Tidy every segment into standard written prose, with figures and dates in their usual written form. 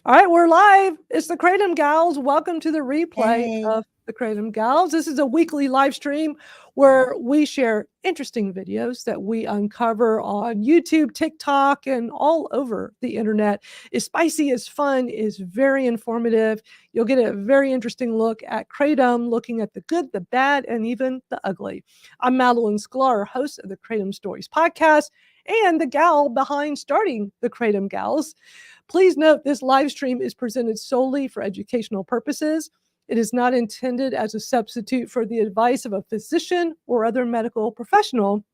All right, we're live. It's the Kratom Gals. Welcome to the replay Hey. of the Kratom Gals. This is a weekly live stream where we share interesting videos that we uncover on YouTube, TikTok, and all over the internet. It's spicy, it's fun, it's very informative. You'll get a very interesting look at Kratom, looking at the good, the bad, and even the ugly. I'm Madalyn Sklar, host of the Kratom Stories podcast and the gal behind starting the Kratom Gals. Please note this live stream is presented solely for educational purposes. It is not intended as a substitute for the advice of a physician or other medical professional.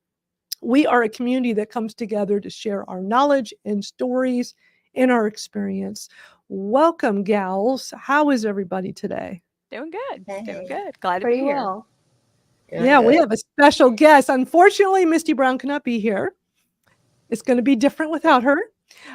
We are a community that comes together to share our knowledge and stories and our experience. Welcome, gals. How is everybody today? Doing good. Doing Hey. good. Glad to be Pretty here. well. Yeah, Good, we good. have a special guest. Unfortunately, Misty Brown cannot be here. It's going to be different without her.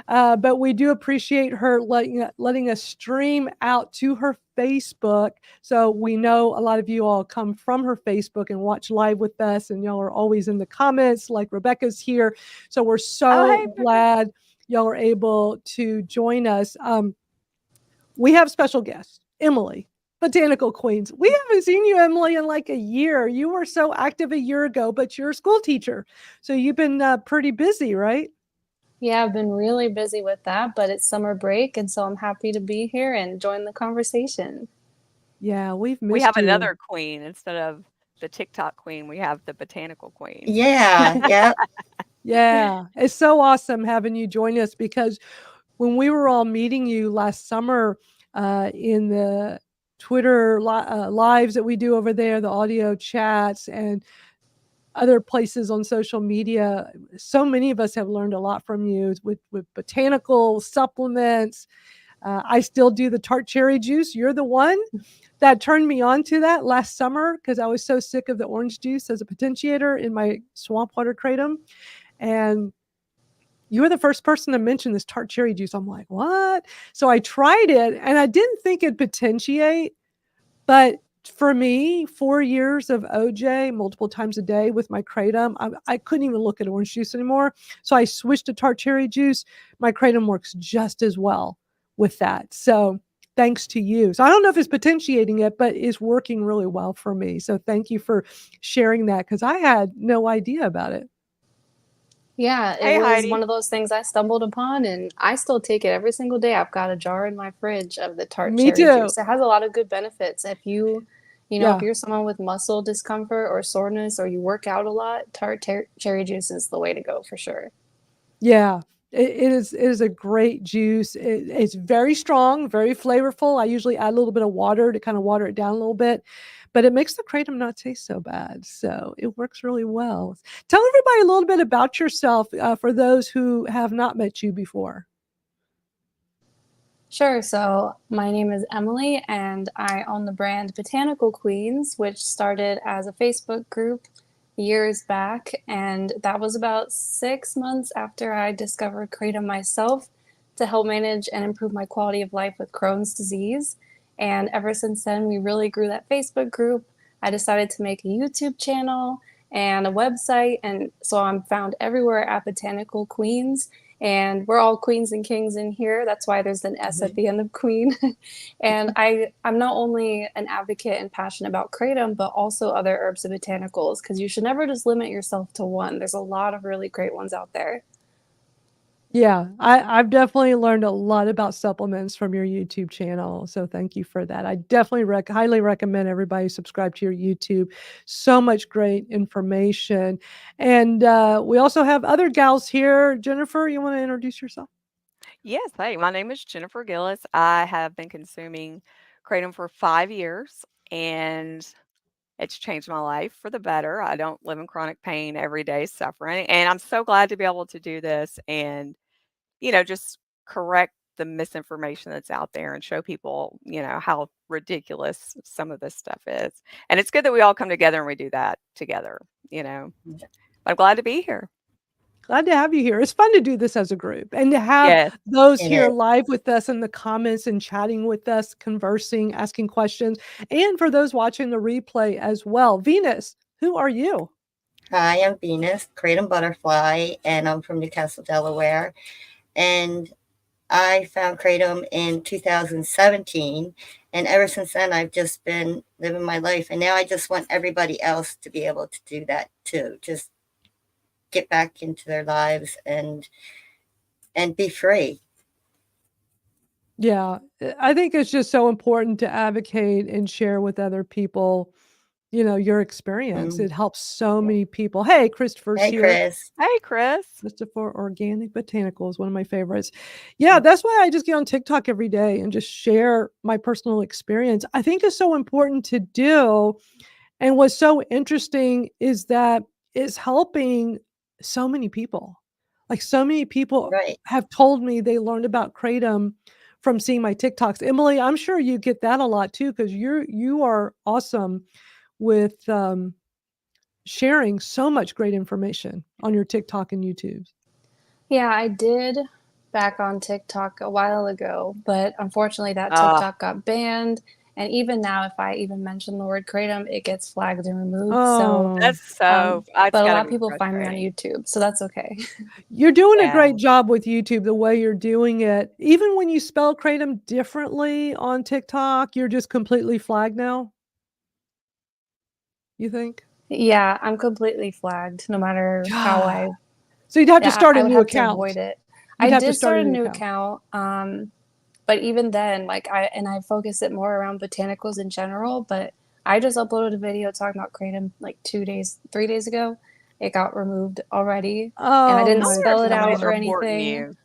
But we do appreciate her letting us stream out to her Facebook. So we know a lot of you all come from her Facebook and watch live with us, and y'all are always in the comments, like Rebecca's here. So we're Oh, so hey, Becca. glad y'all are able to join us. We have special guests, Emily, Botanical Queens. We haven't seen you, Emily, in like a year. You were so active a year ago, but you're a school teacher. So you've been pretty busy, right? Yeah, I've been really busy with that, but it's summer break, and so I'm happy to be here and join the conversation. Yeah, we've We have missed you. another queen instead of the TikTok queen. We have the botanical queen. Yeah, yep. Yeah, it's so awesome having you join us because when we were all meeting you last summer in the Twitter lives that we do over there, the audio chats, and other places on social media, so many of us have learned a lot from you with botanical supplements. I still do the tart cherry juice. You're the one that turned me on to that last summer because I was so sick of the orange juice as a potentiator in my swamp water kratom. And you were the first person to mention this tart cherry juice. I'm like, what? So I tried it and I didn't think it'd potentiate, but for me, 4 years of OJ multiple times a day with my kratom, I couldn't even look at orange juice anymore. So I switched to tart cherry juice. My kratom works just as well with that. So thanks to you. So I don't know if it's potentiating it, but it's working really well for me. So thank you for sharing that because I had no idea about it. Yeah, it Hey, was Heidi. one of those things I stumbled upon, and I still take it every single day. I've got a jar in my fridge of the tart Me cherry too. juice. It has a lot of good benefits. If Yeah. you're someone with muscle discomfort or soreness, or you work out a lot, cherry juice is the way to go for sure. Yeah, it is a great juice. It's very strong, very flavorful. I usually add a little bit of water to kind of water it down a little bit, but it makes the kratom not taste so bad. So it works really well. Tell everybody a little bit about yourself for those who have not met you before. Sure. So my name is Emily, and I own the brand Botanical Queens, which started as a Facebook group years back. And that was about 6 months after I discovered Kratom myself to help manage and improve my quality of life with Crohn's disease. And ever since then, we really grew that Facebook group. I decided to make a YouTube channel and a website. And so I'm found everywhere at Botanical Queens, and we're all queens and kings in here. That's why there's an S at the end of queen. And I'm not only an advocate and passionate about kratom, but also other herbs and botanicals, because you should never just limit yourself to one. There's a lot of really great ones out there. Yeah, I've definitely learned a lot about supplements from your YouTube channel. So thank you for that. I definitely highly recommend everybody subscribe to your YouTube. So much great information. And we also have other gals here. Jennifer, you want to introduce yourself? Yes. Hey, my name is Jennifer Gillis. I have been consuming kratom for 5 years, and it's changed my life for the better. I don't live in chronic pain every day suffering. And I'm so glad to be able to do this and, just correct the misinformation that's out there and show people, how ridiculous some of this stuff is. And it's good that we all come together and we do that together, you know. I'm glad to be here. Glad to have you here. It's fun to do this as a group and to have Yes. those It here is. live with us in the comments and chatting with us, conversing, asking questions, and for those watching the replay as well. Venus, who are you? Hi, I'm Venus, Kratom Butterfly, and I'm from Newcastle, Delaware. And I found Kratom in 2017, and ever since then, I've just been living my life. And now I just want everybody else to be able to do that too. Just get back into their lives and be free. Yeah, I think it's just so important to advocate and share with other people, your experience. It helps so many people. Hey, Christopher's Hey, here. Chris. Hey, Chris. Christopher Organic Botanicals, one of my favorites. Yeah, that's why I just get on TikTok every day and just share my personal experience. I think it's so important to do. And what's so interesting is that it's helping so many people. Like so many people Right. have told me they learned about Kratom from seeing my TikToks. Emily, I'm sure you get that a lot too, because you are awesome with sharing so much great information on your TikTok and YouTube. Yeah, I did back on TikTok a while ago, but unfortunately that TikTok got banned. And even now, if I even mention the word Kratom, it gets flagged and removed. So That's so. but a lot of people find me on YouTube, so that's okay. You're doing a great job with YouTube, the way you're doing it. Even when you spell Kratom differently on TikTok, you're just completely flagged now? You think? Yeah, I'm completely flagged no matter how I So you'd have to start a I would new have to account. avoid it. You'd I have to did start start a new account, but even then, like I focus it more around botanicals in general, but I just uploaded a video talking about Kratom like 3 days ago. It got removed already, and I Oh didn't my spell it out Somebody's or reporting anything. you.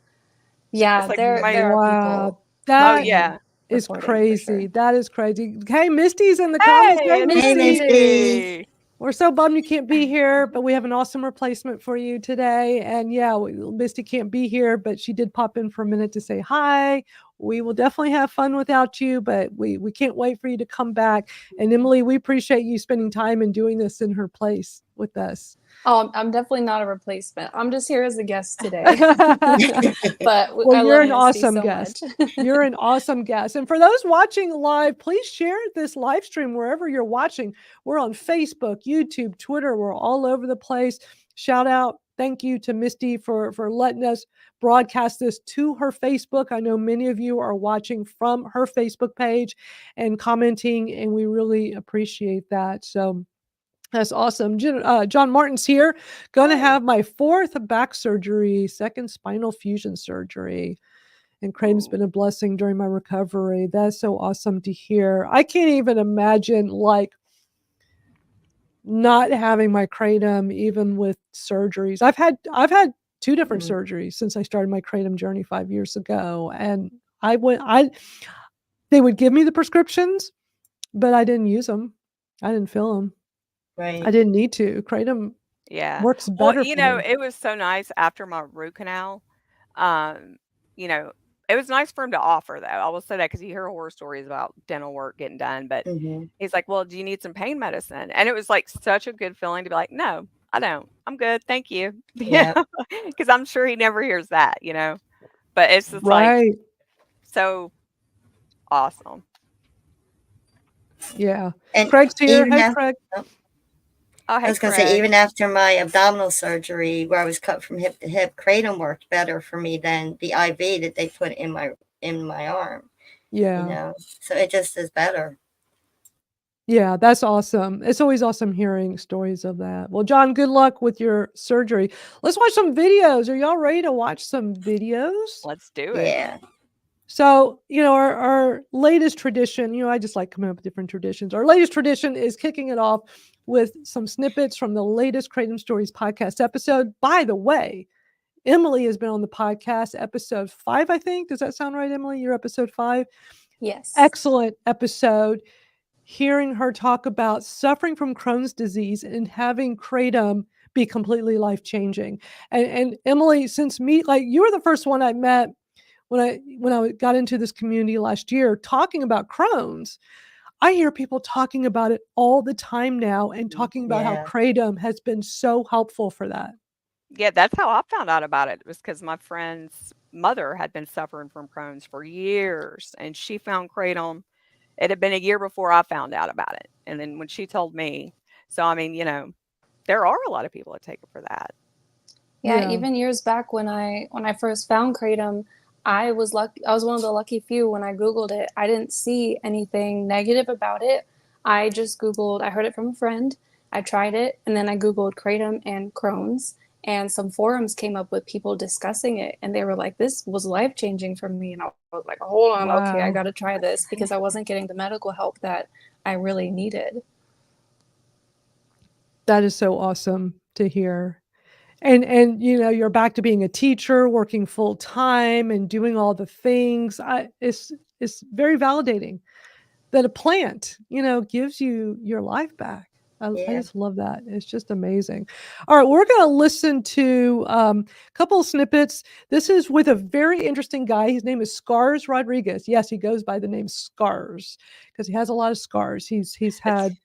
Yeah, It's like there somebody. are Wow, people that yeah. is reporting for crazy. sure. That is crazy. Hey, Misty's in the comments. Hey, Hey, it's Hey, Misty. Misty. We're so bummed you can't be here, but we have an awesome replacement for you today. And yeah, Misty can't be here, but she did pop in for a minute to say hi. We will definitely have fun without you, but we can't wait for you to come back. And Emily, we appreciate you spending time and doing this in her place with us. Oh, I'm definitely not a replacement. I'm just here as a guest today. But Well, I you're love an Misty awesome so guest. much. You're an awesome guest. And for those watching live, please share this live stream wherever you're watching. We're on Facebook, YouTube, Twitter. We're all over the place. Shout out. Thank you to Misty for letting us broadcast this to her Facebook. I know many of you are watching from her Facebook page and commenting, and we really appreciate that. So that's awesome. John Martin's here. Going to have my 4th back surgery, 2nd spinal fusion surgery. And Kratom's been a blessing during my recovery. That's so awesome to hear. I can't even imagine like not having my Kratom even with surgeries. I've had 2 different surgeries since I started my Kratom journey 5 years ago. And they would give me the prescriptions, but I didn't use them. I didn't fill them. Right. I didn't need to. Kratom works Well, better for me. it was so nice after my root canal. Um, you know, it was nice for him to offer, though. I will say that because you hear horror stories about dental work getting done, but he's like, "Well, do you need some pain medicine?" And it was like such a good feeling to be like, "No, I don't. I'm good. Thank you." Yeah. Because I'm sure he never hears that, But it's just like Right. so awesome. Yeah. And Craig's here. even Hey, after, Craig. Oh, I hey, was going to say, Craig. even after my abdominal surgery, where I was cut from hip to hip, Kratom worked better for me than the IV that they put in my arm. Yeah. So it just is better. Yeah, that's awesome. It's always awesome hearing stories of that. Well, John, good luck with your surgery. Let's watch some videos. Are y'all ready to watch some videos? Let's do it. Yeah. So, our latest tradition, I just like coming up with different traditions. Our latest tradition is kicking it off with some snippets from the latest Kratom Stories podcast episode. By the way, Emily has been on the podcast, episode 5, I think. Does that sound right, Emily? You're episode 5? Yes. Excellent episode. Hearing her talk about suffering from Crohn's disease and having Kratom be completely life-changing. And Emily, since you were the first one I met when I got into this community last year talking about Crohn's. I hear people talking about it all the time now and talking about how Kratom has been so helpful for that. Yeah, that's how I found out about it. It was because my friend's mother had been suffering from Crohn's for years, and she found Kratom. It had been a year before I found out about it, and then when she told me, so I mean, there are a lot of people that take it for that. Yeah, even years back when I first found Kratom, I was lucky. I was one of the lucky few when I Googled it. I didn't see anything negative about it. I just Googled, I heard it from a friend. I tried it, and then I Googled Kratom and Crohn's, and some forums came up with people discussing it, and they were like, this was life changing for me. And I was like, hold on, okay, I Wow. got to try this, because I wasn't getting the medical help that I really needed. That is so awesome to hear. And you're back to being a teacher, working full time and doing all the things. It's very validating that a plant, gives you your life back. I Yeah. just love that. It's just amazing. All right, we're going to listen to a couple of snippets. This is with a very interesting guy. His name is Scars Rodriguez. Yes, he goes by the name Scars because he has a lot of scars. He's had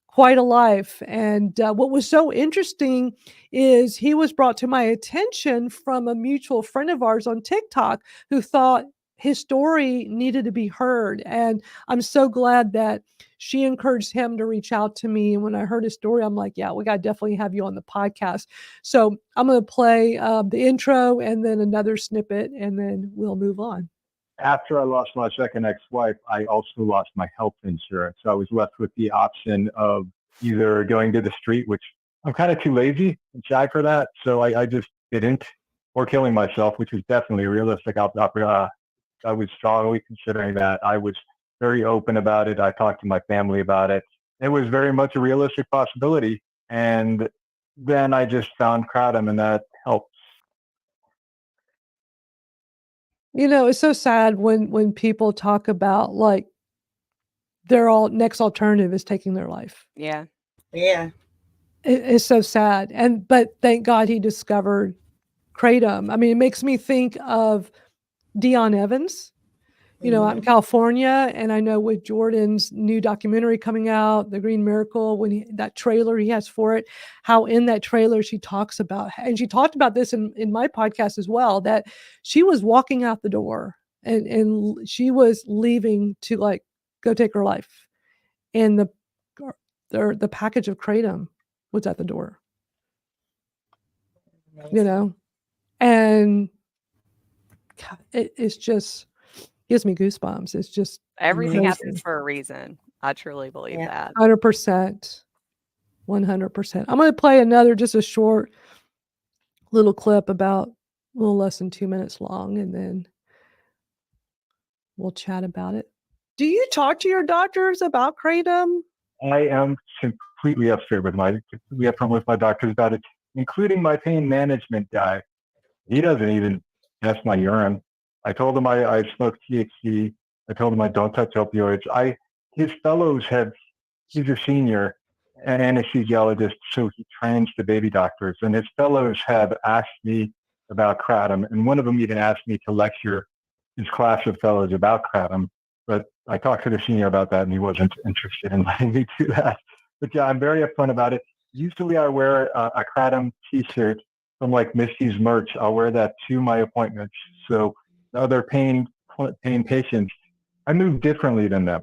quite a life. And what was so interesting is he was brought to my attention from a mutual friend of ours on TikTok who thought his story needed to be heard. And I'm so glad that she encouraged him to reach out to me. And when I heard his story, I'm like, yeah, we got to definitely have you on the podcast. So I'm going to play the intro and then another snippet, and then we'll move on. After I lost my second ex-wife, I also lost my health insurance. So I was left with the option of either going to the street, which I'm kind of too lazy and shy for that. So I just didn't, or killing myself, which was definitely realistic. I was strongly considering that. I was very open about it. I talked to my family about it. It was very much a realistic possibility. And then I just found Kratom, and that helped. It's so sad when people talk about like their next alternative is taking their life. Yeah. Yeah. It's so sad. But thank God he discovered Kratom. I mean, it makes me think of Dion Evans, out in California. And I know with Jordan's new documentary coming out, The Green Miracle, that trailer he has for it, how in that trailer she talks about, and she talked about this in my podcast as well, that she was walking out the door and she was leaving to like go take her life. And the package of Kratom was at the door, and God, it's just gives me goosebumps. It's just Everything happens amazing. for a reason. I truly believe that. 100%. 100%. I'm going to play just a short little clip about a little less than 2 minutes long, and then we'll chat about it. Do you talk to your doctors about Kratom? I am completely upfront with my doctors about it, including my pain management guy. He doesn't even test my urine. I told him I smoke THC. I told him I don't touch opioids. He's a senior anesthesiologist, so he trains the baby doctors, and his fellows have asked me about Kratom, and one of them even asked me to lecture his class of fellows about Kratom. But I talked to the senior about that, and he wasn't interested in letting me do that. But yeah, I'm very upfront about it. Usually I wear a Kratom t-shirt from like Misty's merch. I'll wear that to my appointments. So the other pain patients, I move differently than them.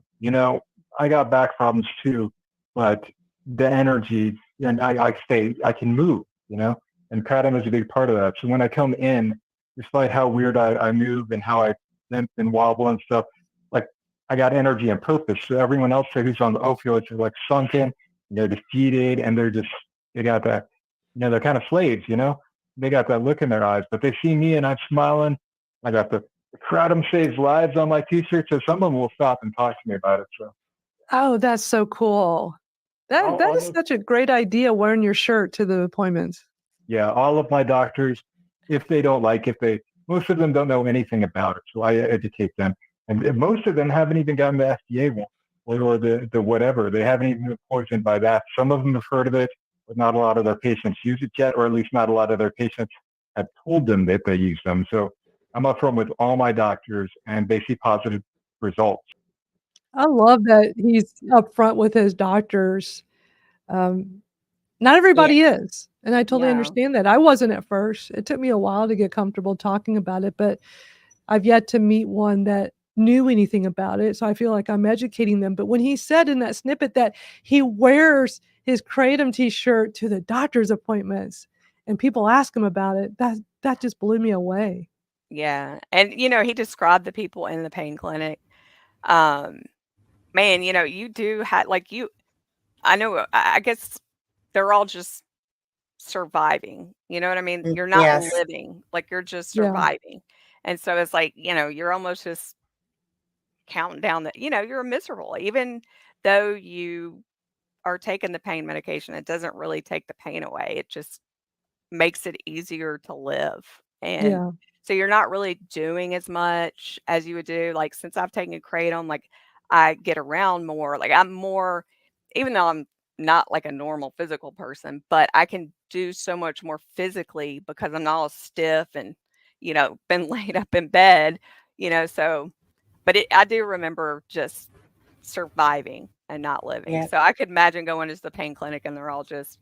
I got back problems too, but the energy, and I can move, and Kratom is a big part of that. So when I come in, despite how weird I move and how I limp and wobble and stuff, like I got energy and purpose. So everyone else who's on the opioids are like sunken, they're defeated, and they got that, they're kind of slaves, they got that look in their eyes, but they see me and I'm smiling. I got the Kratom saves lives on my t-shirt, so some of them will stop and talk to me about it. So. Oh, that's so cool. That is such a great idea, wearing your shirt to the appointments. Yeah, all of my doctors, if they don't like it, most of them don't know anything about it, so I educate them. And most of them haven't even gotten the FDA one or the whatever. They haven't even been poisoned by that. Some of them have heard of it, but not a lot of their patients use it yet, or at least not a lot of their patients have told them that they use them. So I'm upfront with all my doctors, and they see positive results. I love that he's upfront with his doctors. Not everybody is, and I totally understand that. I wasn't at first. It took me a while to get comfortable talking about it, but I've yet to meet one that knew anything about it, so I feel like I'm educating them. But when he said in that snippet that he wears his Kratom t-shirt to the doctor's appointments and people ask him about it, that just blew me away. Yeah. And, he described the people in the pain clinic. Um, Man, you do have, like, I know, I guess they're all just surviving. You know what I mean? You're not Yes. living, like, you're just Yeah. surviving. And so it's like, you're almost just counting down that, you're miserable. Even though you are taking the pain medication, it doesn't really take the pain away. It just makes it easier to live. And Yeah. so you're not really doing as much as you would do. Like, since I've taken Kratom, like, I get around more. Like, I'm more, even though I'm not like a normal physical person, but I can do so much more physically because I'm not all stiff and, been laid up in bed, so, but I do remember just surviving and not living. Yeah. So I could imagine going to the pain clinic and they're all just,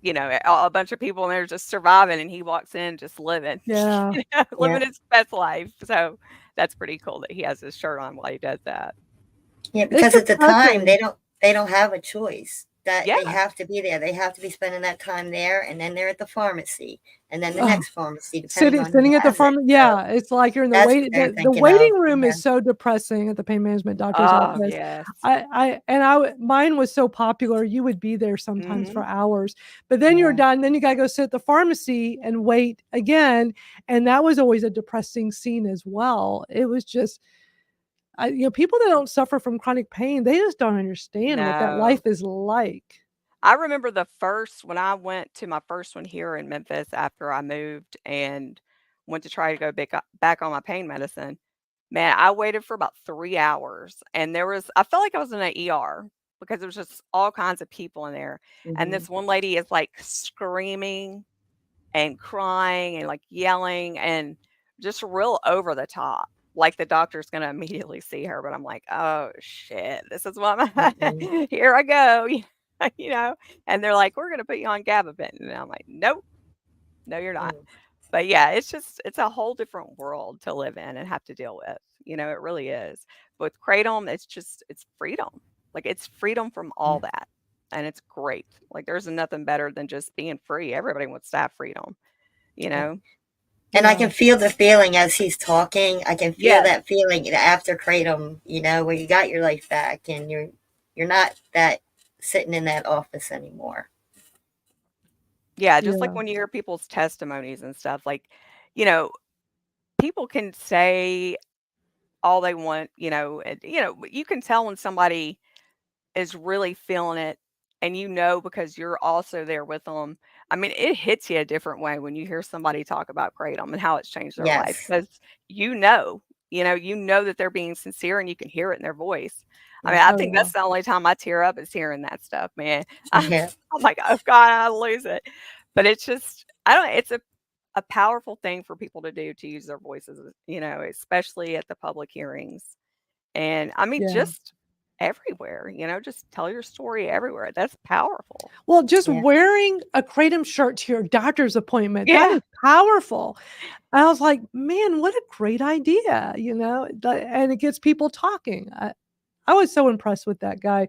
a bunch of people and they're just surviving and he walks in just living, Yeah. Yeah. living his best life. So that's pretty cool that he has his shirt on while he does that. Yeah, It's because at the time depressing. they don't have a choice. That Yeah. they have to be there. They have to be spending that time there, and then they're at the pharmacy, and then the Oh, next pharmacy, depending on who sitting at the has it. farm. So Yeah, it's like you're in the that's what they're the thinking of. waiting room Yeah. is so depressing at the pain management doctor's Oh, office. yes. Mine was so popular, you would be there sometimes for Mhm. hours, but then you're Yeah. done, then you gotta go sit at the pharmacy and wait again, and that was always a depressing scene as well. It was just people that don't suffer from chronic pain, they just don't understand what that No. life is like. I remember when I went to my first one here in Memphis after I moved and went to try to go back on my pain medicine. Man, I waited for about 3 hours and I felt like I was in an ER because there was just all kinds of people in there. And Mhm. this one lady is like screaming and crying and like yelling and just real over the top. Like the doctor's gonna immediately see her, but I'm like, oh shit, this is what Mm-mm. here I go. you know. And they're like, we're gonna put you on gabapentin. And I'm like, nope, no, you're not. Mm. But yeah, it's a whole different world to live in and have to deal with. It really is. With Kratom, it's freedom. Like it's freedom from all Yeah. that. And it's great. Like there's nothing better than just being free. Everybody wants to have freedom, you Yeah. know? And I Yeah. can feel the feeling as he's talking. I can feel Yes. that feeling after Kratom, where you got your life back and you're not that sitting in that office anymore. Yeah, just like Yeah. when you hear people's testimonies and stuff, like, you know, people can say all they want, and, you can tell when somebody is really feeling it and because you're also there with them. I mean, it hits you a different way when you hear somebody talk about Kratom and how it's changed their life Yes. because you know, you know that they're being sincere and you can hear it in their voice. I mean, Yeah. I Oh, think yeah. that's the only time I tear up is hearing that stuff, man. I'm, Yeah. I'm like, oh God, I lose it. But it's just, I don't, it's a powerful thing for people to do to use their voices, especially at the public hearings. And I mean, Yeah. just everywhere, just tell your story everywhere. That's powerful. Well, just Yeah. wearing a Kratom shirt to your doctor's appointment, that Yeah. is powerful. I was like, "Man, what a great idea," and it gets people talking. I was so impressed with that guy.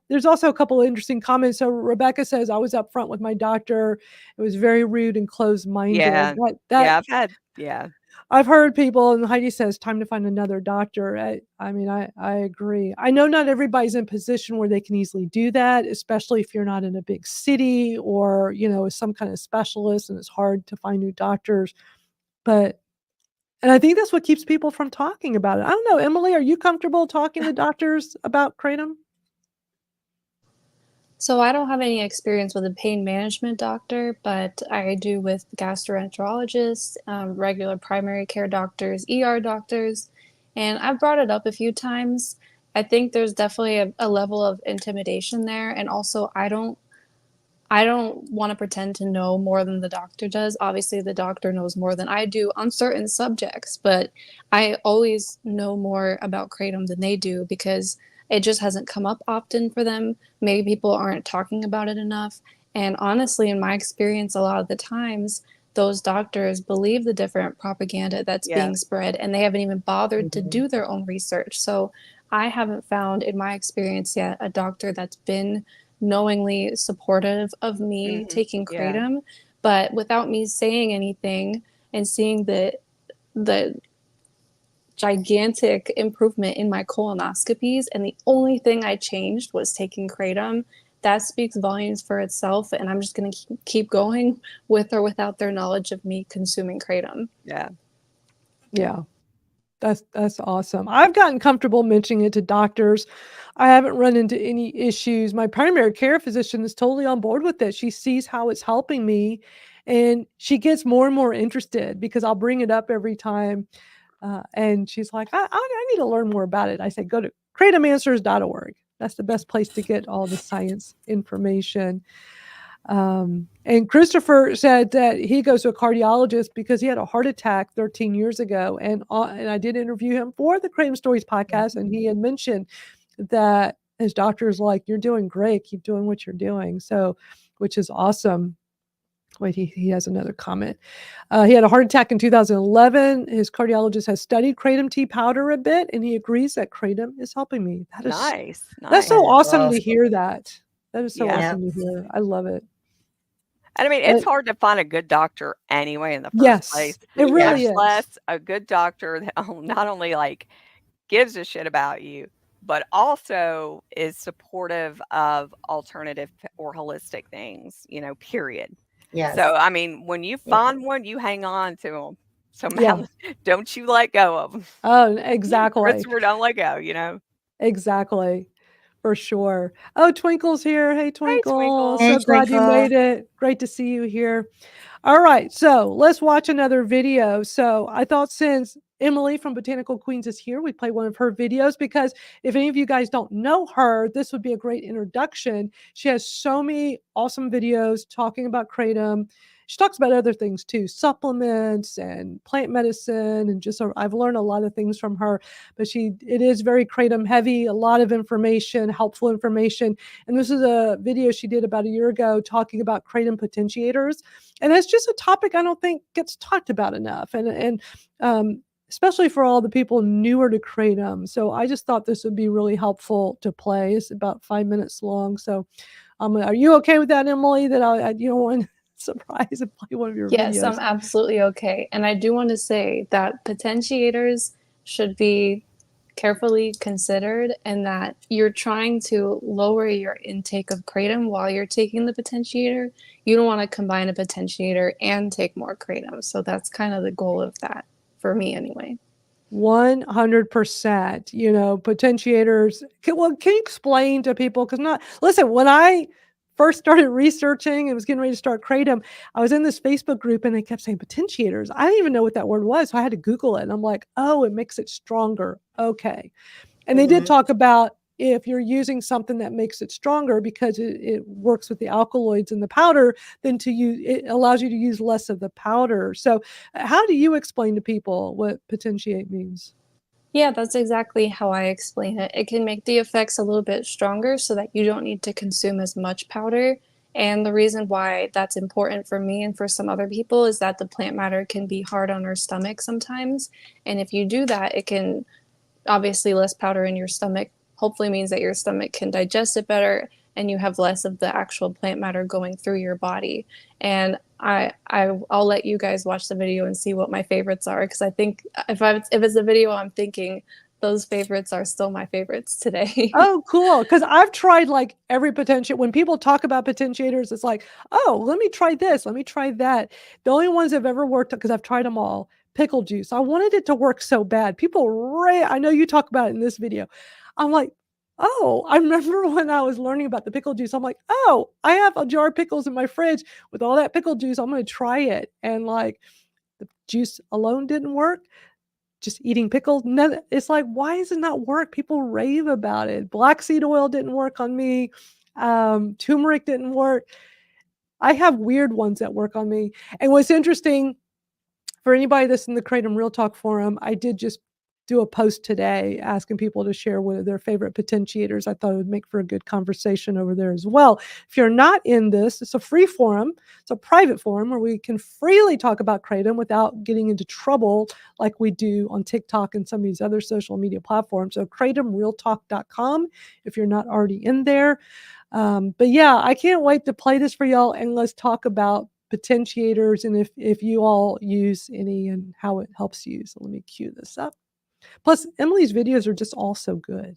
There's also a couple of interesting comments. So Rebecca says, "I was up front with my doctor. It was very rude and closed-minded." Yeah. That Yeah. Yeah. I've heard people, and Heidi says, "Time to find another doctor." I mean, I agree. I know not everybody's in a position where they can easily do that, especially if you're not in a big city or, some kind of specialist, and it's hard to find new doctors. But and I think that's what keeps people from talking about it. I don't know, Emily, are you comfortable talking to doctors about kratom? So I don't have any experience with a pain management doctor, but I do with gastroenterologists, regular primary care doctors, ER doctors, and I've brought it up a few times. I think there's definitely a level of intimidation there, and also I don't want to pretend to know more than the doctor does. Obviously, the doctor knows more than I do on certain subjects, but I always know more about kratom than they do because it just hasn't come up often for them. Maybe people aren't talking about it enough. And honestly, in my experience, a lot of the times, those doctors believe the different propaganda that's Yeah. being spread, and they haven't even bothered to Mhm. do their own research. So I haven't found, in my experience yet, a doctor that's been knowingly supportive of me Mhm. taking Yeah. kratom, but without me saying anything, and seeing the gigantic improvement in my colonoscopies, and the only thing I changed was taking Kratom. That speaks volumes for itself, and I'm just going to keep going with or without their knowledge of me consuming Kratom. Yeah. Yeah. That's awesome. I've gotten comfortable mentioning it to doctors. I haven't run into any issues. My primary care physician is totally on board with it. She sees how it's helping me, and she gets more and more interested because I'll bring it up every time. And she's like, I need to learn more about it. I say, go to kratomanswers.org. That's the best place to get all the science information. And Christopher said that he goes to a cardiologist because he had a heart attack 13 years ago. And I did interview him for the Kratom Stories podcast. And he had mentioned that his doctor is like, you're doing great. Keep doing what you're doing. So, which is awesome. Wait, he has another comment. He had a heart attack in 2011. His cardiologist has studied Kratom tea powder a bit, and he agrees that Kratom is helping me. That is Nice. That's so awesome to Awesome. hear that. That is so Yeah. awesome to hear. I love it. And I mean, it's hard to find a good doctor anyway in the first Yes, place. it really Much is. less a good doctor that not only like gives a shit about you, but also is supportive of alternative or holistic things, period. Yes. So, I mean, when you Yeah. find one, you hang on to them. So, Yeah. Madalyn, don't you let go of them. Oh, exactly. Christopher, don't let go, Exactly. For sure. Oh, Twinkle's here. Hey, Twinkle. Twinkle. Hey, So glad you Twinkle. made it. Great to see you here. All right. So let's watch another video. So I thought since Emily from Botanical Queens is here, we play one of her videos because if any of you guys don't know her, this would be a great introduction. She has so many awesome videos talking about Kratom. She talks about other things too, supplements and plant medicine, and just I've learned a lot of things from her. But it is very Kratom heavy, a lot of information, helpful information. And this is a video she did about a year ago talking about Kratom potentiators, and that's just a topic I don't think gets talked about enough. And especially for all the people newer to Kratom. So I just thought this would be really helpful to play. It's about 5 minutes long. So are you okay with that, Emily, that I want surprise and play one of your Yes, videos? I'm absolutely okay. And I do want to say that potentiators should be carefully considered, and that you're trying to lower your intake of Kratom while you're taking the potentiator. You don't want to combine a potentiator and take more Kratom. So that's kind of the goal of that, for me anyway. 100%. Potentiators. Can you explain to people? Listen, when I first started researching and was getting ready to start Kratom, I was in this Facebook group and they kept saying potentiators. I didn't even know what that word was. So I had to Google it. And I'm like, oh, it makes it stronger. Okay. And they did talk about if you're using something that makes it stronger because it works with the alkaloids in the powder, then it allows you to use less of the powder. So how do you explain to people what potentiate means? Yeah, that's exactly how I explain it. It can make the effects a little bit stronger so that you don't need to consume as much powder. And the reason why that's important for me and for some other people is that the plant matter can be hard on our stomach sometimes. And if you do that, it can obviously less powder in your stomach hopefully means that your stomach can digest it better and you have less of the actual plant matter going through your body. And I'll let you guys watch the video and see what my favorites are, because I think if it's a video I'm thinking, those favorites are still my favorites today. Oh, cool. Because I've tried like every potentiator. When people talk about potentiators, it's like, oh, let me try this. Let me try that. The only ones that have ever worked, because I've tried them all, pickle juice. I wanted it to work so bad. I know you talk about it in this video. I'm like, oh, I remember when I was learning about the pickle juice, I'm like, oh, I have a jar of pickles in my fridge with all that pickle juice. I'm going to try it. And like the juice alone didn't work. Just eating pickles. It's like, why does it not work? People rave about it. Black seed oil didn't work on me. Turmeric didn't work. I have weird ones that work on me. And what's interesting, for anybody that's in the Kratom Real Talk forum, I did just do a post today asking people to share what are their favorite potentiators. I thought it would make for a good conversation over there as well. If you're not in this, it's a free forum. It's a private forum where we can freely talk about Kratom without getting into trouble like we do on TikTok and some of these other social media platforms. So kratomrealtalk.com if you're not already in there. But yeah, I can't wait to play this for y'all, and let's talk about potentiators and if you all use any and how it helps you. So let me cue this up. Plus, Emily's videos are just all so good.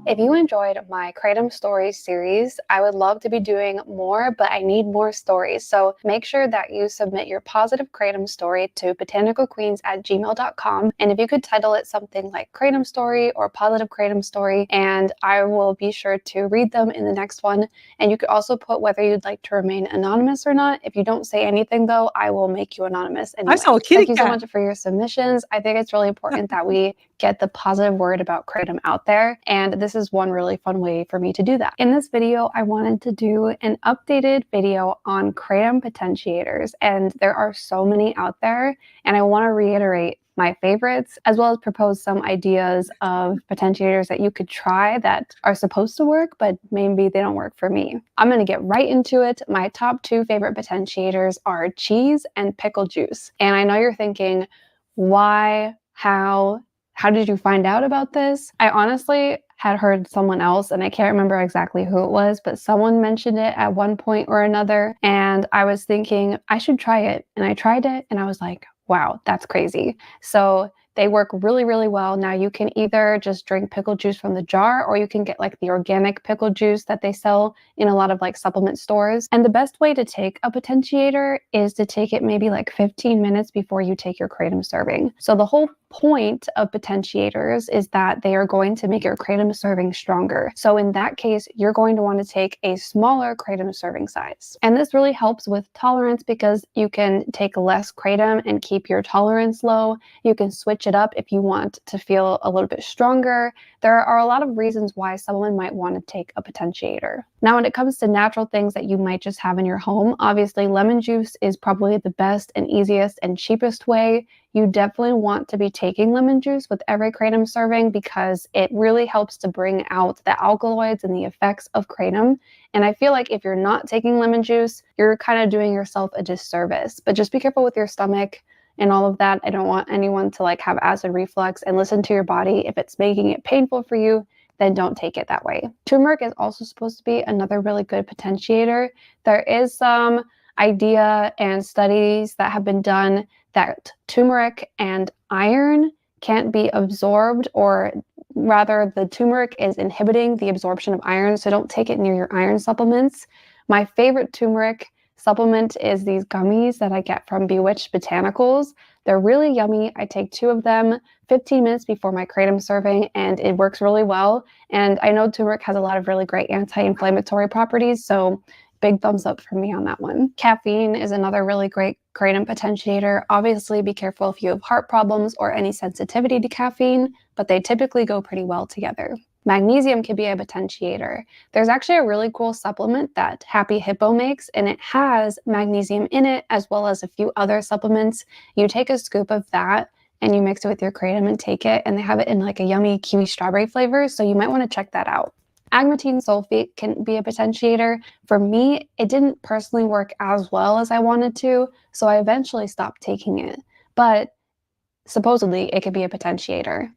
If you enjoyed my Kratom Stories series, I would love to be doing more, but I need more stories. So make sure that you submit your positive Kratom story to botanicalqueens@gmail.com. And if you could title it something like Kratom Story or Positive Kratom Story, and I will be sure to read them in the next one. And you could also put whether you'd like to remain anonymous or not. If you don't say anything, though, I will make you anonymous anyway. I saw a kitty Thank you so cat. much for your submissions. I think it's really important that we get the positive word about Kratom out there. And this is one really fun way for me to do that. In this video, I wanted to do an updated video on Kratom potentiators, and there are so many out there, and I want to reiterate my favorites, as well as propose some ideas of potentiators that you could try that are supposed to work, but maybe they don't work for me. I'm going to get right into it. My top 2 favorite potentiators are cheese and pickle juice. And I know you're thinking, why, how did you find out about this? I honestly had heard someone else, and I can't remember exactly who it was, but someone mentioned it at one point or another, and I was thinking I should try it. And I tried it, and I was like, wow, that's crazy. So they work really, really well. Now you can either just drink pickle juice from the jar, or you can get like the organic pickle juice that they sell in a lot of like supplement stores. And the best way to take a potentiator is to take it maybe like 15 minutes before you take your Kratom serving. So the whole point of potentiators is that they are going to make your Kratom serving stronger. So in that case, you're going to want to take a smaller Kratom serving size. And this really helps with tolerance because you can take less Kratom and keep your tolerance low. You can switch it up if you want to feel a little bit stronger. There are a lot of reasons why someone might want to take a potentiator. Now, when it comes to natural things that you might just have in your home, obviously lemon juice is probably the best and easiest and cheapest way. You definitely want to be taking lemon juice with every Kratom serving because it really helps to bring out the alkaloids and the effects of Kratom. And I feel like if you're not taking lemon juice, you're kind of doing yourself a disservice. But just be careful with your stomach and all of that. I don't want anyone to like have acid reflux, and listen to your body. If it's making it painful for you, then don't take it that way. Turmeric is also supposed to be another really good potentiator. There is some idea and studies that have been done that turmeric and iron can't be absorbed, or rather the turmeric is inhibiting the absorption of iron, so don't take it near your iron supplements. My favorite turmeric supplement is these gummies that I get from Bewitched Botanicals. They're really yummy. I take 2 of them 15 minutes before my Kratom serving, and it works really well. And I know turmeric has a lot of really great anti-inflammatory properties, so big thumbs up for me on that one. Caffeine is another really great Kratom potentiator. Obviously, be careful if you have heart problems or any sensitivity to caffeine, but they typically go pretty well together. Magnesium can be a potentiator. There's actually a really cool supplement that Happy Hippo makes, and it has magnesium in it as well as a few other supplements. You take a scoop of that and you mix it with your Kratom and take it, and they have it in like a yummy kiwi strawberry flavor, so you might want to check that out. Agmatine sulfate can be a potentiator. For me, it didn't personally work as well as I wanted to, so I eventually stopped taking it. But supposedly, it could be a potentiator.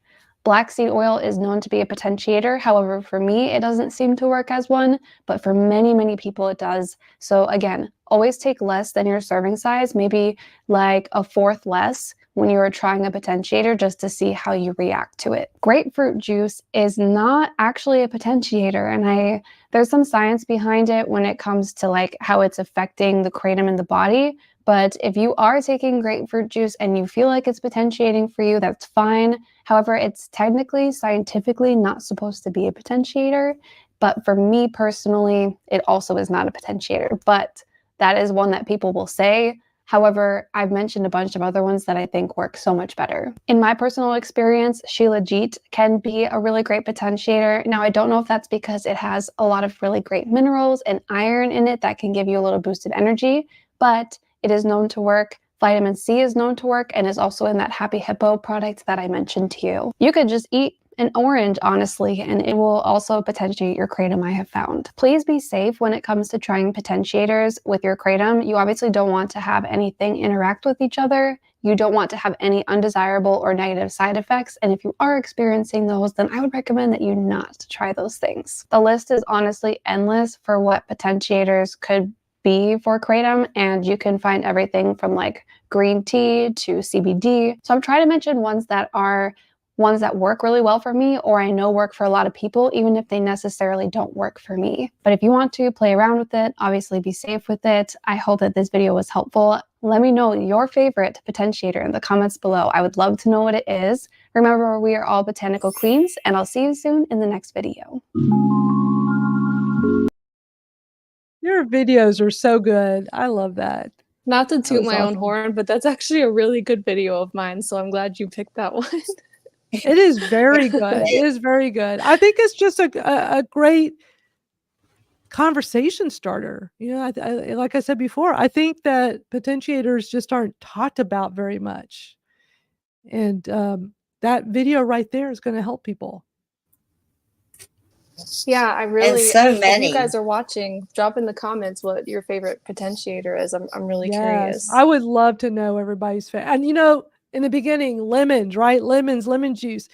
Black seed oil is known to be a potentiator. However, for me, it doesn't seem to work as one, but for many, many people it does. So again, always take less than your serving size, maybe like a 1/4 less when you are trying a potentiator, just to see how you react to it. Grapefruit juice is not actually a potentiator, and there's some science behind it when it comes to like how it's affecting the kratom in the body. But if you are taking grapefruit juice and you feel like it's potentiating for you, that's fine. However, it's technically, scientifically not supposed to be a potentiator. But for me personally, it also is not a potentiator. But that is one that people will say. However, I've mentioned a bunch of other ones that I think work so much better. In my personal experience, Shilajit can be a really great potentiator. Now, I don't know if that's because it has a lot of really great minerals and iron in it that can give you a little boosted energy, but it is known to work. Vitamin C is known to work and is also in that Happy Hippo product that I mentioned to you. You could just eat an orange, honestly, and it will also potentiate your kratom, I have found. Please be safe when it comes to trying potentiators with your kratom. You obviously don't want to have anything interact with each other. You don't want to have any undesirable or negative side effects, and if you are experiencing those, then I would recommend that you not try those things. The list is honestly endless for what potentiators could be for kratom, and you can find everything from like green tea to CBD. So I'm trying to mention ones that work really well for me, or I know work for a lot of people, even if they necessarily don't work for me. But if you want to play around with it, obviously be safe with it. I hope that this video was helpful. Let me know your favorite potentiator in the comments below. I would love to know what it is. Remember, we are all Botanical Queens, and I'll see you soon in the next video. Your videos are so good. I love that. Not to That toot was my own awesome. horn, but that's actually a really good video of mine, so I'm glad you picked that one. It is very good. It is very good. I think it's just a great conversation starter. You know, like I said before, I think that potentiators just aren't talked about very much. And that video right there is going to help people. Yeah, I And really, so if you many. guys are watching, drop in the comments what your favorite potentiator is. I'm really Yes, curious. I would love to know everybody's favorite. And you know, in the beginning, lemons, right? Lemons, lemon juice.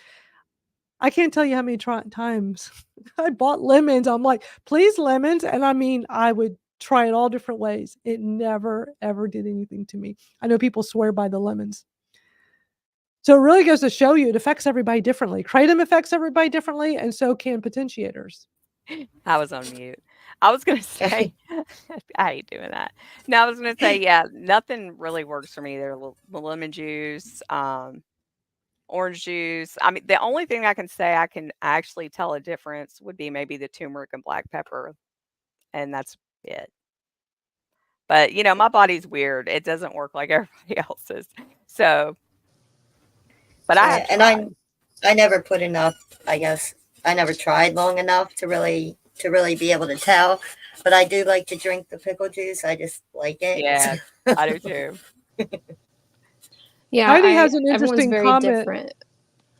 I can't tell you how many times I bought lemons. I'm like, please, lemons. And I mean, I would try it all different ways. It never, ever did anything to me. I know people swear by the lemons. So it really goes to show you it affects everybody differently. Kratom affects everybody differently, and so can potentiators. I was on mute. I was gonna say, I hate doing that. No, I was gonna say, yeah, nothing really works for me. Either the lemon juice, orange juice. I mean, the only thing I can say I can actually tell a difference would be maybe the turmeric and black pepper, and that's it. But you know, my body's weird. It doesn't work like everybody else's. So, but I have Yeah, and tried. I never put enough. I guess I never tried long enough to really be able to tell. But I do like to drink the pickle juice. I just like it. Yeah, I do too. Yeah, Heidi has an everyone's interesting very comment. different.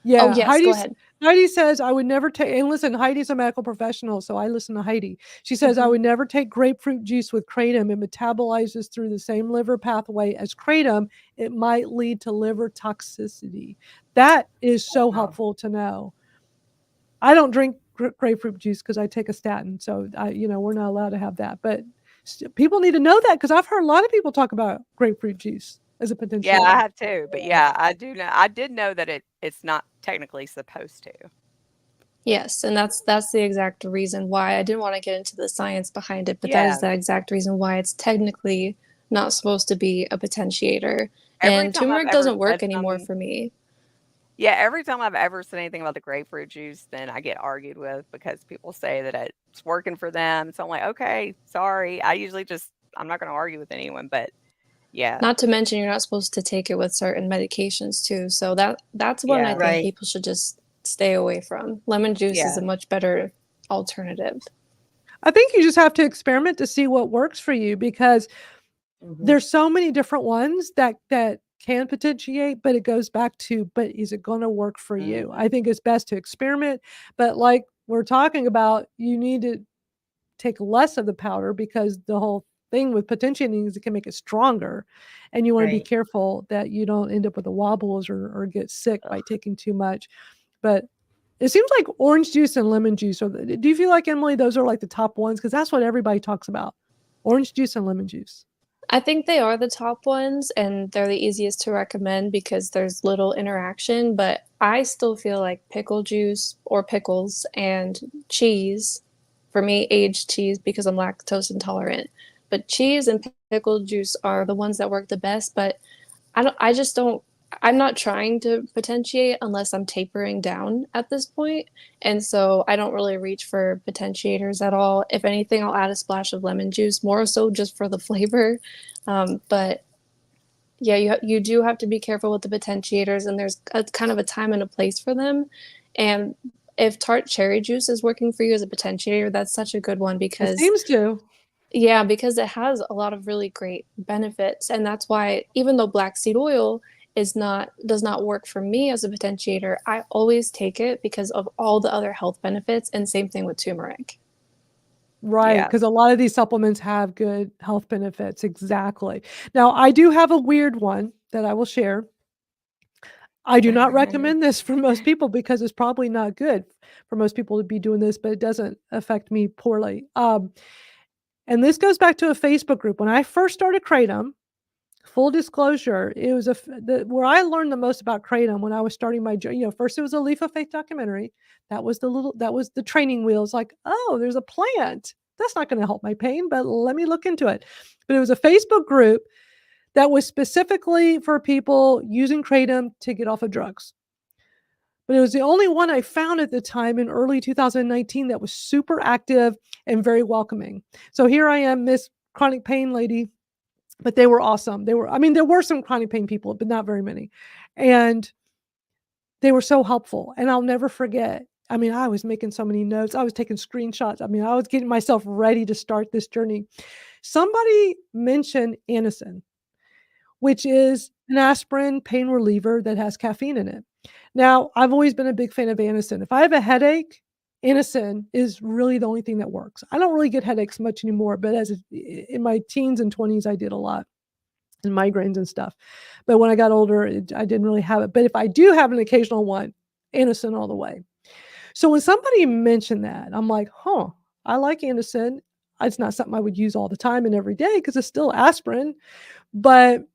Yeah, Oh, yes, go ahead. Heidi says, I would never take, and listen, Heidi's a medical professional, so I listen to Heidi. She says, I would never take grapefruit juice with kratom. It metabolizes through the same liver pathway as kratom. It might lead to liver toxicity. That is so helpful to know. I don't drink grapefruit juice because I take a statin, so we're not allowed to have that. But people need to know that because I've heard a lot of people talk about grapefruit juice as a potential. Yeah, I have too. But yeah, I do know. I did know that it's not technically supposed to. Yes, and that's the exact reason why I didn't want to get into the science behind it, but that is the exact reason why it's technically not supposed to be a potentiator. And turmeric doesn't work anymore for me. Yeah, every time I've ever said anything about the grapefruit juice, then I get argued with because people say that it's working for them. So I'm like, okay, sorry. I'm not going to argue with anyone, but yeah. Not to mention you're not supposed to take it with certain medications too. So that's one I think people should just stay away from. Lemon juice is a much better alternative. I think you just have to experiment to see what works for you because there's so many different ones that can potentiate, but it goes back to, but is it going to work for you? I think it's best to experiment, but like we're talking about, you need to take less of the powder because the whole thing with potentiating is it can make it stronger, and you want to be careful that you don't end up with the wobbles or get sick by taking too much. But it seems like orange juice and lemon juice do you feel like, Emily, those are like the top ones? Because that's what everybody talks about, orange juice and lemon juice. I think they are the top ones, and they're the easiest to recommend because there's little interaction, but I still feel like pickle juice or pickles and cheese, for me, aged cheese because I'm lactose intolerant, but cheese and pickle juice are the ones that work the best, but I'm not trying to potentiate unless I'm tapering down at this point. And so I don't really reach for potentiators at all. If anything, I'll add a splash of lemon juice, more so just for the flavor. But yeah, you do have to be careful with the potentiators, and there's kind of a time and a place for them. And if tart cherry juice is working for you as a potentiator, that's such a good one because it seems to. Yeah, because it has a lot of really great benefits. And that's why even though black seed oil does not work for me as a potentiator, I always take it because of all the other health benefits, and same thing with turmeric. Right, because a lot of these supplements have good health benefits. Exactly. Now, I do have a weird one that I will share. I do not recommend this for most people because it's probably not good for most people to be doing this, but it doesn't affect me poorly. And this goes back to a Facebook group. When I first started Kratom, full disclosure, it was where I learned the most about Kratom when I was starting my journey. First it was a Leaf of Faith documentary. That was the training wheels. Like, oh, there's a plant. That's not going to help my pain, but let me look into it. But it was a Facebook group that was specifically for people using Kratom to get off of drugs. But it was the only one I found at the time in early 2019 that was super active and very welcoming. So here I am, Miss Chronic Pain Lady, but they were awesome. There were some chronic pain people, but not very many. And they were so helpful. And I'll never forget. I was making so many notes. I was taking screenshots. I was getting myself ready to start this journey. Somebody mentioned Anacin, which is an aspirin pain reliever that has caffeine in it. Now, I've always been a big fan of Anacin. If I have a headache, Anacin is really the only thing that works. I don't really get headaches much anymore, but in my teens and 20s, I did a lot, and migraines and stuff. But when I got older, I didn't really have it. But if I do have an occasional one, Anacin all the way. So when somebody mentioned that, I'm like, I like Anacin. It's not something I would use all the time and every day because it's still aspirin. But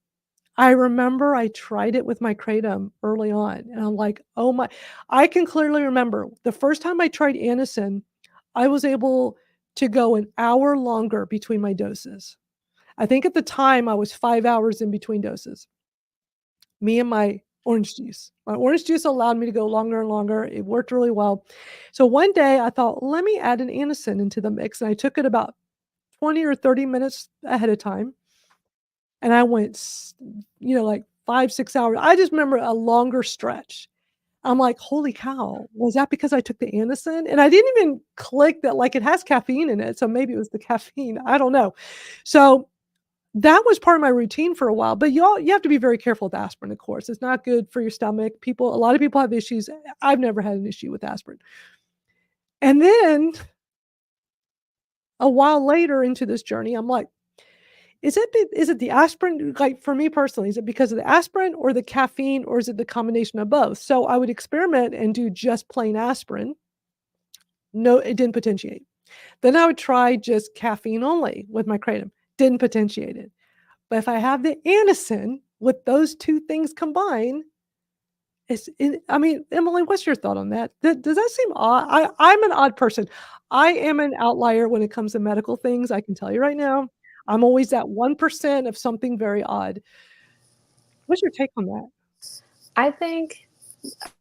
I remember I tried it with my Kratom early on, and I'm like, oh my, I can clearly remember the first time I tried Anacin, I was able to go an hour longer between my doses. I think at the time I was 5 hours in between doses. Me and my orange juice. My orange juice allowed me to go longer and longer. It worked really well. So one day I thought, let me add an Anacin into the mix, and I took it about 20 or 30 minutes ahead of time. And I went, like 5, 6 hours. I just remember a longer stretch. I'm like, holy cow, was that because I took the Anacin? And I didn't even click that, like, it has caffeine in it. So maybe it was the caffeine. I don't know. So that was part of my routine for a while. But you have to be very careful with aspirin, of course. It's not good for your stomach. A lot of people have issues. I've never had an issue with aspirin. And then a while later into this journey, I'm like, is it the aspirin? Like, for me personally, is it because of the aspirin or the caffeine, or is it the combination of both? So I would experiment and do just plain aspirin. No, it didn't potentiate. Then I would try just caffeine only with my Kratom. Didn't potentiate it. But if I have the Anacin with those two things combined, Emily, what's your thought on that? Does that seem odd? I'm an odd person. I am an outlier when it comes to medical things. I can tell you right now. I'm always that 1% of something very odd. What's your take on that?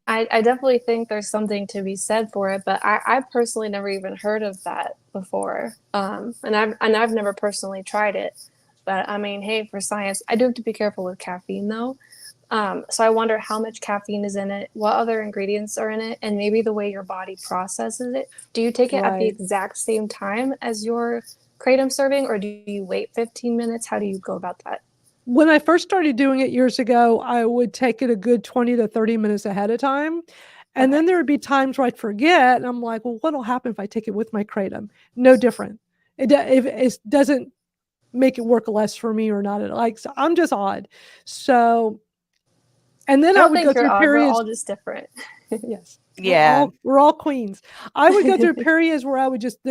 I definitely think there's something to be said for it, but I personally never even heard of that before. And I've never personally tried it. But hey, for science, I do have to be careful with caffeine though. So I wonder how much caffeine is in it, what other ingredients are in it, and maybe the way your body processes it. Do you take it at the exact same time as your Kratom serving, or do you wait 15 minutes? How do you go about that? When I first started doing it years ago, I would take it a good 20 to 30 minutes ahead of time. And then there would be times where I'd forget. And I'm like, well, what'll happen if I take it with my Kratom? No different. It doesn't make it work less for me or not. So I'm just odd. So, and then I would go through periods. We're all just different. Yes. Yeah. We're all queens. I would go through periods where I would just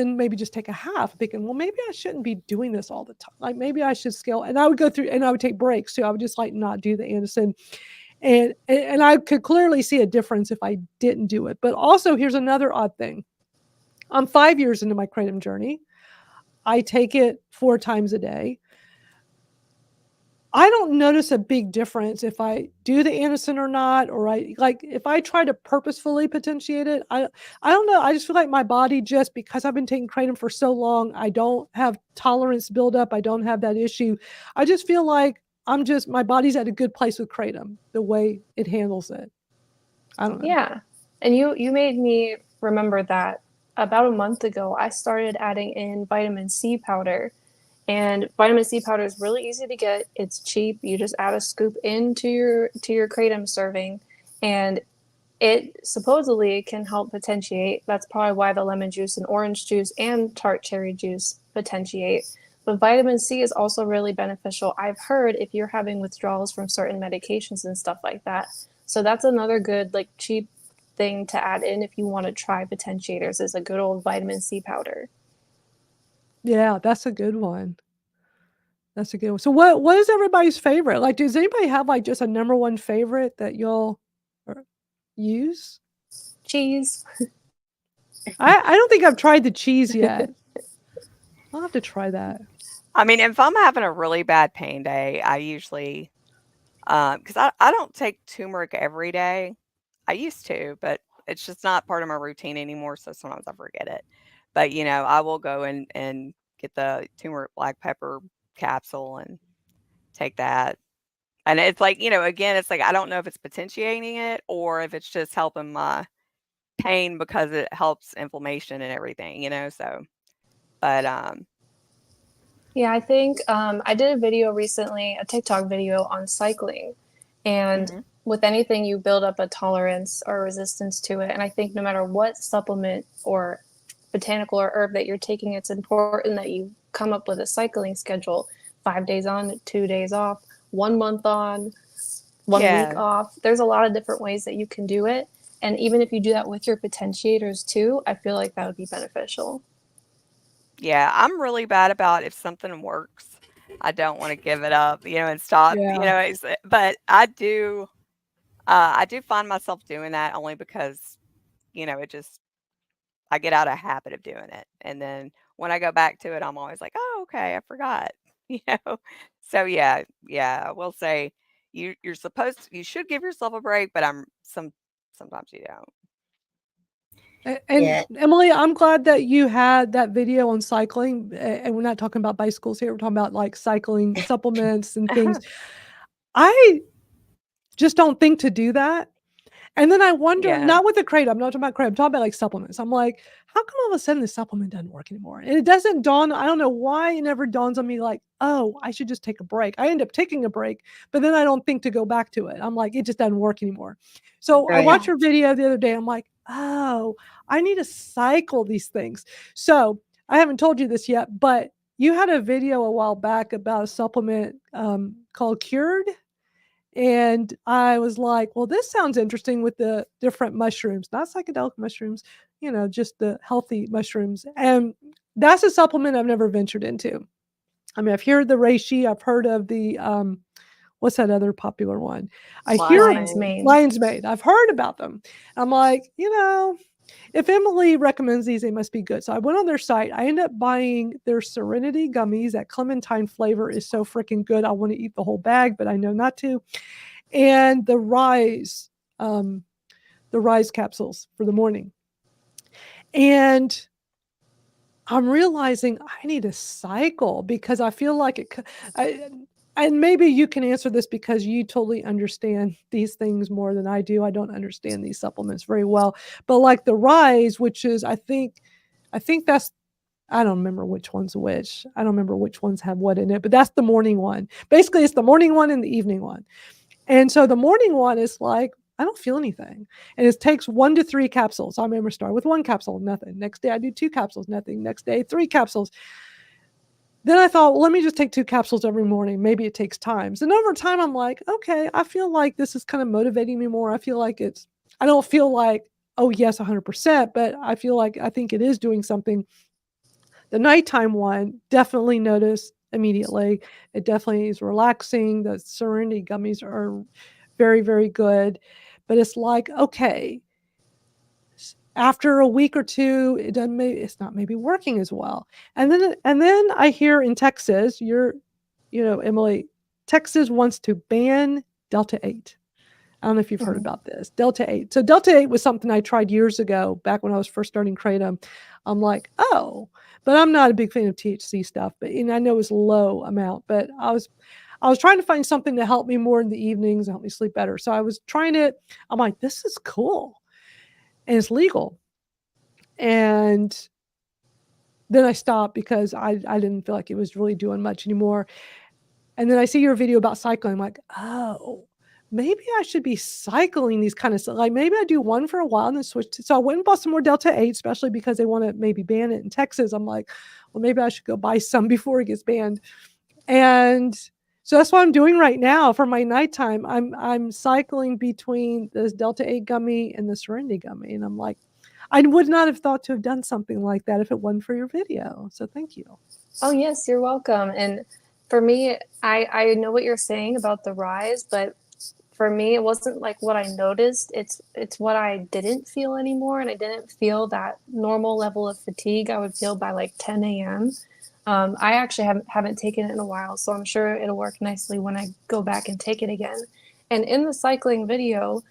take a half, thinking, well, maybe I shouldn't be doing this all the time. Like, maybe I should scale. And I would go through and I would take breaks too. I would just not do the Anacin. And I could clearly see a difference if I didn't do it. But also, here's another odd thing. I'm 5 years into my Kratom journey. I take it 4 times a day. I don't notice a big difference if I do the Anacin or not, or if I try to purposefully potentiate it. I don't know. I just feel like my body, just because I've been taking Kratom for so long, I don't have tolerance build up. I don't have that issue. I just feel like my body's at a good place with Kratom, the way it handles it. I don't know. Yeah. And you made me remember that about a month ago, I started adding in vitamin C powder. And vitamin C powder is really easy to get. It's cheap. You just add a scoop into your Kratom serving, and it supposedly can help potentiate. That's probably why the lemon juice and orange juice and tart cherry juice potentiate. But vitamin C is also really beneficial. I've heard if you're having withdrawals from certain medications and stuff like that. So that's another good, like, cheap thing to add in if you want to try potentiators, is a good old vitamin C powder. Yeah, that's a good one. That's a good one. So what is everybody's favorite? Like, does anybody have like just a number one favorite that you'll use? Cheese. I don't think I've tried the cheese yet. I'll have to try that. I mean, if I'm having a really bad pain day, I usually, because I don't take turmeric every day. I used to, but it's just not part of my routine anymore. So sometimes I forget it. But I will go and get the turmeric black pepper capsule and take that. And it's like, again, it's like I don't know if it's potentiating it or if it's just helping my pain because it helps inflammation and everything. So, but Yeah, I think I did a video recently, a TikTok video on cycling. And mhm. with anything, you build up a tolerance or resistance to it. And I think no matter what supplement or botanical or herb that you're taking, it's important that you come up with a cycling schedule: 5 days on, 2 days off, 1 month on, 1 week Yeah. off. There's a lot of different ways that you can do it. And even if you do that with your potentiators too, I feel like that would be beneficial. Yeah, I'm really bad about if something works, I don't wanna give it up, and stop, Yeah. but I do find myself doing that only because, it just I get out of habit of doing it, and then when I go back to it, I'm always like, "Oh, okay, I forgot," you know? So, yeah, I will say you should give yourself a break, but sometimes you don't. And Yeah. Emily, I'm glad that you had that video on cycling. And we're not talking about bicycles here. We're talking about like cycling supplements and things. I just don't think to do that. And then I wonder, Yeah. not with the Kratom, I'm not talking about Kratom, I'm talking about like supplements. I'm like, how come all of a sudden this supplement doesn't work anymore? And it doesn't dawn, I don't know why it never dawns on me like, oh, I should just take a break. I end up taking a break, but then I don't think to go back to it. I'm like, it just doesn't work anymore. So I Right. watched your video the other day. I'm like, oh, I need to cycle these things. So I haven't told you this yet, but you had a video a while back about a supplement called Cured. And I was like, well, this sounds interesting with the different mushrooms, not psychedelic mushrooms, just the healthy mushrooms. And that's a supplement I've never ventured into. I mean, I've heard the reishi, I've heard of the what's that other popular one? I hear Lion's Lion's mane. Lion's Mane. I've heard about them. I'm like, if Emily recommends these, they must be good. So I went on their site. I ended up buying their Serenity gummies. That clementine flavor is so freaking good. I want to eat the whole bag, but I know not to. And the rise capsules for the morning. And I'm realizing I need to cycle because I feel like and maybe you can answer this because you totally understand these things more than I do. I don't understand these supplements very well. But like the rise, which is I think that's I don't remember which one's which. I don't remember which ones have what in it, but that's the morning one. Basically, it's the morning one and the evening one. And so the morning one is like, I don't feel anything. And it takes 1 to 3 capsules. I remember start with 1 capsule, nothing. Next day I do 2 capsules, nothing. Next day 3 capsules. Then I thought, well, let me just take 2 capsules every morning. Maybe it takes time. And over time, I'm like, okay, I feel like this is kind of motivating me more. I don't feel like, oh, yes, 100%, but I think it is doing something. The nighttime one, definitely notice immediately. It definitely is relaxing. The Serenity gummies are very, very good. But it's like, okay, after a week or two, it's not maybe working as well. And then I hear in Texas, Emily, Texas wants to ban Delta 8. I don't know if you've heard about this. Delta 8. So Delta 8 was something I tried years ago, back when I was first starting Kratom. I'm like, oh, but I'm not a big fan of THC stuff, and I know it's low amount, but I was trying to find something to help me more in the evenings, help me sleep better. So I was trying it. I'm like, this is cool. And it's legal. And then I stopped because I didn't feel like it was really doing much anymore. And then I see your video about cycling. I'm like, oh, maybe I should be cycling these kind of stuff. Like maybe I do one for a while and then switch to, so I went and bought some more Delta 8, especially because they want to maybe ban it in Texas. I'm like, well, maybe I should go buy some before it gets banned. And so that's what I'm doing right now for my nighttime. I'm cycling between this Delta 8 gummy and the Serenity gummy. And I'm like, I would not have thought to have done something like that if it wasn't for your video. So thank you. Oh, yes, you're welcome. And for me, I know what you're saying about the rise, but for me, it wasn't like what I noticed. It's what I didn't feel anymore. And I didn't feel that normal level of fatigue I would feel by like 10 a.m. I actually haven't taken it in a while, so I'm sure it'll work nicely when I go back and take it again. And in the cycling video,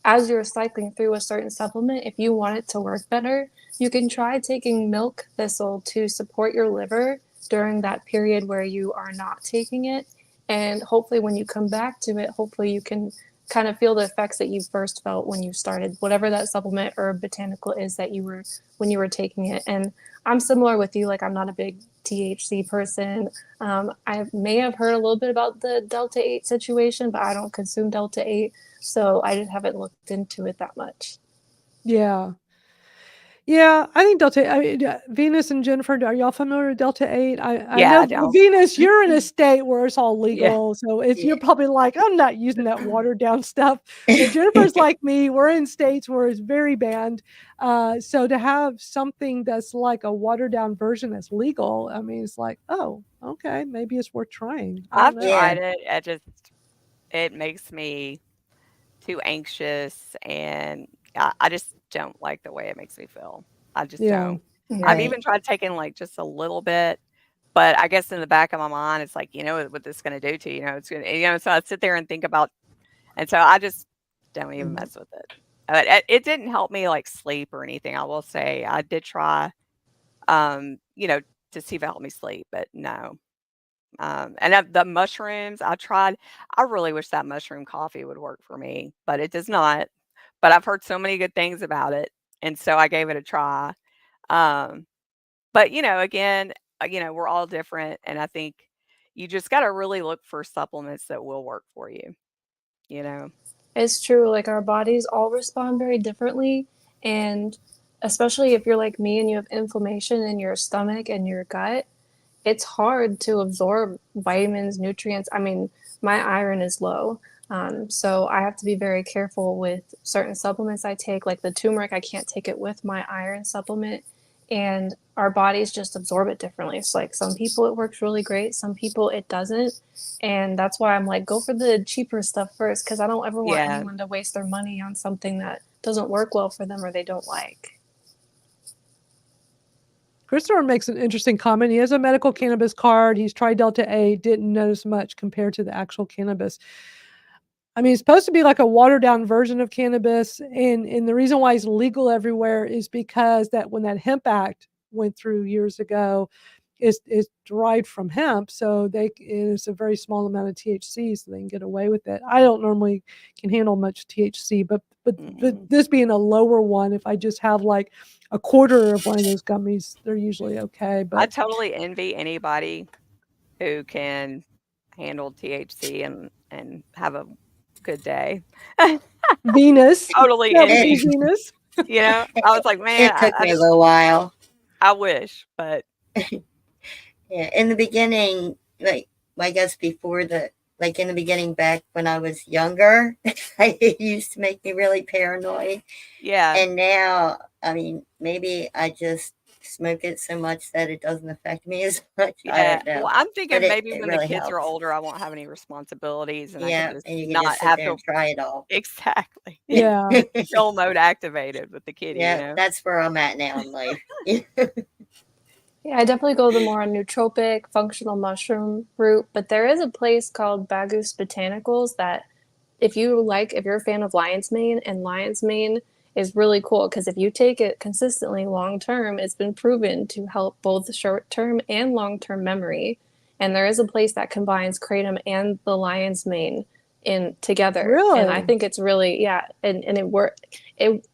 as you're cycling through a certain supplement, if you want it to work better, you can try taking milk thistle to support your liver during that period where you are not taking it. And hopefully when you come back to it, hopefully you can kind of feel the effects that you first felt when you started whatever that supplement or botanical is that you were when you were taking it. And I'm similar with you. Like, I'm not a big THC person. I may have heard a little bit about the Delta 8 situation, but I don't consume Delta 8. So I just haven't looked into it that much. Yeah. Yeah, I think Delta. I mean, Venus and Jennifer, are y'all familiar with Delta 8? I Yeah, know I don't. Venus, you're in a state where it's all Yeah. legal, so you're probably like, I'm not using that watered down stuff. But Jennifer's like me, we're in states where it's very banned. So to have something that's like a watered down version that's legal, I mean, it's like, oh, okay, maybe it's worth trying. I don't I've know. tried it. It makes me too anxious, and I just don't like the way it makes me feel. I just Yeah. don't. I've Right. even tried taking like just a little bit, but I guess in the back of my mind, it's like, what this is going to do to you. It's going to, so I sit there and think about, and so I just don't even mess with it. But it didn't help me like sleep or anything. I will say I did try, to see if it helped me sleep, but no. And the mushrooms I tried, I really wish that mushroom coffee would work for me, but it does not. But I've heard so many good things about it, and so I gave it a try. Um, but again, we're all different, and I think you just got to really look for supplements that will work for you. You know. It's true. Like, our bodies all respond very differently. And especially if you're like me and you have inflammation in your stomach and your gut, it's hard to absorb vitamins, nutrients. I mean, my iron is low. So I have to be very careful with certain supplements I take, like the turmeric. I can't take it with my iron supplement. And our bodies just absorb it differently. It's like some people it works really great, some people it doesn't. And that's why I'm like, go for the cheaper stuff first, because I don't ever want Yeah. anyone to waste their money on something that doesn't work well for them or they don't like. Christopher makes an interesting comment. He has a medical cannabis card. He's tried Delta 8, didn't notice much compared to the actual cannabis. I mean, it's supposed to be like a watered down version of cannabis. And the reason why it's legal everywhere is because that when that Hemp Act went through years ago, is derived from hemp. So it's a very small amount of THC, so they can get away with it. I don't normally can handle much THC, but this being a lower one, if I just have like a quarter of one of those gummies, they're usually okay. I But totally envy anybody who can handle THC and have a good day. Venus, Totally that would envy. be Venus. I was like, man, It took I me a just, little while. I wish, but Yeah, in the beginning, like I guess before like in the beginning back when I was younger, it used to make me really paranoid. yeah, And now, I mean, maybe I just smoke it so much that it doesn't affect me as much. I yeah. don't know. Well, I'm thinking But maybe it when the really kids are helps. older, I won't have any responsibilities and I can Yeah, just and you can just not sit have there to and try it all. exactly Yeah. chill mode activated with the kitty, Yeah, that's where I'm at now in life. Yeah, I definitely go the more nootropic, functional mushroom route, but there is a place called Bagus Botanicals that if you're a fan of lion's mane, and lion's mane is really cool because if you take it consistently long term, it's been proven to help both short term and long term memory. And there is a place that combines kratom and the lion's mane in together. And I Really? think it's really, yeah, and it worked.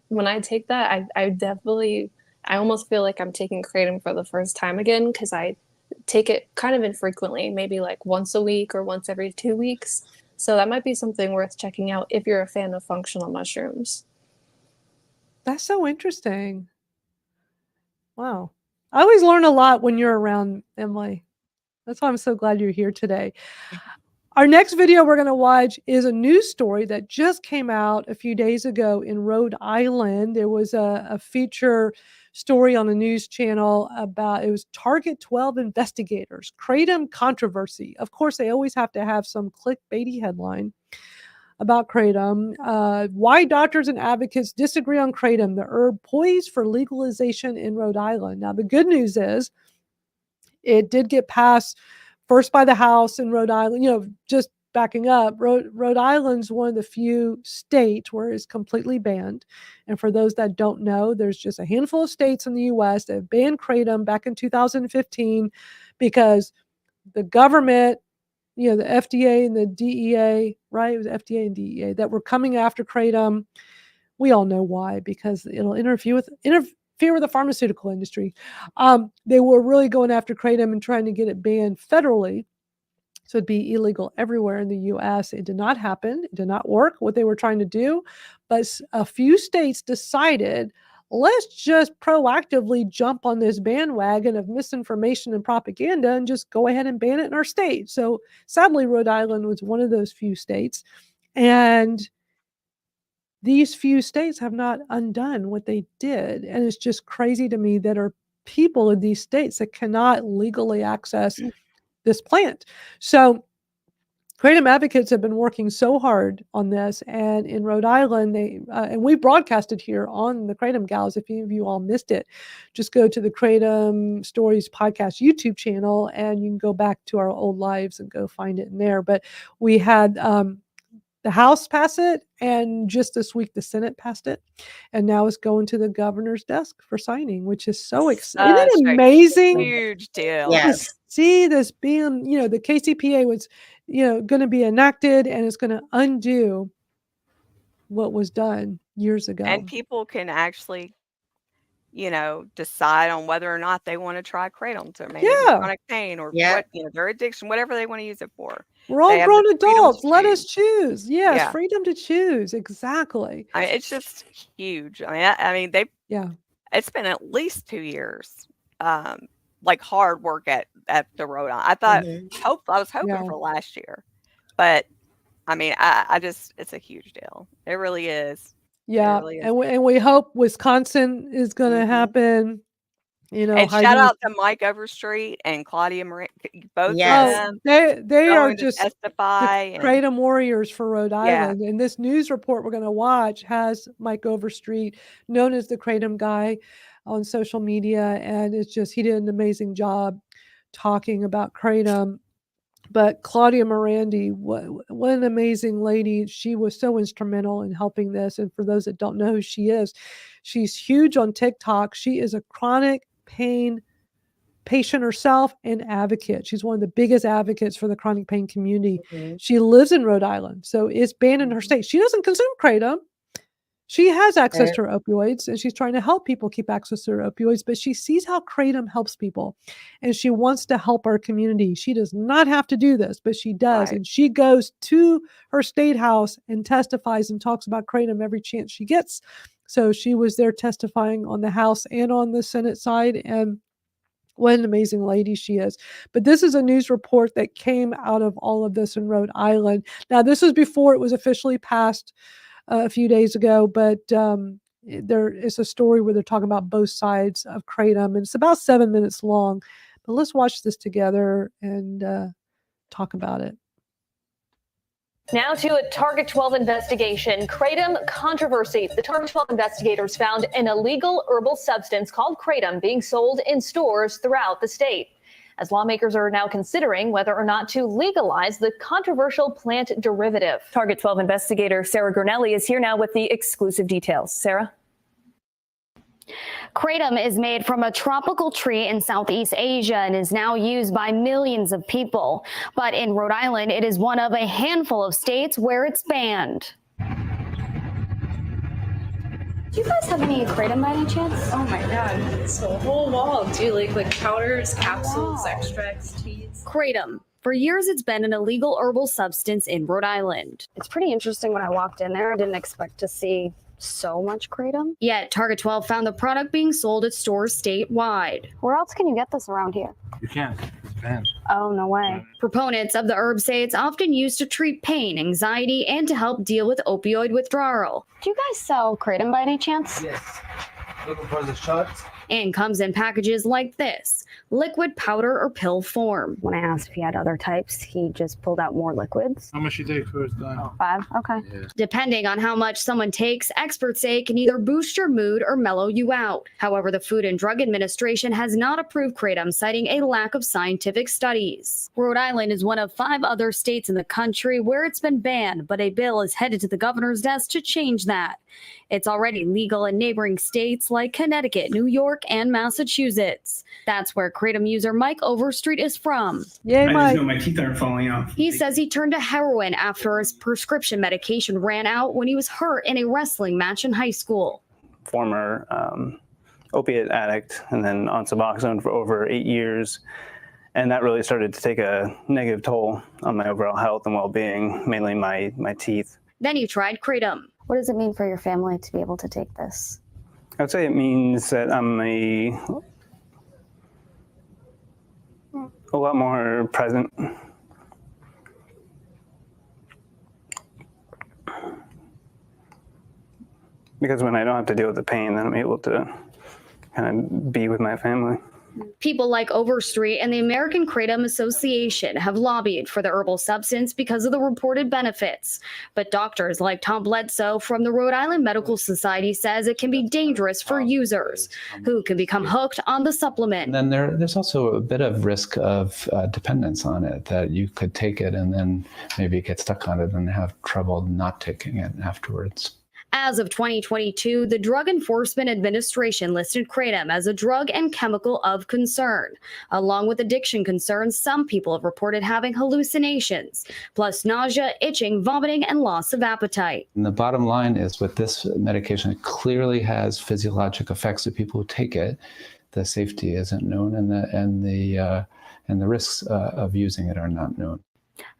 When I take that, I definitely, I almost feel like I'm taking kratom for the first time again because I take it kind of infrequently, maybe like once a week or once every 2 weeks. So that might be something worth checking out if you're a fan of functional mushrooms. That's so interesting. Wow. I always learn a lot when you're around, Emily. That's why I'm so glad you're here today. Our next video we're going to watch is a news story that just came out a few days ago in Rhode Island. There was a feature story on a news channel about, it was Target 12 investigators, Kratom controversy. Of course, they always have to have some clickbaity headline about Kratom. Why doctors and advocates disagree on Kratom, the herb poised for legalization in Rhode Island. Now, the good news is it did get passed first by the House in Rhode Island. Just backing up, Rhode Island's one of the few states where it's completely banned. And for those that don't know, there's just a handful of states in the U.S. that have banned Kratom back in 2015 because the government, the FDA and the DEA, right? It was FDA and DEA that were coming after Kratom. We all know why, because it'll interfere with the pharmaceutical industry. They were really going after Kratom and trying to get it banned federally. So it'd be illegal everywhere in the U.S. It did not happen. It did not work, what they were trying to do. But a few states decided, let's just proactively jump on this bandwagon of misinformation and propaganda and just go ahead and ban it in our state. So sadly, Rhode Island was one of those few states. And these few states have not undone what they did. And it's just crazy to me that there are people in these states that cannot legally access this plant. So Kratom advocates have been working so hard on this. And in Rhode Island, they and we broadcasted here on the Kratom Gals. If any of you all missed it, just go to the Kratom Stories podcast YouTube channel and you can go back to our old lives and go find it in there. But we had the House pass it, and just this week the Senate passed it, and now it's going to the governor's desk for signing, which is so exciting. Isn't it amazing? Huge deal. Yes. To see this being, the KCPA was, going to be enacted, and it's going to undo what was done years ago. And people can actually, decide on whether or not they want to try Kratom to manage chronic pain or what, their addiction, whatever they want to use it for. We're all grown adults. Let us choose. Yes, freedom to choose. Exactly. I mean, it's just huge. It's been at least 2 years, like hard work at the Rhode Island. I thought, I was hoping for last year, but it's a huge deal. It really is. Yeah, really is. And we hope Wisconsin is going to happen. And shout out to Mike Overstreet and Claudia Moran, both of them. They are just testify Kratom warriors for Rhode Island. And this news report we're going to watch has Mike Overstreet, known as the Kratom guy, on social media, and it's just, he did an amazing job talking about Kratom. But Claudia Morandi, what an amazing lady. She was so instrumental in helping this. And for those that don't know who she is, she's huge on TikTok. She is a chronic pain patient herself and advocate. She's one of the biggest advocates for the chronic pain community. She lives in Rhode Island, so it's banned in her state. She doesn't consume Kratom. She has access to her opioids, and she's trying to help people keep access to her opioids, but she sees how Kratom helps people, and she wants to help our community. She does not have to do this, but she does, and she goes to her state house and testifies and talks about Kratom every chance she gets. So she was there testifying on the House and on the Senate side, and what an amazing lady she is. But this is a news report that came out of all of this in Rhode Island. Now, this was before it was officially passed a few days ago, but there is a story where they're talking about both sides of Kratom, and it's about 7 minutes long. But let's watch this together and talk about it. Now to a Target 12 investigation. Kratom controversy. The Target 12 investigators found an illegal herbal substance called Kratom being sold in stores throughout the state, as lawmakers are now considering whether or not to legalize the controversial plant derivative. Target 12 investigator Sarah Gurnelli is here now with the exclusive details. Sarah? Kratom is made from a tropical tree in Southeast Asia and is now used by millions of people. But in Rhode Island, it is one of a handful of states where it's banned. Do you guys have any Kratom by any chance? Oh my god, it's a whole wall. Do you like powders, capsules, extracts, teas? Kratom, For years, it's been an illegal herbal substance in Rhode Island. It's pretty interesting. When I walked in there, I didn't expect to see so much kratom. Yet, Target 12 found the product being sold at stores statewide. Where else can you get this around here? You can't. It's banned. Oh, no way. Proponents of the herb say it's often used to treat pain, anxiety, and to help deal with opioid withdrawal. Do you guys sell kratom by any chance? Yes. Looking for the shots? And comes in packages like this, liquid, powder, or pill form. When I asked if he had other types, he just pulled out more liquids. How much you take for it done? 5? Okay. Yeah. Depending on how much someone takes, experts say it can either boost your mood or mellow you out. However, the Food and Drug Administration has not approved kratom, citing a lack of scientific studies. Rhode Island is one of 5 other states in the country where it's been banned, but a bill is headed to the governor's desk to change that. It's already legal in neighboring states like Connecticut, New York, and Massachusetts. That's where kratom user Mike Overstreet is from. Yay, I just Mike. know my teeth aren't falling out. He says he turned to heroin after his prescription medication ran out when he was hurt in a wrestling match in high school. Former opiate addict and then on Suboxone for over 8 years. And that really started to take a negative toll on my overall health and well-being, mainly my teeth. Then he tried kratom. What does it mean for your family to be able to take this? I would say it means that I'm a lot more present. Because when I don't have to deal with the pain, then I'm able to kind of be with my family. People like Overstreet and the American Kratom Association have lobbied for the herbal substance because of the reported benefits. But doctors like Tom Bledsoe from the Rhode Island Medical Society says it can be dangerous for users who can become hooked on the supplement. And then there's also a bit of risk of dependence on it, that you could take it and then maybe get stuck on it and have trouble not taking it afterwards. As of 2022, the Drug Enforcement Administration listed kratom as a drug and chemical of concern. Along with addiction concerns, some people have reported having hallucinations, plus nausea, itching, vomiting, and loss of appetite. And the bottom line is, with this medication, it clearly has physiologic effects to people who take it. The safety isn't known, and the risks of using it are not known.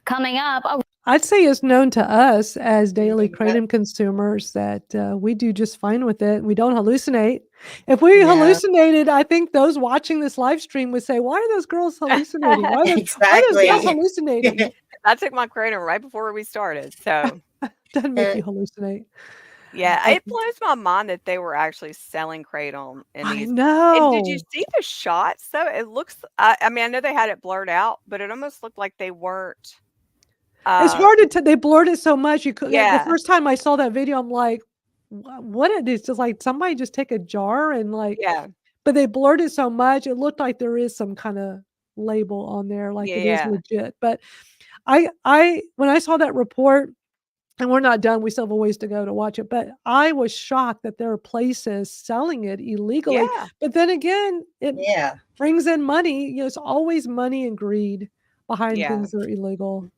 Coming up, I'd say it's known to us as daily kratom consumers that we do just fine with it. We don't hallucinate. If we hallucinated, I think those watching this live stream would say, "Why are those girls hallucinating? Why are those girls hallucinating?" I took my kratom right before we started, so doesn't make you hallucinate. Yeah, it blows my mind that they were actually selling kratom in these. I know. And did you see the shots? So it looks. I mean, I know they had it blurred out, but it almost looked like they weren't. It's hard to they blurred it so much. You could. Yeah. The first time I saw that video, I'm like, "What it is?" Just like somebody just take a jar and like. Yeah. But they blurred it so much, it looked like there is some kind of label on there, like it is legit. But I when I saw that report, and we're not done, we still have a ways to go to watch it, but I was shocked that there are places selling it illegally. Yeah. But then again, it brings in money. You know, it's always money and greed behind things that are illegal.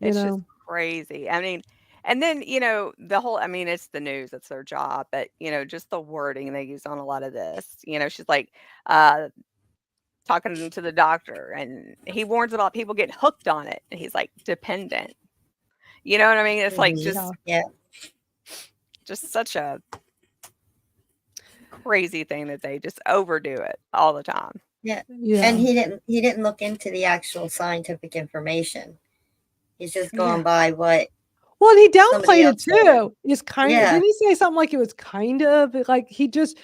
It's just crazy. I mean, and then, the whole, it's the news, it's their job, but, just the wording they use on a lot of this, she's like, talking to the doctor and he warns about people getting hooked on it. And he's like, dependent. You know what I mean? It's like, just such a crazy thing that they just overdo it all the time. Yeah. And he didn't look into the actual scientific information. He's just going by what. Well, and he downplayed it too. It's kind of. Didn't he say something like it was kind of like is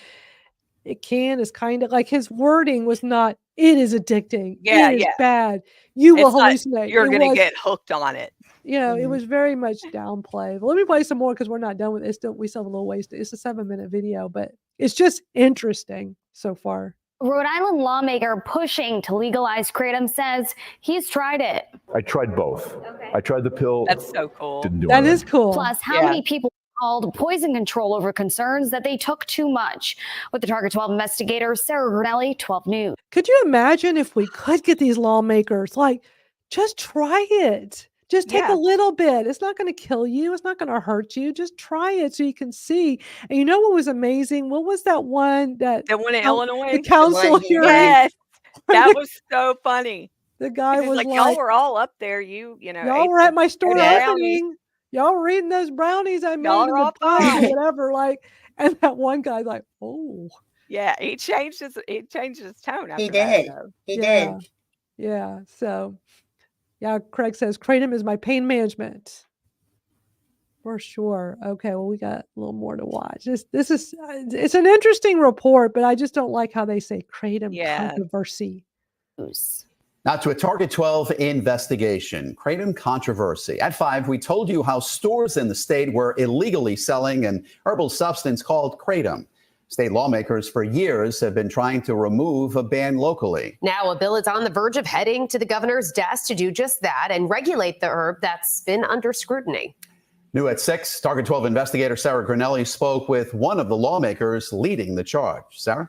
kind of like his wording was not. It is addicting. Yeah, it is bad. You will hallucinate. You're going to get hooked on it. It was very much downplayed. But let me play some more because we're not done with it. We still have a little ways. It's a 7-minute video, but it's just interesting so far. Rhode Island lawmaker pushing to legalize kratom says he's tried it. I tried both. Okay. I tried the pill. That's so cool. Didn't do that it. Is cool. Plus, how many people called poison control over concerns that they took too much? With the Target 12 investigator, Sarah Grinelli, 12 News. Could you imagine if we could get these lawmakers, just try it. Just take a little bit. It's not going to kill you. It's not going to hurt you. Just try it so you can see. And you know what was amazing? What was that one? The one in Illinois? The council hearing. Yes. That was so funny. The guy 'Cause it's was like, like, y'all were all up there. You know, y'all ate were at my store brownies. opening. Y'all were eating those brownies I made Y'all in are the all pot or fine. whatever. Like, and that one guy's like, oh, Yeah, he changed his tone He after that, did. though. He yeah, did. yeah. So, yeah, Craig says Kratom is my pain management. For sure. Okay, well, we got a little more to watch. This is it's an interesting report, but I just don't like how they say Kratom Yeah. controversy. Now to a Target 12 investigation, Kratom controversy. At 5, we told you how stores in the state were illegally selling an herbal substance called Kratom. State lawmakers for years have been trying to remove a ban locally. Now a bill is on the verge of heading to the governor's desk to do just that and regulate the herb that's been under scrutiny. New at 6, Target 12 investigator Sarah Granelli spoke with one of the lawmakers leading the charge. Sarah?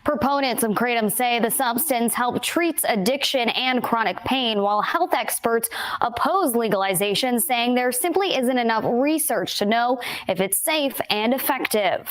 Proponents of Kratom say the substance helps treats addiction and chronic pain, while health experts oppose legalization, saying there simply isn't enough research to know if it's safe and effective.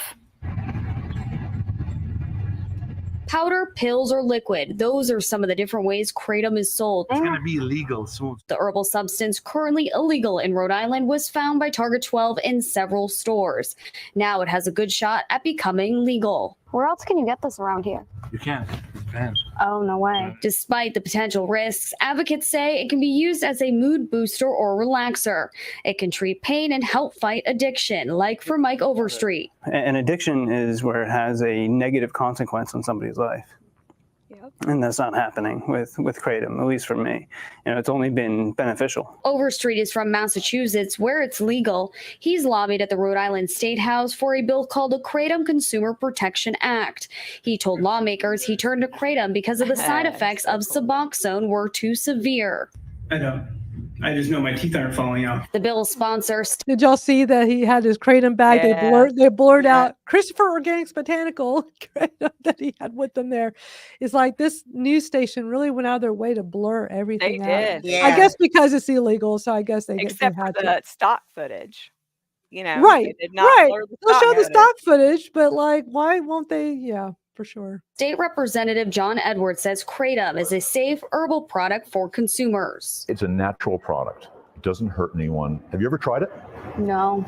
Powder, pills, or liquid. Those are some of the different ways Kratom is sold. It's going to be illegal soon. The herbal substance, currently illegal in Rhode Island, was found by Target 12 in several stores. Now it has a good shot at becoming legal. Where else can you get this around here? You can't. It depends. Oh, no way. Despite the potential risks, advocates say it can be used as a mood booster or relaxer. It can treat pain and help fight addiction, like for Mike Overstreet. And addiction is where it has a negative consequence on somebody's life. And that's not happening with Kratom, at least for me. It's only been beneficial. Overstreet is from Massachusetts, where it's legal. He's lobbied at the Rhode Island State House for a bill called the Kratom Consumer Protection Act. He told lawmakers he turned to Kratom because of the side effects of Suboxone were too severe. I don't. I just know my teeth aren't falling out. The bill's sponsor. Did y'all see that he had his Kratom bag? Yeah. They blurred out Christopher Organics Botanical Kratom that he had with them there. It's like this news station really went out of their way to blur everything They out. did. Yeah. I guess because it's illegal, so I guess they Except for had the to. stock footage. Right, They did not right. blur the They'll show the footage. stock footage, but like, why won't they? Yeah, for sure. State Representative John Edwards says Kratom is a safe herbal product for consumers. It's a natural product. It doesn't hurt anyone. Have you ever tried it? No.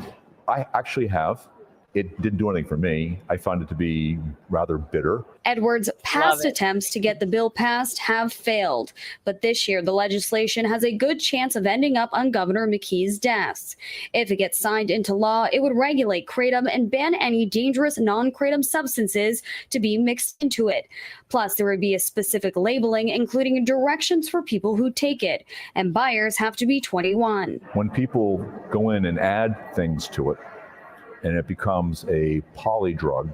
I actually have. It didn't do anything for me. I found it to be rather bitter. Edwards' past attempts to get the bill passed have failed, but this year the legislation has a good chance of ending up on Governor McKee's desk. If it gets signed into law, it would regulate Kratom and ban any dangerous non-Kratom substances to be mixed into it. Plus, there would be a specific labeling, including directions for people who take it, and buyers have to be 21. When people go in and add things to it, and it becomes a polydrug,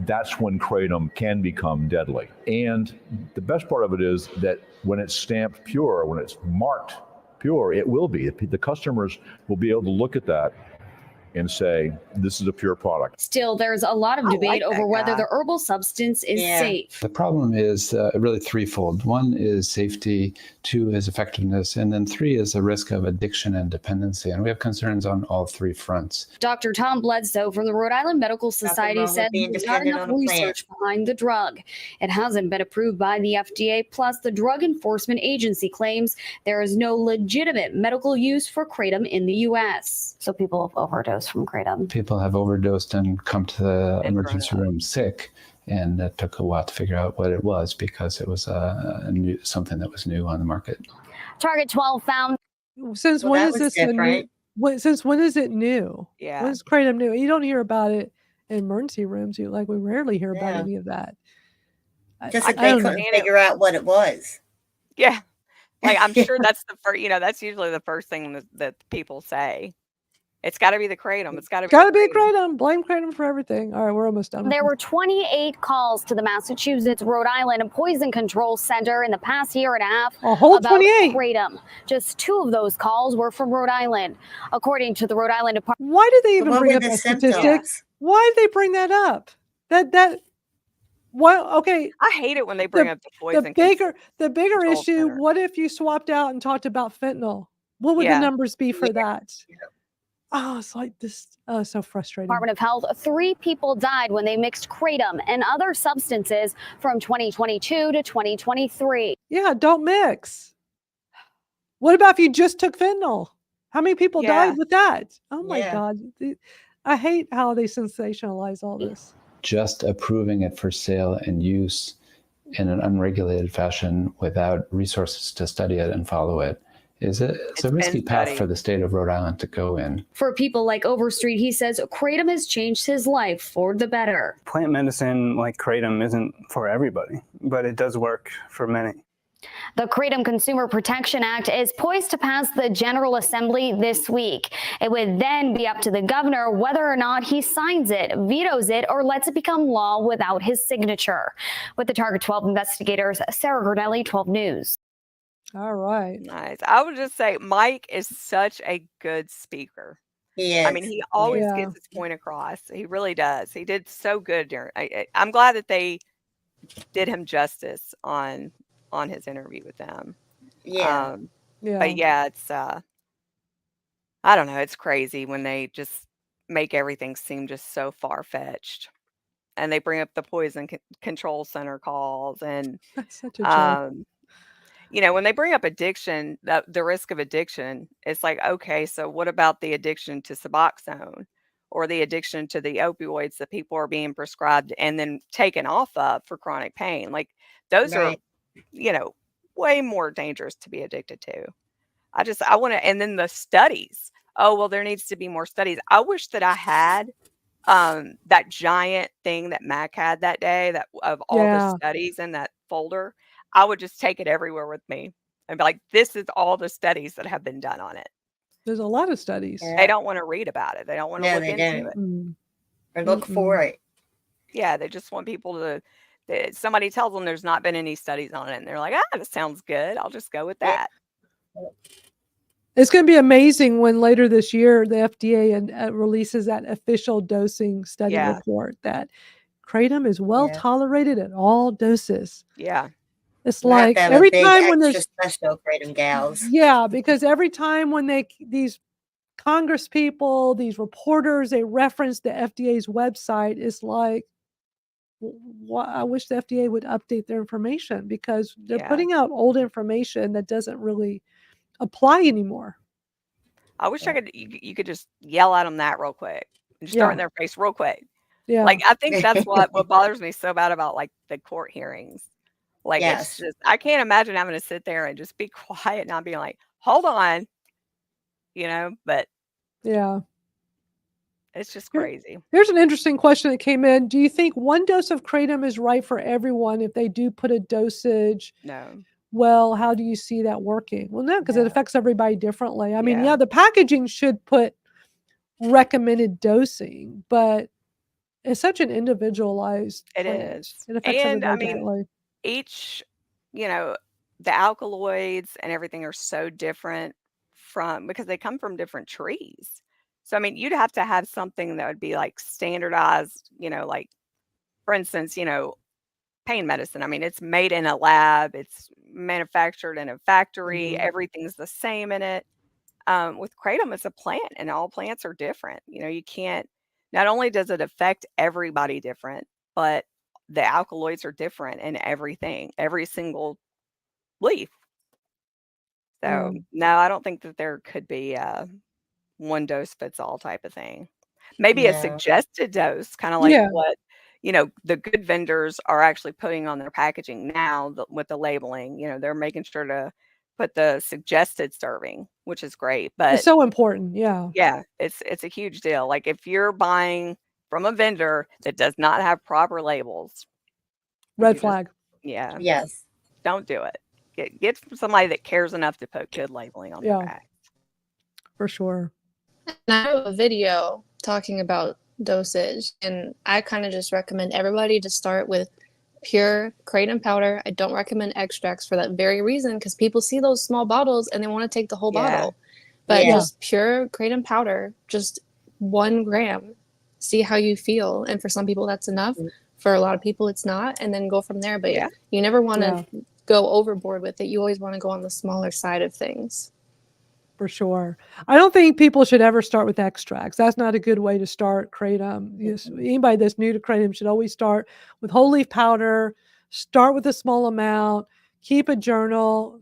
that's when Kratom can become deadly. And the best part of it is that when it's stamped pure, when it's marked pure, it will be. The customers will be able to look at that and say, this is a pure product. Still, there's a lot of debate over whether the herbal substance is safe. The problem is really threefold. One is safety, 2 is effectiveness, and then 3 is the risk of addiction and dependency. And we have concerns on all 3 fronts. Dr. Tom Bledsoe from the Rhode Island Medical Society said there's not enough research behind the drug. It hasn't been approved by the FDA, plus the Drug Enforcement Agency claims there is no legitimate medical use for Kratom in the U.S. So people have overdosed from Kratom. People have overdosed and come to the emergency room sick, and it took a while to figure out what it was because it was something that was new on the market. Target 12 found. Since when is this new? Since when is it new? Yeah. When is Kratom new? You don't hear about it in emergency rooms. We rarely hear about any of that. Just that they couldn't figure out what it was. Yeah. Like, I'm sure that's the first, that's usually the first thing that people say. It's got to be the Kratom. It's got to be Kratom. Blame Kratom for everything. All right, we're almost done. There were 28 calls to the Massachusetts, Rhode Island, and Poison Control Center in the past year and a half. A whole about 28. Kratom. Just 2 of those calls were from Rhode Island, according to the Rhode Island Department. Why did they even bring up that statistic? Why did they bring that up? Well, okay. I hate it when they bring up the poison. The bigger issue. What if you swapped out and talked about fentanyl? What would the numbers be for that? Oh, it's like this. Oh, so frustrating. Department of Health, 3 people died when they mixed kratom and other substances from 2022 to 2023. Yeah, don't mix. What about if you just took fentanyl? How many people died with that? Oh my God. I hate how they sensationalize all this. Just approving it for sale and use in an unregulated fashion without resources to study it and follow it it's a risky path for the state of Rhode Island to go in. For people like Overstreet, he says kratom has changed his life for the better. Plant medicine like kratom isn't for everybody, but it does work for many. The Kratom Consumer Protection Act is poised to pass the General Assembly this week. It would then be up to the governor whether or not he signs it, vetoes it, or lets it become law without his signature. With the Target 12 investigators, Sarah Gordelli, 12 News. All right. Nice. I would just say Mike is such a good speaker. He is. I mean, he always gets his point across. He really does. He did so good during. I'm glad that they did him justice on his interview with them. Yeah. But yeah, it's I don't know. It's crazy when they just make everything seem just so far fetched, and they bring up the poison control center calls and That's such a joke. you know, when they bring up addiction, the risk of addiction, it's like, okay, so what about the addiction to Suboxone or the addiction to the opioids that people are being prescribed and then taken off of for chronic pain? Like those are, you know, way more dangerous to be addicted to. I want to, and then the studies. Oh, well, there needs to be more studies. I wish that I had that giant thing that Mac had that day that of all the studies in that folder. I would just take it everywhere with me and be like, this is all the studies that have been done on it. There's a lot of studies. They don't want to read about it. They don't want to look into it. Or look for it. Yeah, they just want people to, somebody tells them there's not been any studies on it. And they're like, that sounds good. I'll just go with that. It's going to be amazing when later this year the FDA releases that official dosing study report that kratom is well tolerated at all doses. Yeah. It's like every time when there's special Kratom Gals. Yeah, because every time when these Congress people, these reporters, they reference the FDA's website, it's like, I wish the FDA would update their information because they're putting out old information that doesn't really apply anymore. I wish I could, you could just yell at them that real quick and just throw it in their face real quick. Yeah. Like, I think that's what bothers me so bad about like the court hearings. Like, it's just, I can't imagine having to sit there and just be quiet and not being like, hold on, you know, but yeah, it's just crazy. Here's an interesting question that came in. Do you think one dose of kratom is right for everyone if they do put a dosage? No. Well, how do you see that working? Well, no, because it affects everybody differently. I mean, the packaging should put recommended dosing, but it's such an individualized It plant. is. It affects And I everybody mean, differently. each, you know, the alkaloids and everything are so different because they come from different trees. So, I mean, you'd have to have something that would be like standardized, you know, like for instance, you know, pain medicine. I mean, it's made in a lab, it's manufactured in a factory, everything's the same in it. With kratom, it's a plant and all plants are different. You know, you can't, not only does it affect everybody different, but the alkaloids are different in everything, every single leaf. So no, I don't think that there could be a one dose fits all type of thing. Maybe a suggested dose, kind of like what, you know, the good vendors are actually putting on their packaging now with the labeling. You know, they're making sure to put the suggested serving, which is great. But It's so important. Yeah. yeah, it's a huge deal. Like if you're buying from a vendor that does not have proper labels, Red flag. Yes. Don't do it. Get from somebody that cares enough to put good labeling on their pack. For sure. And I have a video talking about dosage, and I kind of just recommend everybody to start with pure kratom powder. I don't recommend extracts for that very reason, because people see those small bottles and they want to take the whole bottle. But just pure kratom powder, just 1 gram. See how you feel. And for some people that's enough. For a lot of people it's not, and then go from there. But you never want to go overboard with it. You always want to go on the smaller side of things. For sure. I don't think people should ever start with extracts. That's not a good way to start kratom. Anybody that's new to kratom should always start with whole leaf powder, start with a small amount, keep a journal,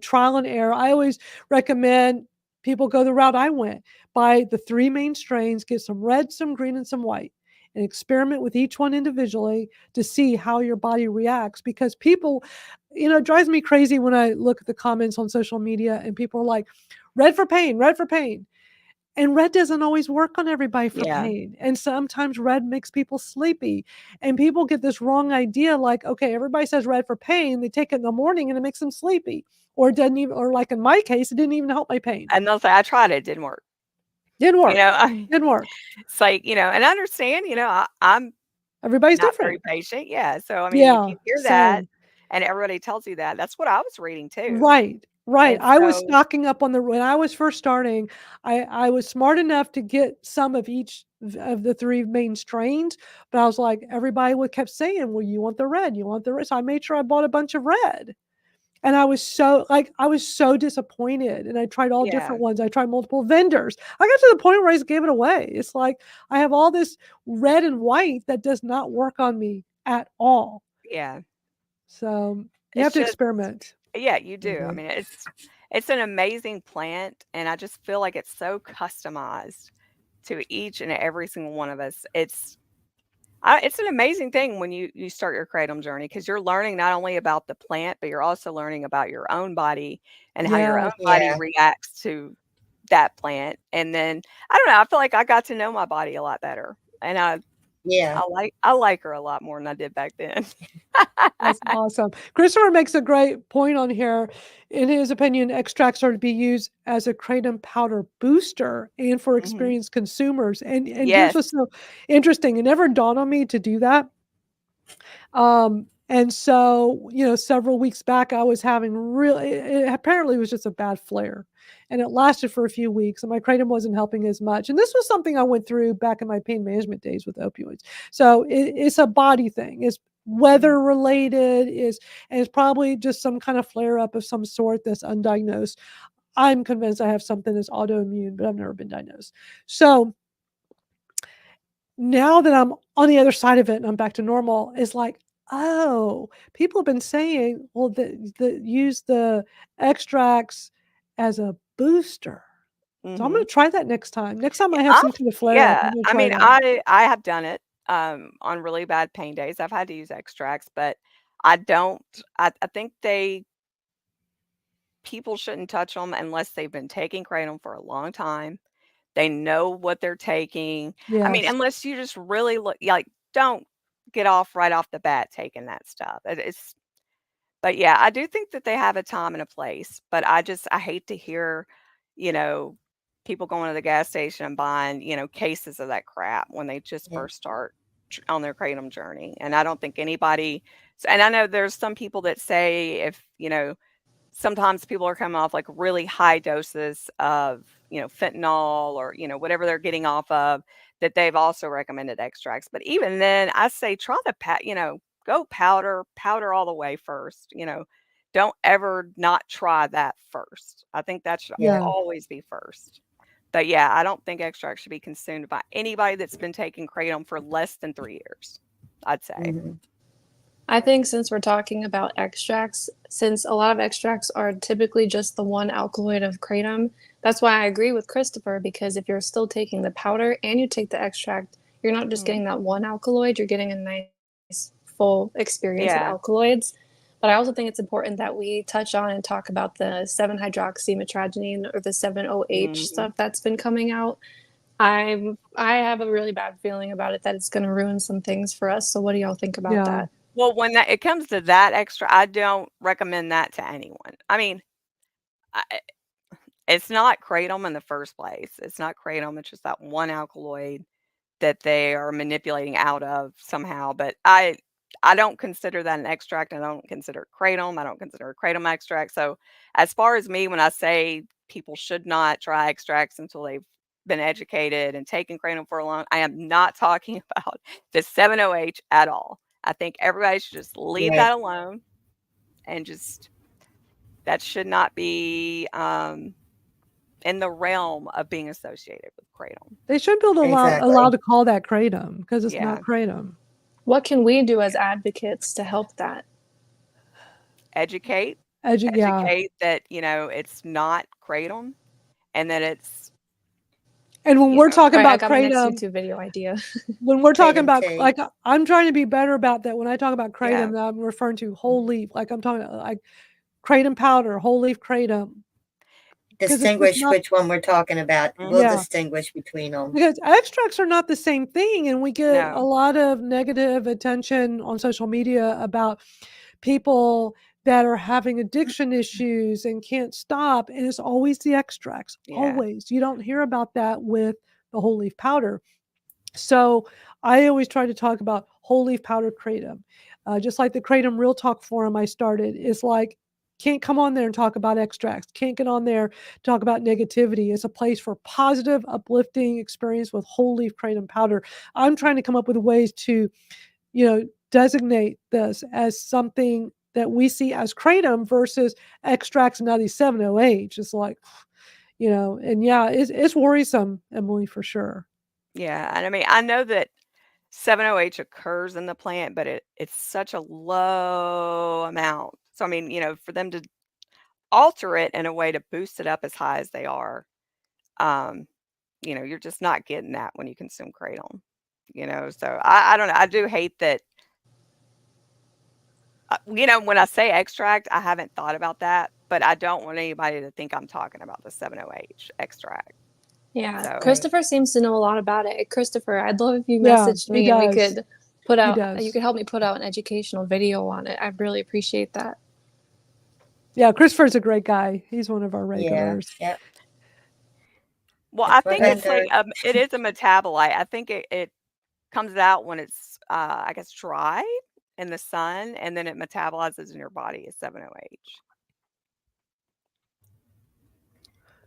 trial and error. I always recommend people go the route I went. Buy the 3 main strains, get some red, some green, and some white, and experiment with each one individually to see how your body reacts. Because people, it drives me crazy when I look at the comments on social media and people are like, red for pain, red for pain. And red doesn't always work on everybody for Yeah. pain. And sometimes red makes people sleepy. And people get this wrong idea like, okay, everybody says red for pain. They take it in the morning and it makes them sleepy. Or it doesn't even, or like in my case, it didn't even help my pain. And they'll say, I tried it, didn't work. Didn't work. I Didn't work. It's like, and I understand, I'm Everybody's not different. very patient. Yeah. So, I mean, if Yeah. you hear that Same. and everybody tells you that, that's what I was reading too. Right. And I was so, stocking up when I was first starting, I was smart enough to get some of each of the 3 main strains, but I was like, everybody kept saying, well, you want the red, you want the red. So I made sure I bought a bunch of red. And I was so disappointed. And I tried all yeah. different ones. I tried multiple vendors. I got to the point where I just gave it away. It's like I have all this red and white that does not work on me at all. Yeah. So you It's have to just, experiment. yeah, you do. I Mhm. mean, it's an amazing plant, and I just feel like it's so customized to each and every single one of us. It's an amazing thing when you start your kratom journey because you're learning not only about the plant, but you're also learning about your own body and how your Yeah. own body Yeah. reacts to that plant. And then I don't know, I feel like I got to know my body a lot better, and Yeah. I like her a lot more than I did back then. That's awesome. Christopher makes a great point on here. In his opinion, extracts are to be used as a kratom powder booster and for Mhm. experienced consumers. And here's Yes. what's so interesting. It never dawned on me to do that. And so, several weeks back, I was having it apparently was just a bad flare, and it lasted for a few weeks, and my kratom wasn't helping as much. And this was something I went through back in my pain management days with opioids. So it's a body thing. It's weather related. And it's probably just some kind of flare up of some sort that's undiagnosed. I'm convinced I have something that's autoimmune, but I've never been diagnosed. So now that I'm on the other side of it and I'm back to normal, it's like, oh, people have been saying, well, use the extracts as a booster. So I'm going Mhm. to try that next time. Next time I have I some kind of flare up, Yeah, I'm going to I try mean, that. I have done it, on really bad pain days. I've had to use extracts, but I don't I think people shouldn't touch them unless they've been taking kratom for a long time. They know what they're taking. I mean, Yes. unless you just really look like, don't get off right off the bat taking that stuff. But yeah, I do think that they have a time and a place, but I hate to hear, you know, people going to the gas station and buying, cases of that crap when they just Yeah. first start on their kratom journey. And I don't think and I know there's some people that say if, sometimes people are coming off like really high doses of, fentanyl or, whatever they're getting off of, that they've also recommended extracts. But even then, I say try to go powder all the way first. Don't ever not try that first. I think that should Yeah. Yeah. always be first. But yeah, I don't think extracts should be consumed by anybody that's been taking kratom for less than 3 years, I'd say. Mhm. I think since we're talking about extracts, since a lot of extracts are typically just the one alkaloid of kratom, that's why I agree with Christopher, because if you're still taking the powder and you take the extract, you're not just Mhm. getting that one alkaloid, you're getting a nice full experience of Yeah. alkaloids. But I also think it's important that we touch on and talk about the 7-hydroxymetragenine or the 7-OH Mhm. stuff that's been coming out. I have a really bad feeling about it that it's going to ruin some things for us. So what do y'all think about Yeah. that? Well, when it comes to that extra, I don't recommend that to anyone. I mean, I it's not kratom in the first place. It's not kratom, it's just that one alkaloid that they are manipulating out of somehow, but I don't consider that an extract. I don't consider it kratom. I don't consider it kratom extract. So, as far as me, when I say people should not try extracts until they've been educated and taken kratom for a long, I am not talking about the 7-OH at all. I think everybody should just leave Right. that alone and just that should not be in the realm of being associated with kratom. They should be allowed to call that kratom because it's not kratom. What can we do as advocates to help that? Educate that, you know, it's not kratom and that it's. And when we're talking about I got my next kratom, YouTube video idea. when we're talking about, tea. like, I'm trying to be better about that. When I talk about kratom, Yeah. I'm referring to whole leaf. Like I'm talking like kratom powder, whole leaf kratom. Distinguish which one we're talking about. We'll Yeah. distinguish between them. Because extracts are not the same thing, and we get No. a lot of negative attention on social media about people that are having addiction issues and can't stop, and it's always the extracts. Yeah. Always. You don't hear about that with the whole leaf powder. So I always try to talk about whole leaf powder kratom. Just like the Kratom Real Talk forum I started, it's like, can't come on there and talk about extracts. Can't get on there to talk about negativity. It's a place for positive, uplifting experience with whole leaf kratom powder. I'm trying to come up with ways to, designate this as something that we see as kratom versus extracts and now these 7-OH. It's like, and yeah, it's worrisome, Emily, for sure. Yeah. And I mean, I know that 7-OH occurs in the plant, but it's such a low amount. So, I mean, for them to alter it in a way to boost it up as high as they are, you're just not getting that when you consume kratom, So I don't know. I do hate that. When I say extract, I haven't thought about that, but I don't want anybody to think I'm talking about the 7-OH extract. Yeah, So, Christopher seems to know a lot about it. Christopher, I'd love if you Yeah, messaged he me and we does. could put He out, does. you could help me put out an educational video on it. I'd really appreciate that. Yeah, Christopher's a great guy. He's one of our regulars. Yep. well, I That's what think it's I like it is a metabolite. I think it comes out when it's I guess dry in the sun, and then it metabolizes in your body as 7-OH.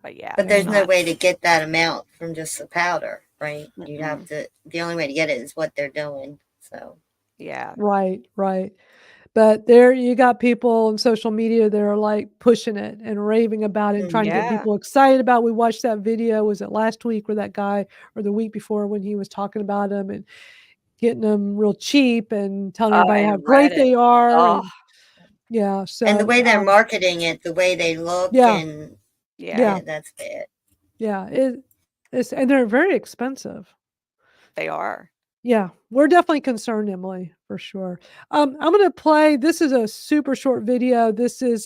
But yeah, But there's no not- way to get that amount from just the powder, right? You'd have Mm-mm. to, the only way to get it is what they're doing. So, Yeah. Right. But there you got people on social media that are like pushing it and raving about it and trying to get Yeah. people excited about. We watched that video. Was it last week where that guy, or the week before when he was talking about them and getting them real cheap and telling everybody how and great Reddit. they are? Oh, And, yeah. So and the way they're marketing it, the way they look, yeah. and yeah, that's bad. yeah, it's and they're very expensive. they are. Yeah, we're definitely concerned, Emily, for sure. I'm going to play. This is a super short video. This is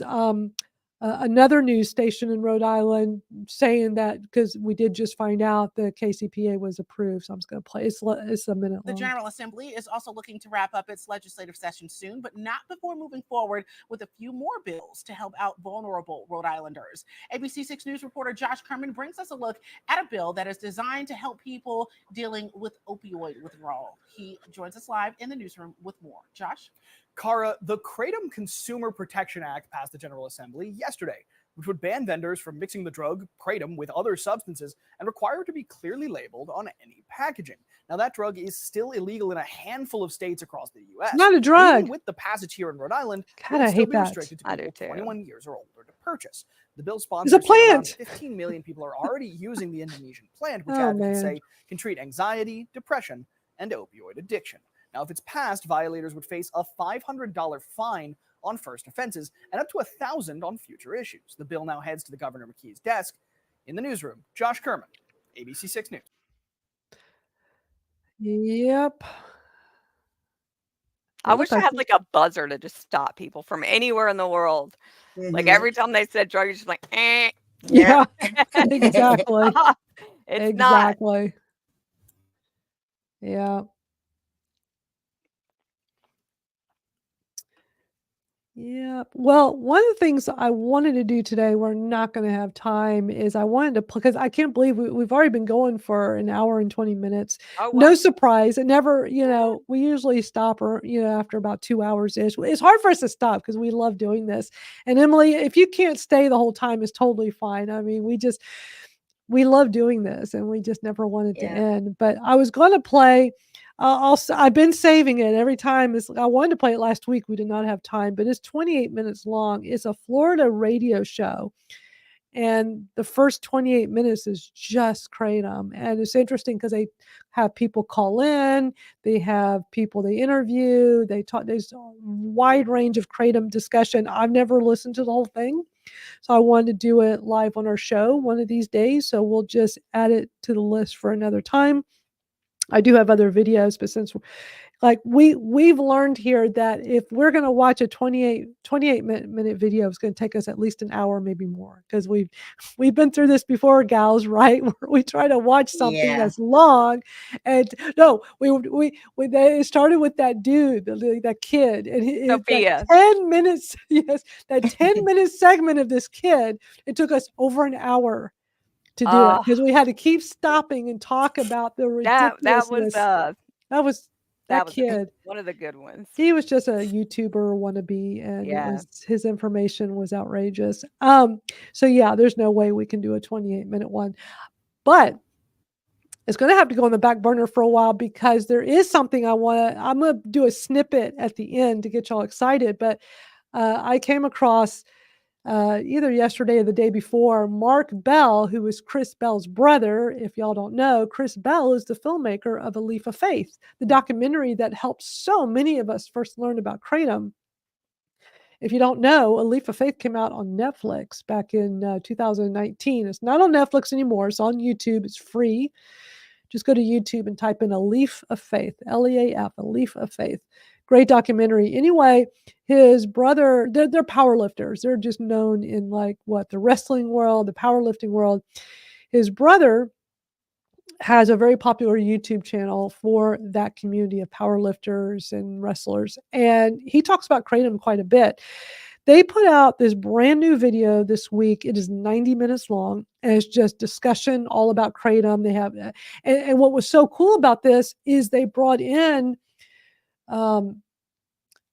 another news station in Rhode Island saying that, because we did just find out the KCPA was approved. So I'm just going to play. It's a minute The long. General Assembly is also looking to wrap up its legislative session soon, but not before moving forward with a few more bills to help out vulnerable Rhode Islanders. ABC 6 News reporter Josh Kerman brings us a look at a bill that is designed to help people dealing with opioid withdrawal. He joins us live in the newsroom with more. Josh? Kara, the Kratom Consumer Protection Act passed the General Assembly yesterday, which would ban vendors from mixing the drug kratom with other substances and require it to be clearly labeled on any packaging. Now, that drug is still illegal in a handful of states across the U.S. Not a And drug. even with the passage here in Rhode Island, God, it I would still hate be that. restricted to I do people too. 21 years or older to purchase. The bill It's a sponsors say around plant. 15 million people are already using the Indonesian plant, which Oh, advocates man. say can treat anxiety, depression, and opioid addiction. Now, if it's passed, violators would face a $500 fine on first offenses and up to $1,000 on future issues. The bill now heads to the Governor McKee's desk. In the newsroom, Josh Kerman, ABC 6 News. Yep. I wish I had like a buzzer to just stop people from anywhere in the world. Like every time they said drug, you're just like, eh. Yeah, exactly. It's not. Exactly. Yeah. Yeah. Well, one of the things I wanted to do today, we're not going to have time, is I wanted to, because I can't believe we've already been going for an hour and 20 minutes. Oh, No wow. surprise. It never, we usually stop after about 2 hours ish. It's hard for us to stop because we love doing this. And Emily, if you can't stay the whole time, it's totally fine. I mean, we love doing this and we just never want it to end. But I was going to play. I've been saving it every time. I wanted to play it last week. We did not have time, but it's 28 minutes long. It's a Florida radio show. And the first 28 minutes is just Kratom. And it's interesting because they have people call in, they have people they interview, they talk, there's a wide range of Kratom discussion. I've never listened to the whole thing. So I wanted to do it live on our show one of these days. So we'll just add it to the list for another time. I do have other videos, but since like we've learned here that if we're going to watch a 28 minute video, it's going to take us at least an hour, maybe more, because we've been through this before, gals, right? Where we try to watch something that's long, and no, they started with that dude, that kid, and that 10 minutes, yes, that 10-minute segment of this kid. It took us over an hour to do it because we had to keep stopping and talk about the ridiculousness. That kid, one of the good ones. He was just a YouTuber wannabe, and his information was outrageous. So yeah, there's no way we can do a 28-minute one, but it's going to have to go on the back burner for a while because there is something I'm going to do a snippet at the end to get y'all excited. But I came across either yesterday or the day before, Mark Bell, who is Chris Bell's brother. If y'all don't know, Chris Bell is the filmmaker of A Leaf of Faith, the documentary that helped so many of us first learn about Kratom. If you don't know, A Leaf of Faith came out on Netflix back in 2019. It's not on Netflix anymore. It's on YouTube. It's free. Just go to YouTube and type in A Leaf of Faith, L-E-A-F, A Leaf of Faith. Great documentary. Anyway, his brother, they're powerlifters. They're just known in the wrestling world, the powerlifting world. His brother has a very popular YouTube channel for that community of powerlifters and wrestlers. And he talks about Kratom quite a bit. They put out this brand new video this week. It is 90 minutes long, and it's just discussion all about Kratom. They have, and what was so cool about this is they brought in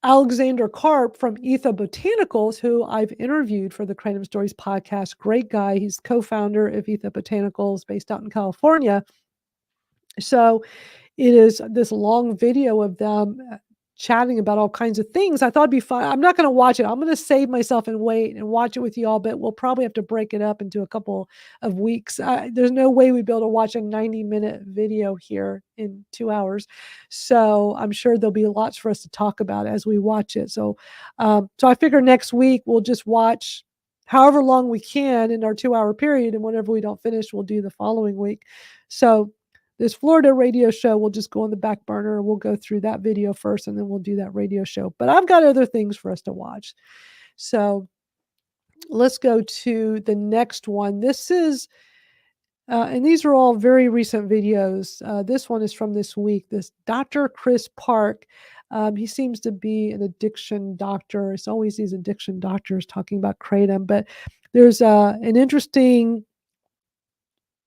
Alexander Karp from Botanicals, who I've interviewed for the Kratom Stories podcast. Great guy. He's co-founder of Botanicals based out in California. So it is this long video of them chatting about all kinds of things. I thought it'd be fun. I'm not going to watch it. I'm going to save myself and wait and watch it with y'all, but we'll probably have to break it up into a couple of weeks. There's no way we'd be able to watch a 90-minute video here in 2 hours. So I'm sure there'll be lots for us to talk about as we watch it. So I figure next week we'll just watch however long we can in our 2-hour period. And whenever we don't finish, we'll do the following week. So this Florida radio show will just go on the back burner. We'll go through that video first, and then we'll do that radio show. But I've got other things for us to watch. So let's go to the next one. This is, and these are all very recent videos. This one is from this week. This Dr. Chris Park. He seems to be an addiction doctor. It's always these addiction doctors talking about Kratom. But there's an interesting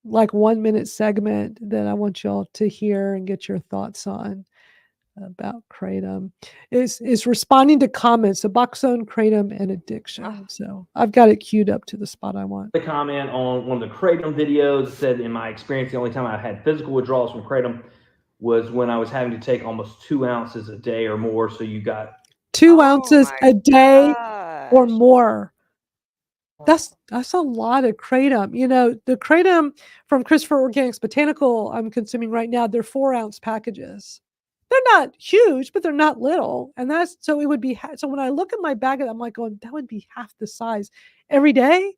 1-minute segment that I want y'all to hear and get your thoughts on about Kratom. Is responding to comments, Suboxone, Kratom, and addiction. So I've got it queued up to the spot I want. The comment on one of the Kratom videos said, in my experience, the only time I've had physical withdrawals from Kratom was when I was having to take almost 2 ounces a day or more. So you got 2 ounces a day or more. That's a lot of Kratom. You know, the Kratom from Christopher Organics Botanical I'm consuming right now, they're 4-ounce packages. They're not huge, but they're not little. And so it would be, so when I look at my bag, I'm like going, that would be half the size every day.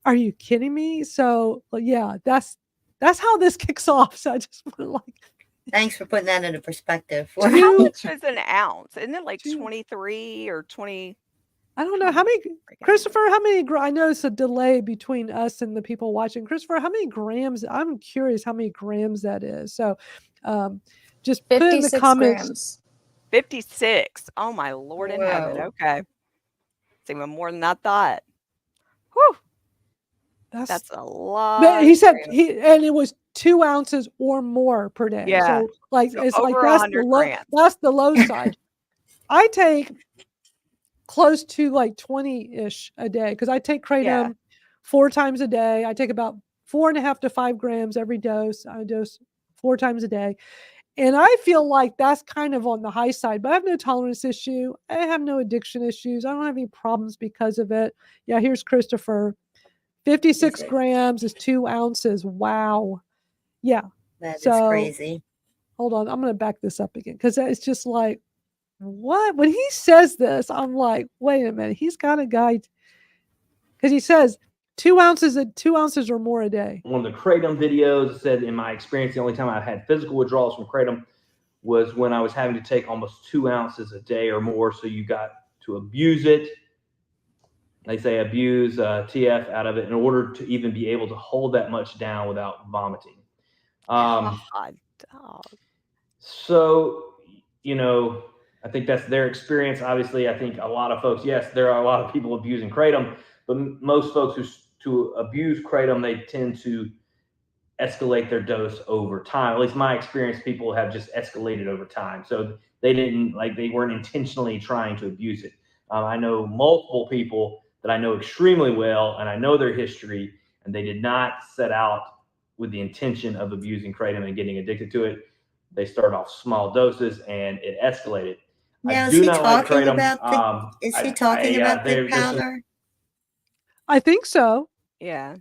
Are you kidding me? So yeah, that's how this kicks off. So I just want to thanks for putting that into perspective. How much is an ounce? Isn't it like 23 or 20? I don't know how many, Christopher, I know it's a delay between us and the people watching. Christopher, how many grams? I'm curious how many grams that is. So just put in the comments. Grams. 56. Oh my Lord in heaven. Okay. It's even more than I thought. Whew. That's a lot. He said and it was 2 ounces or more per day. Yeah. So it's over like that's the low side. I take close to 20-ish a day because I take Kratom 4 times a day. I take about 4.5 to 5 grams every dose. I dose 4 times a day. And I feel like that's kind of on the high side, but I have no tolerance issue. I have no addiction issues. I don't have any problems because of it. Yeah, here's Christopher. 56 grams is 2 ounces. Wow. Yeah. That is So crazy. hold on. I'm going to back this up again because it's just like, what? When he says this, I'm like, wait a minute. He's got a guide because he says 2 ounces or more a day. One of the Kratom videos said, in my experience, the only time I've had physical withdrawals from Kratom was when I was having to take almost 2 ounces a day or more. So you got to abuse it. They say abuse TF out of it in order to even be able to hold that much down without vomiting. God, dog. So, you know, I think that's their experience. Obviously, I think a lot of folks, yes, there are a lot of people abusing Kratom, but most folks who to abuse Kratom, they tend to escalate their dose over time. At least my experience, people have just escalated over time. So they weren't intentionally trying to abuse it. I know multiple people that I know extremely well, and I know their history, and they did not set out with the intention of abusing Kratom and getting addicted to it. They started off small doses and it escalated. Now, I is do he not like talking Kratom. about is he talking about the powder? I think so. Yeah.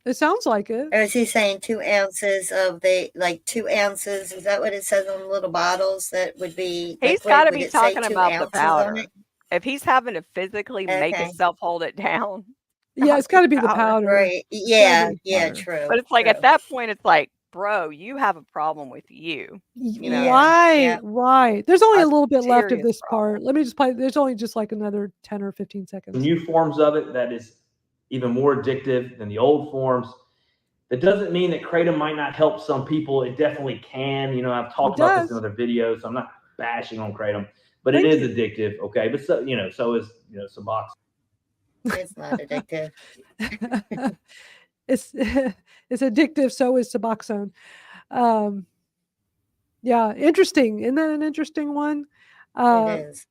It sounds like it. Or is he saying 2 ounces of 2 ounces? Is that what it says on the little bottles that would be He's liquid? got to Would be it say talking 2 about the ounces on powder. it? If he's having to physically make Okay. himself hold it down. Yeah, it's got to be the powder. Right. It's gotta Yeah, be the yeah, powder. true. But it's like true. at that point, it's like, bro, you have a problem with you. You know, Right, right. There's only a little bit left of serious this part. Let me just play. There's only just like another 10 or 15 seconds. New forms of it that is even more addictive than the old forms. That doesn't mean that Kratom might not help some people. It definitely can. You know, I've talked about this in other videos, so I'm not bashing on Kratom, but it is addictive. Okay, but so is Suboxone. It's not addictive. It's it's addictive. So is Suboxone. Yeah, interesting. Isn't that an interesting one? It is.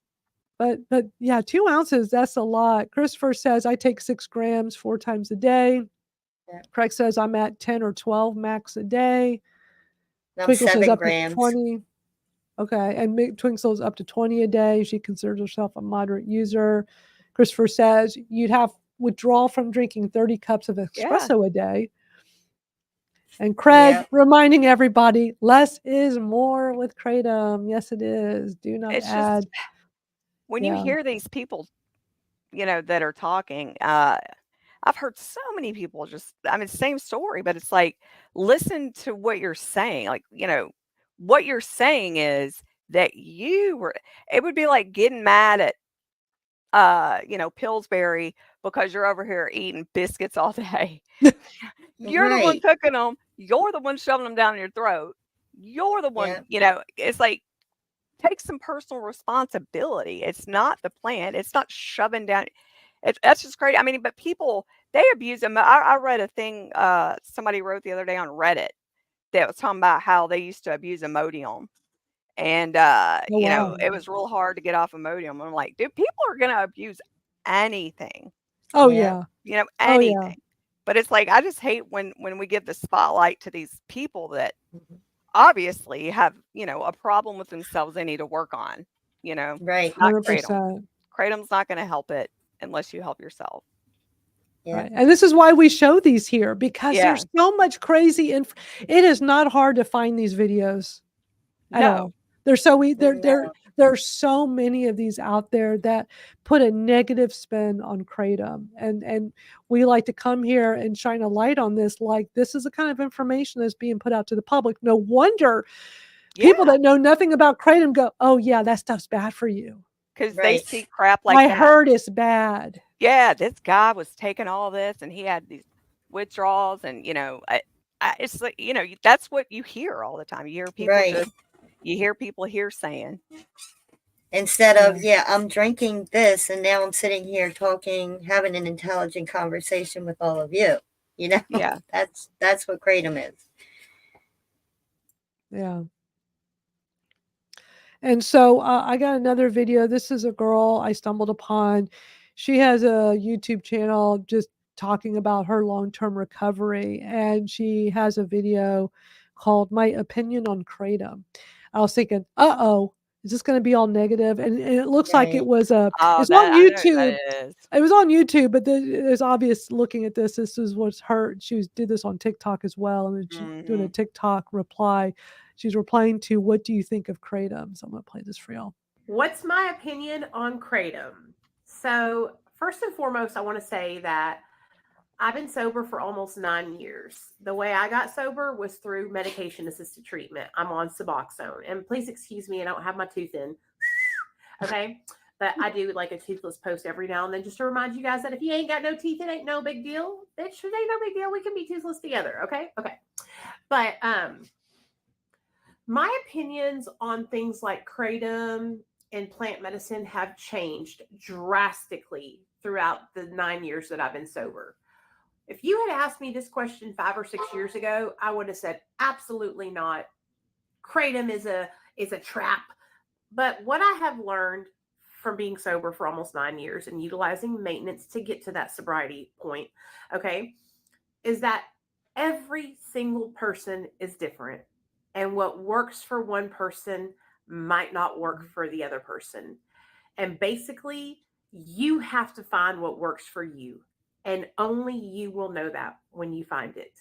But yeah, 2 ounces, that's a lot. Christopher says, I take 6 grams 4 times a day. Yeah. Craig says, I'm at 10 or 12 max a day. I'm Twinkle says 7 up grams. to 20. Okay, and Twinkle's up to 20 a day. She considers herself a moderate user. Christopher says, you'd have withdrawal from drinking 30 cups of espresso a day. And Craig reminding everybody, less is more with Kratom. Yes, it is. Do not it's add. just when you hear these people, you know, that are talking, I've heard so many people same story, but it's like, listen to what you're saying. Like, you know, what you're saying is that it would be like getting mad at, you know, Pillsbury because you're over here eating biscuits all day. You're the one cooking them. You're the one shoving them down your throat. You're the one, you know, it's like, take some personal responsibility. It's not the plant. It's not shoving down. That's just crazy. I mean, but people, they abuse them. I read a thing somebody wrote the other day on Reddit that was talking about how they used to abuse Imodium. And, you know, it was real hard to get off Imodium. I'm like, dude, people are going to abuse anything. Oh, yeah. You know, Oh, anything. yeah. But it's like, I just hate when we give the spotlight to these people that obviously have, you know, a problem with themselves they need to work on, you know. Right. Not 100%. Kratom. Kratom's not going to help it unless you help yourself. Right. And this is why we show these here, because there's so much crazy it is not hard to find these videos at all. There's there's so many of these out there that put a negative spin on Kratom, and we like to come here and shine a light on this. Like, this is the kind of information that's being put out to the public. No wonder people that know nothing about Kratom go, "Oh yeah, that stuff's bad for you," because they see crap like I that. heard it's bad. Yeah, this guy was taking all this, and he had these withdrawals, and you know, it's like, you know, that's what you hear all the time. You hear people you hear people here saying, instead of I'm drinking this and now I'm sitting here talking, having an intelligent conversation with all of you. You know, that's what Kratom is. Yeah. And so I got another video. This is a girl I stumbled upon. She has a YouTube channel just talking about her long-term recovery, and she has a video called My Opinion on Kratom. I was thinking, Is this going to be all negative? And it looks like it Right. was Oh, it's that on I know who YouTube. that is. It was on YouTube, but there's obvious looking at this. This is what's her. Did this on TikTok as well, and then she's doing a Mhm. TikTok reply. She's replying to, "What do you think of Kratom?" So I'm gonna play this for y'all. What's my opinion on Kratom? So, first and foremost, I want to say that I've been sober for almost 9 years. The way I got sober was through medication assisted treatment. I'm on Suboxone. And please excuse me, I don't have my tooth in. Okay. But I do like a toothless post every now and then just to remind you guys that if you ain't got no teeth, it ain't no big deal. It ain't no big deal. We can be toothless together. Okay. Okay. But my opinions on things like Kratom and plant medicine have changed drastically throughout the 9 years that I've been sober. If you had asked me this question 5 or 6 years ago, I would have said absolutely not. Kratom is a trap. But what I have learned from being sober for almost 9 years and utilizing maintenance to get to that sobriety point, okay, is that every single person is different. And what works for one person might not work for the other person. And basically, you have to find what works for you. And only you will know that when you find it.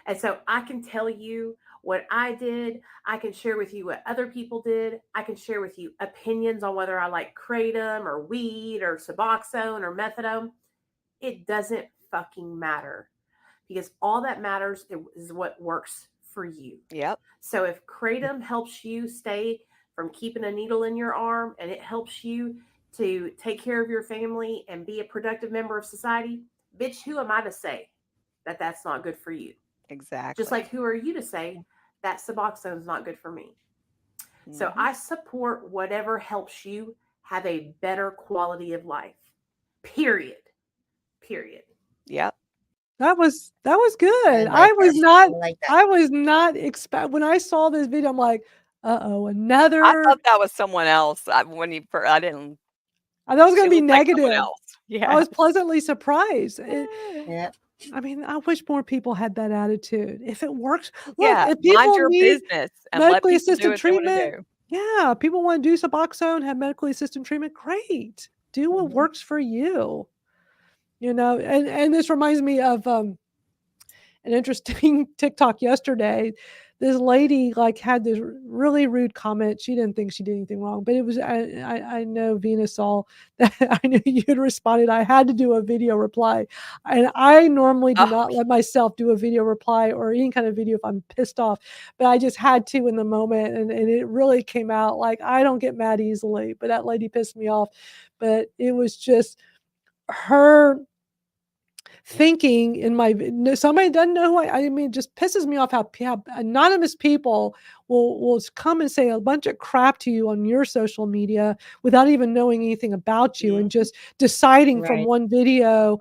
And so I can tell you what I did. I can share with you what other people did. I can share with you opinions on whether I like Kratom or weed or Suboxone or methadone. It doesn't fucking matter, because all that matters is what works for you. Yep. So if Kratom helps you stay from keeping a needle in your arm, and it helps you to take care of your family and be a productive member of society, bitch, who am I to say that that's not good for you? Exactly. Just like who are you to say that Suboxone is not good for me? So I support whatever helps you have a better quality of life. Period. Period. Yep. That was good. I was not expect when I saw this video. I'm like, I another. thought that was someone else. I didn't. I thought it was going It to be looked like someone negative. else. I Yeah. was pleasantly surprised. Yeah. I mean, I wish more people had that attitude. If it works, look, Yeah. if Mind people your need business and let medically people do assisted what they want to treatment, do. yeah, people want to do Suboxone, have medically assisted treatment, great. Do what works for you. You know, and this reminds me of an interesting TikTok yesterday. This lady had this really rude comment. She didn't think she did anything wrong, but it was I know Venus saw that. I knew you'd responded. I had to do a video reply, and I normally do not let myself do a video reply or any kind of video if I'm pissed off, but I just had to in the moment, and it really came out. I don't get mad easily, but that lady pissed me off. But it was just her thinking in somebody doesn't know who I mean, it just pisses me off how anonymous people will come and say a bunch of crap to you on your social media without even knowing anything about you and just deciding from Right. one video,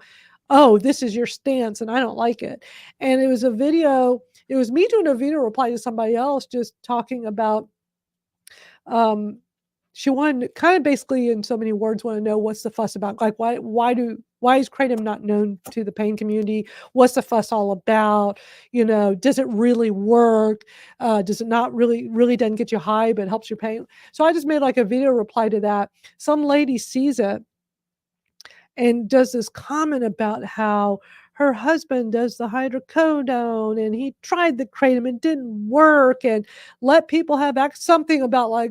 oh, this is your stance and I don't like it. And it was me doing a video reply to somebody else just talking about she wanted to kind of basically in so many words want to know what's the fuss about, why is Kratom not known to the pain community? What's the fuss all about? You know, does it really work? Does it not really doesn't get you high, but helps your pain? So I just made a video reply to that. Some lady sees it and does this comment about how her husband does the hydrocodone and he tried the Kratom and didn't work, and let people have something about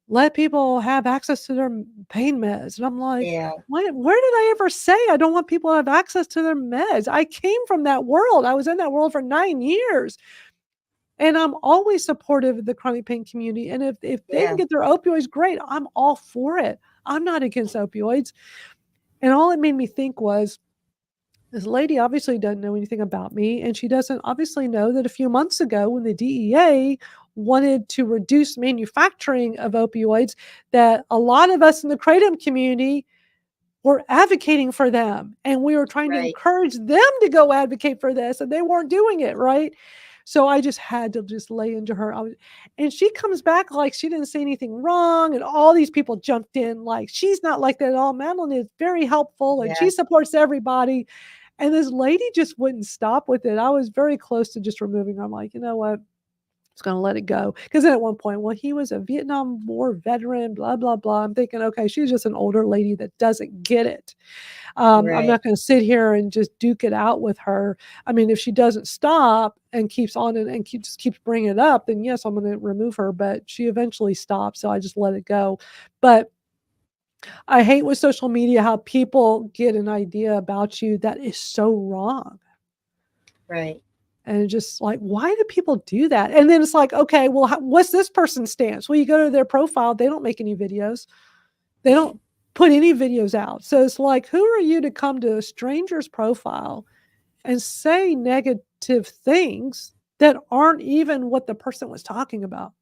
let people have access to their pain meds. And I'm like, Yeah. where did I ever say I don't want people to have access to their meds? I came from that world. I was in that world for 9 years. And I'm always supportive of the chronic pain community. And if they can get their opioids, great. I'm all for it. I'm not against opioids. And all it made me think was, this lady obviously doesn't know anything about me, and she doesn't obviously know that a few months ago when the DEA wanted to reduce manufacturing of opioids, that a lot of us in the Kratom community were advocating for them, and we were trying to encourage them to go advocate for this, and they weren't doing it, right? So I just had to just lay into her. And she comes back like she didn't say anything wrong, and all these people jumped in like, she's not like that at all. Madalyn is very helpful, and she supports everybody. And this lady just wouldn't stop with it. I was very close to just removing her. I'm like, you know what? It's going to let it go. Because then at one point, well, he was a Vietnam War veteran, blah, blah, blah. I'm thinking, okay, she's just an older lady that doesn't get it. I'm Right. not going to sit here and just duke it out with her. I mean, if she doesn't stop and keeps on and keeps bringing it up, then yes, I'm going to remove her. But she eventually stopped, so I just let it go. But I hate with social media how people get an idea about you that is so wrong. Right. And just like, why do people do that? And then it's like, okay, well, what's this person's stance? Well, you go to their profile, they don't make any videos. They don't put any videos out. So it's like, who are you to come to a stranger's profile and say negative things that aren't even what the person was talking about?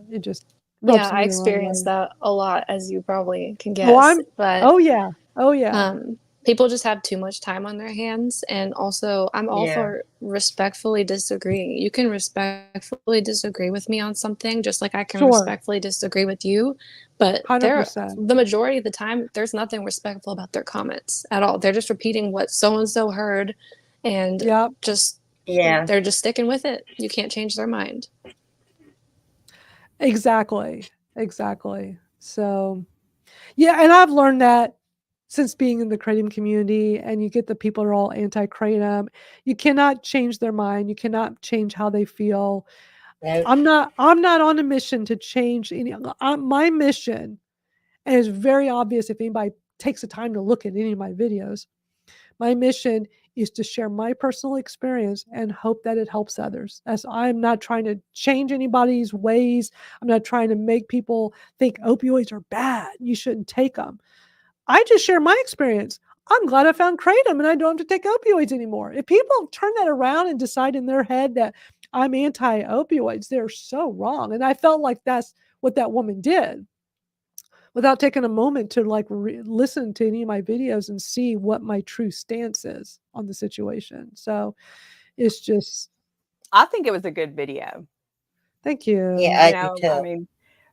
It just rubs Yeah, I me the wrong experienced way. that a lot, as you probably can guess. Oh, But oh yeah. Oh yeah. people just have too much time on their hands. And also, I'm all Yeah. for respectfully disagreeing. You can respectfully disagree with me on something, just like I can Sure. respectfully disagree with you. But the 100%. majority of the time, there's nothing respectful about their comments at all. They're just repeating what so-and-so heard, and Yep. Yeah. they're just sticking with it. You can't change their mind. Exactly. Exactly. So, yeah, and I've learned that since being in the kratom community, and you get the people are all anti-kratom. You cannot change their mind. You cannot change how they feel. Nope. I'm not on a mission to change any. My mission, and it's very obvious if anybody takes the time to look at any of my videos. My mission is to share my personal experience and hope that it helps others. As I'm not trying to change anybody's ways. I'm not trying to make people think opioids are bad. You shouldn't take them. I just share my experience. I'm glad I found kratom and I don't have to take opioids anymore. If people turn that around and decide in their head that I'm anti-opioids, they're so wrong. And I felt like that's what that woman did, without taking a moment to like listen to any of my videos and see what my true stance is on the situation. So it's just, I think it was a good video. thank you. Yeah, You I do know, too. I mean,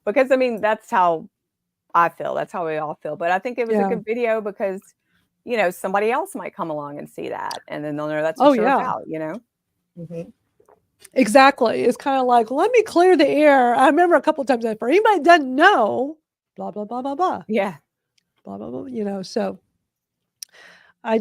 because I mean, that's how I feel. That's how we all feel. But I think it was a Yeah. good video because, you know, somebody else might come along and see that, and then they'll know that's Oh what you're yeah, about, you know? Mhm. exactly. It's kind of like, let me clear the air. I remember a couple of times for anybody that doesn't know, blah, blah, blah, blah, blah, Yeah. blah, blah, blah, you know, so I'm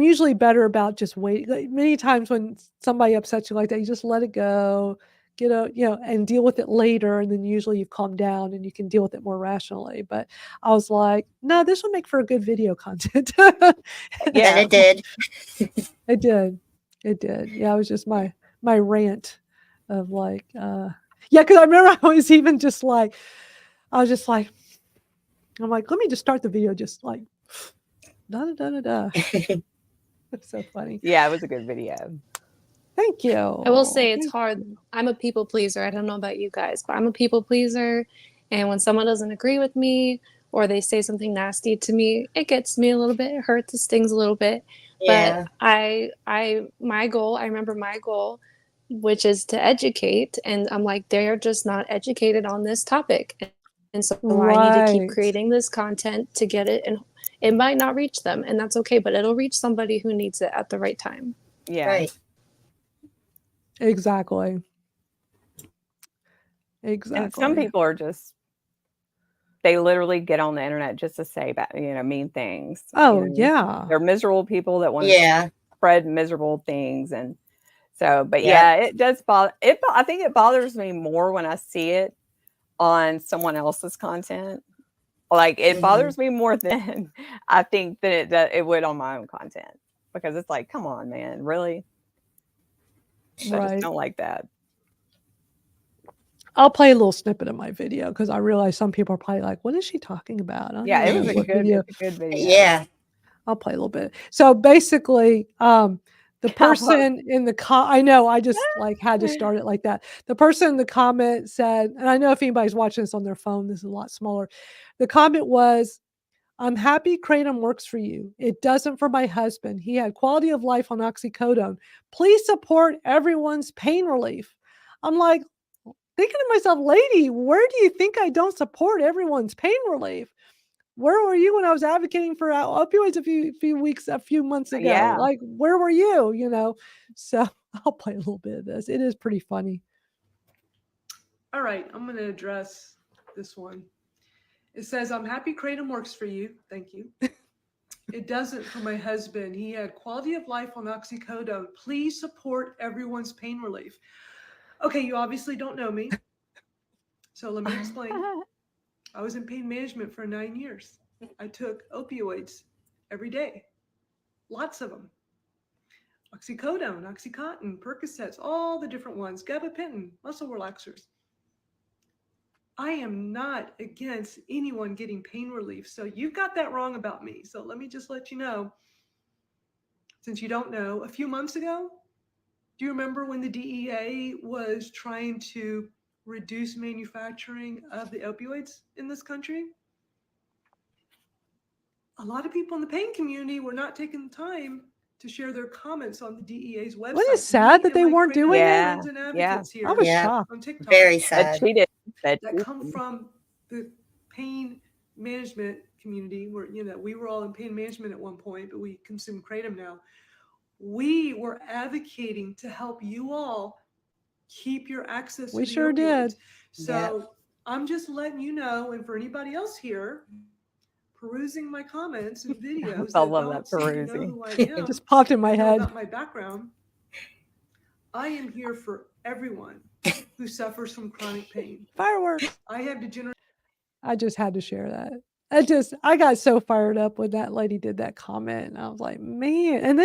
usually better about just waiting. Like, many times when somebody upsets you like that, you just let it go, and deal with it later. And then usually you calm down and you can deal with it more rationally. But I was like, no, this will make for a good video content. And Yeah. it did. It did. It did. Yeah, it was just my rant of like, yeah, because I remember I was even just like, I'm like, let me just start the video just like, da da da da da. It's so funny. Yeah, it was a good video. Thank you. I will say it's Thank hard. you. I'm a people pleaser. I don't know about you guys, but I'm a people pleaser. And when someone doesn't agree with me or they say something nasty to me, it gets me a little bit. It hurts. It stings a little bit. Yeah. But I remember my goal, which is to educate. And I'm like, they're just not educated on this topic. And so I need to keep Right. creating this content to get it. And it might not reach them, and that's okay, but it'll reach somebody who needs it at the right time. Yeah. Right. Exactly. And Exactly. some people are just, they literally get on the internet just to say mean things. Oh, You know, yeah. they're miserable people that want to Yeah. spread miserable things. And so, but Yeah. yeah, it does bother. I think it bothers me more when I see it on someone else's content. Like it Mhm. bothers me more than I think that it would on my own content, because it's like, come on, man, really? I just Right. don't like that. I'll play a little snippet of my video because I realize some people are probably like, what is she talking about? I don't Yeah, it even was know a what good, video. it's a good video. Yeah. I'll play a little bit. So basically, the person in the I know, I just like had to start it like that. The person in the comment said, and I know if anybody's watching this on their phone, this is a lot smaller. The comment was, I'm happy kratom works for you. It doesn't for my husband. He had quality of life on oxycodone. Please support everyone's pain relief. I'm like, thinking to myself, lady, where do you think I don't support everyone's pain relief? where were you when I was advocating for opioids a few months ago? Yeah. Like, where were you? You know, so I'll play a little bit of this. It is pretty funny. All right, I'm going to address this one. It says, I'm happy Kratom works for you. Thank you. It doesn't for my husband. He had quality of life on oxycodone. Please support everyone's pain relief. Okay, you obviously don't know me. So let me explain. I was in pain management for 9 years. I took opioids every day. Lots of them. Oxycodone, Oxycontin, Percocets, all the different ones, gabapentin, muscle relaxers. I am not against anyone getting pain relief. So you got that wrong about me. So let me just let you know, since you don't know, a few months ago, do you remember when the DEA was trying to reduce manufacturing of the opioids in this country? A lot of people in the pain community were not taking the time to share their comments on the DEA's website. Wasn't it sad that they weren't doing Yeah, it? And yeah. advocates here I was Yeah. shocked. on TikTok Very That sad. cheated. that come from the pain management community, where we were all in pain management at one point, but we consume Kratom now. We were advocating to help you all keep your access to We the sure opioids. did. So I'm just letting you know, and for anybody else here perusing my comments and videos I that love don't that seem to know perusing. who I am, Just popped in my know head. about my background, I am here for everyone who suffers from chronic pain. Fireworks. I have degenerative. I just had to share that. I got so fired up when that lady did that comment, and I was like, man. And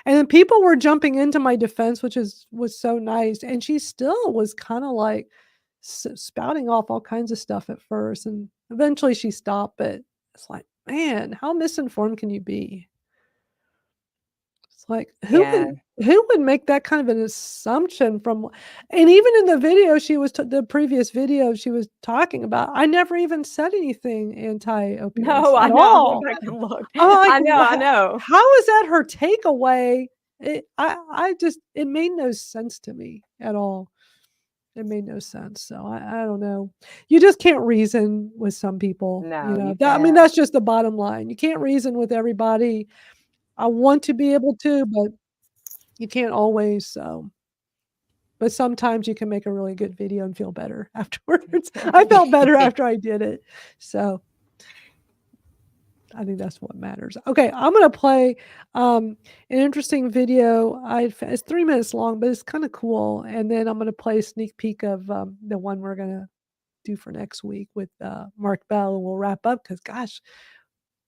then people were jumping into my defense, which was so nice. And she still was kind of like spouting off all kinds of stuff at first, and eventually she stopped. But it's like, man, how misinformed can you be? It's like, Yeah. who would make that kind of an assumption from, and even in the video the previous video she was talking about, I never even said anything anti-opioids No, I at know. I all. went back and looked. I'm like, I know. I know. how is that her takeaway? It made no sense to me at all. It made no sense. So I don't know. You just can't reason with some people. No, You know, you I mean, can't. that's just the bottom line. You can't reason with everybody. I want to be able to, but you can't always. So, but sometimes you can make a really good video and feel better afterwards. I felt better after I did it. So I think that's what matters. Okay, I'm gonna play an interesting video. It's 3 minutes long, but it's kind of cool. And then I'm gonna play a sneak peek of the one we're gonna do for next week with Mark Bell, and we'll wrap up because, gosh,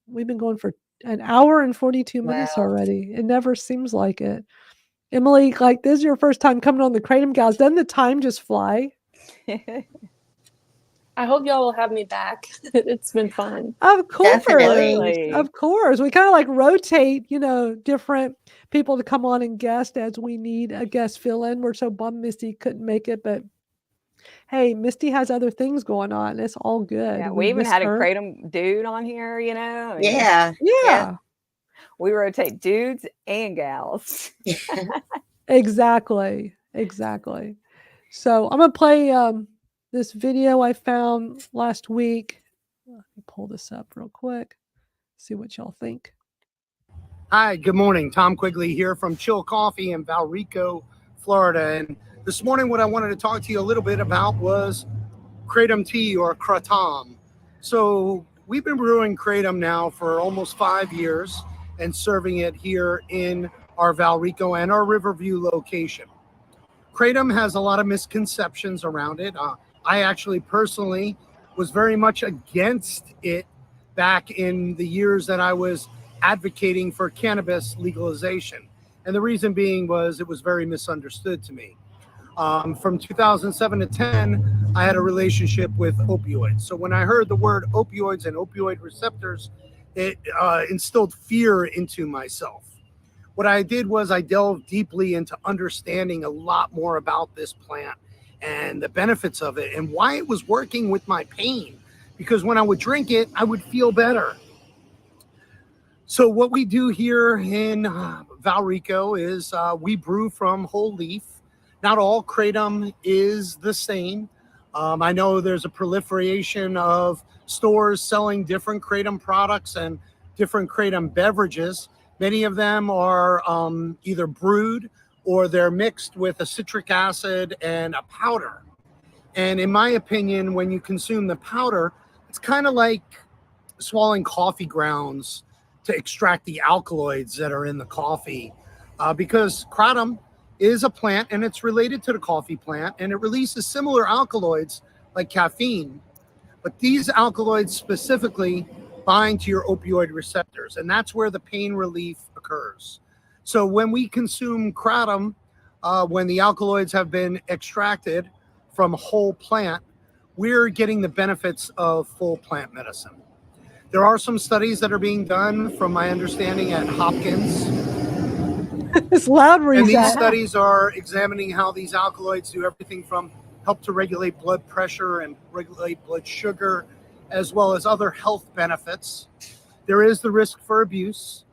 we've been going for an hour and 42 minutes Wow. already. It never seems like it. Emily, like, this is your first time coming on the Kratom Gals. Doesn't the time just fly? I hope y'all will have me back. It's been fun. Of course. Definitely. Of course. We kind of like rotate, different people to come on and guest as we need a guest fill in. We're so bummed Misty couldn't make it, but hey, Misty has other things going on. It's all good. Yeah, we even miss had a her. Kratom dude on here, I mean, Yeah. Yeah. we rotate dudes and gals. Exactly. So I'm gonna play this video I found last week. Let me pull this up real quick. See what y'all think. Hi, good morning. Tom Quigley here from Chill Coffee in Valrico, Florida. And this morning, what I wanted to talk to you a little bit about was Kratom tea, or Kratom. So we've been brewing Kratom now for almost 5 years and serving it here in our Valrico and our Riverview location. Kratom has a lot of misconceptions around it. I actually personally was very much against it back in the years that I was advocating for cannabis legalization. And the reason being was it was very misunderstood to me. From 2007 to 10, I had a relationship with opioids. So when I heard the word opioids and opioid receptors, it instilled fear into myself. What I did was I delved deeply into understanding a lot more about this plant and the benefits of it and why it was working with my pain. Because when I would drink it, I would feel better. So what we do here in Valrico is we brew from whole leaf. Not all Kratom is the same. I know there's a proliferation of stores selling different Kratom products and different Kratom beverages. Many of them are either brewed or they're mixed with a citric acid and a powder. And in my opinion, when you consume the powder, it's kind of like swallowing coffee grounds to extract the alkaloids that are in the coffee, because Kratom is a plant and it's related to the coffee plant, and it releases similar alkaloids like caffeine, but these alkaloids specifically bind to your opioid receptors, and that's where the pain relief occurs. So when we consume Kratom, when the alkaloids have been extracted from a whole plant, we're getting the benefits of full plant medicine. There are some studies that are being done, from my understanding, at Hopkins. It's loud where And he's these at. studies are examining how these alkaloids do everything from help to regulate blood pressure and regulate blood sugar, as well as other health benefits. There is the risk for abuse.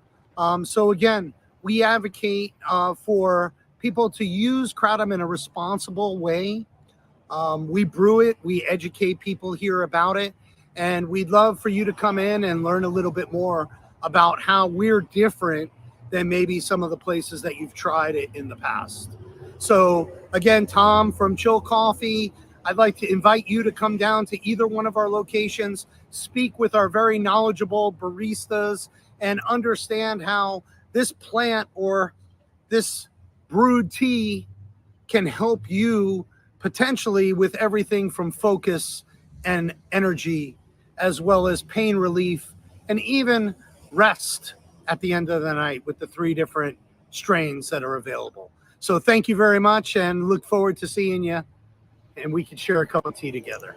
So again, we advocate for people to use Kratom in a responsible way. We brew it, we educate people here about it, and we'd love for you to come in and learn a little bit more about how we're different than maybe some of the places that you've tried it in the past. So again, Tom from Chill Coffee, I'd like to invite you to come down to either one of our locations, speak with our very knowledgeable baristas, and understand how this plant or this brewed tea can help you potentially with everything from focus and energy, as well as pain relief and even rest at the end of the night with the 3 different strains that are available. So thank you very much, and look forward to seeing you, and we can share a cup of tea together.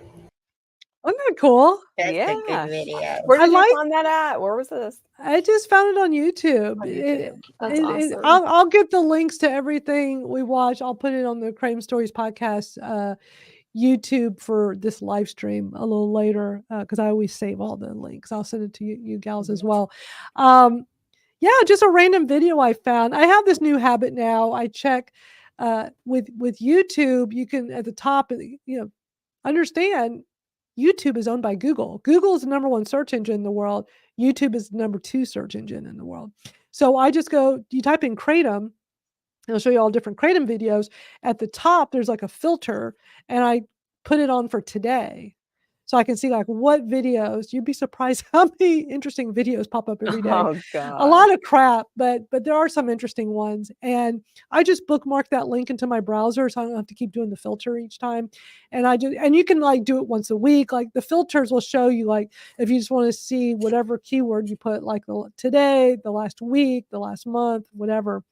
Wasn't that cool? That's Yeah. a good video. Where I did you like- find that at? Where was this? I just found it on YouTube. On YouTube. That's awesome. I'll get the links to everything we watch. I'll put it on the Kratom Stories podcast YouTube for this live stream a little later, because I always save all the links. I'll send it to you gals as well. Yeah, just a random video I found. I have this new habit now. I check with YouTube. You can at the top, understand YouTube is owned by Google. Google is the #1 search engine in the world. YouTube is the #2 search engine in the world. So I just you type in Kratom, and I'll show you all different Kratom videos. At the top, there's like a filter, and I put it on for today. So I can see like what videos. You'd be surprised how many interesting videos pop up every day. Oh, A God. lot of crap, but there are some interesting ones. And I just bookmark that link into my browser, so I don't have to keep doing the filter each time. And you can like do it once a week. Like the filters will show you, like if you just want to see whatever keyword you put, like today, the last week, the last month, whatever.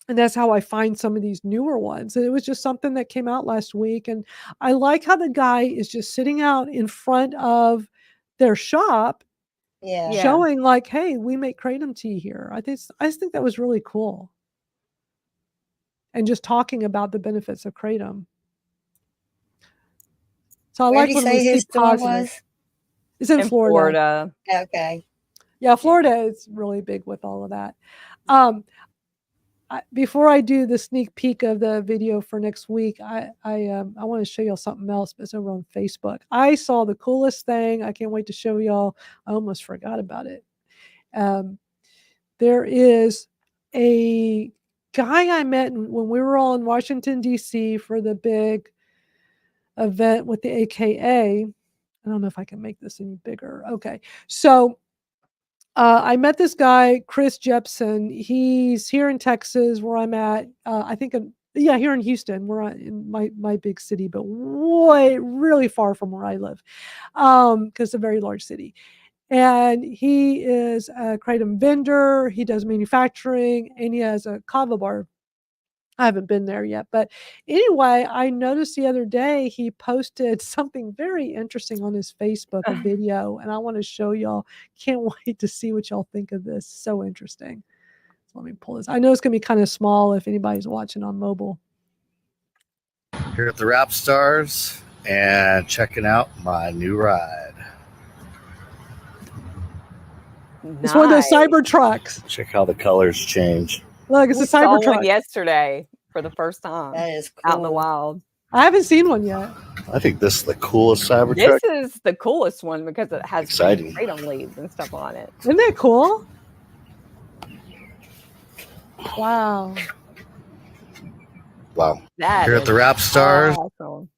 And that's how I find some of these newer ones. And it was just something that came out last week. And I like how the guy is just sitting out in front of their shop, Yeah. showing like, hey, we make Kratom tea here. I just think that was really cool. And just talking about the benefits of Kratom. So I Where like did when you we say see his store positive. was? It's in Florida. Okay. Yeah, Florida is really big with all of that. Before I do the sneak peek of the video for next week, I want to show y'all something else, but it's over on Facebook. I saw the coolest thing. I can't wait to show y'all. I almost forgot about it. There is a guy I met when we were all in Washington, D.C. for the big event with the AKA. I don't know if I can make this any bigger. Okay. So I met this guy, Chris Jepson. He's here in Texas, where I'm at. I think, here in Houston. We're in my big city, but really far from where I live, because it's a very large city. And he is a Kratom vendor. He does manufacturing, and he has a kava bar. I haven't been there yet, but anyway, I noticed the other day he posted something very interesting on his Facebook, a video, and I want to show y'all. Can't wait to see what y'all think of this. So interesting. So let me pull this. I know it's going to be kind of small if anybody's watching on mobile. Here at the Rap Stars and checking out my new ride. It's one of those cyber trucks. Check how the colors change. Look, it's We a saw cyber one truck. yesterday for the first time. That is out in the cool. wild. I haven't seen one yet. I think this is the coolest Cybertruck. This is the coolest one because it has Exciting. Kratom leaves and stuff on it. Isn't that cool? Wow. Wow. That Here at is the Rap Stars. awesome.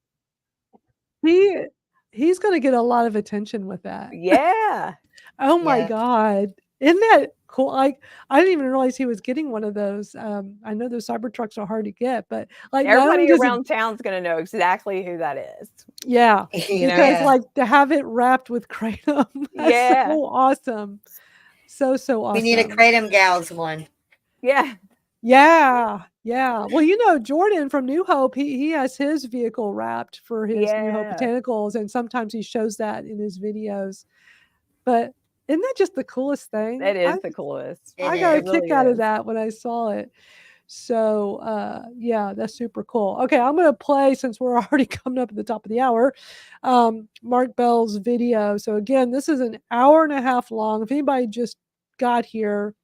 He's going to get a lot of attention with that. Yeah. Oh my Yeah. God. Isn't that cool? I didn't even realize he was getting one of those. I know those Cybertrucks are hard to get, but like not only Everybody does it- around town's going to know exactly who that is. yeah, You know? because like to have it wrapped with Kratom, that's Yeah. so awesome. So awesome. We need a Kratom Gals one. Yeah. Yeah. Well, you know, Jordan from New Hope, he has his vehicle wrapped for his New Hope Yeah. Botanicals, and sometimes he shows that in his videos. But isn't that just the coolest thing? That is the coolest. I got a It kick really out of is. that when I saw it. So yeah, that's super cool. Okay, I'm gonna play, since we're already coming up at the top of the hour, Mark Bell's video. So again, this is an hour and a half long. If anybody just got here,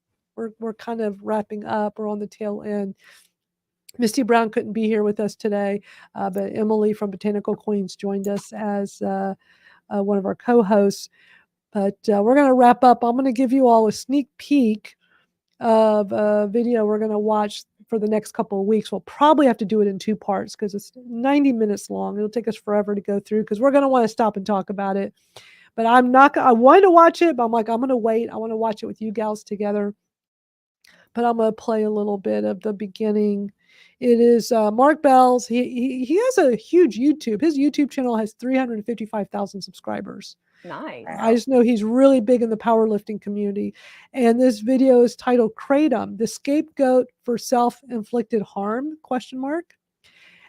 we're kind of wrapping up. We're on the tail end. Misty Brown couldn't be here with us today, but Emily from Botanical Queens joined us as one of our co-hosts. But we're going to wrap up. I'm going to give you all a sneak peek of a video we're going to watch for the next couple of weeks. We'll probably have to do it in 2 parts because it's 90 minutes long. It'll take us forever to go through because we're going to want to stop and talk about it. But I wanted to watch it, but I'm like, I'm going to wait. I want to watch it with you gals together. But I'm going to play a little bit of the beginning. It is Mark Bell's. He has a huge YouTube. His YouTube channel has 355,000 subscribers. Nice. I just know he's really big in the powerlifting community. And this video is titled Kratom, the scapegoat for self-inflicted harm, ?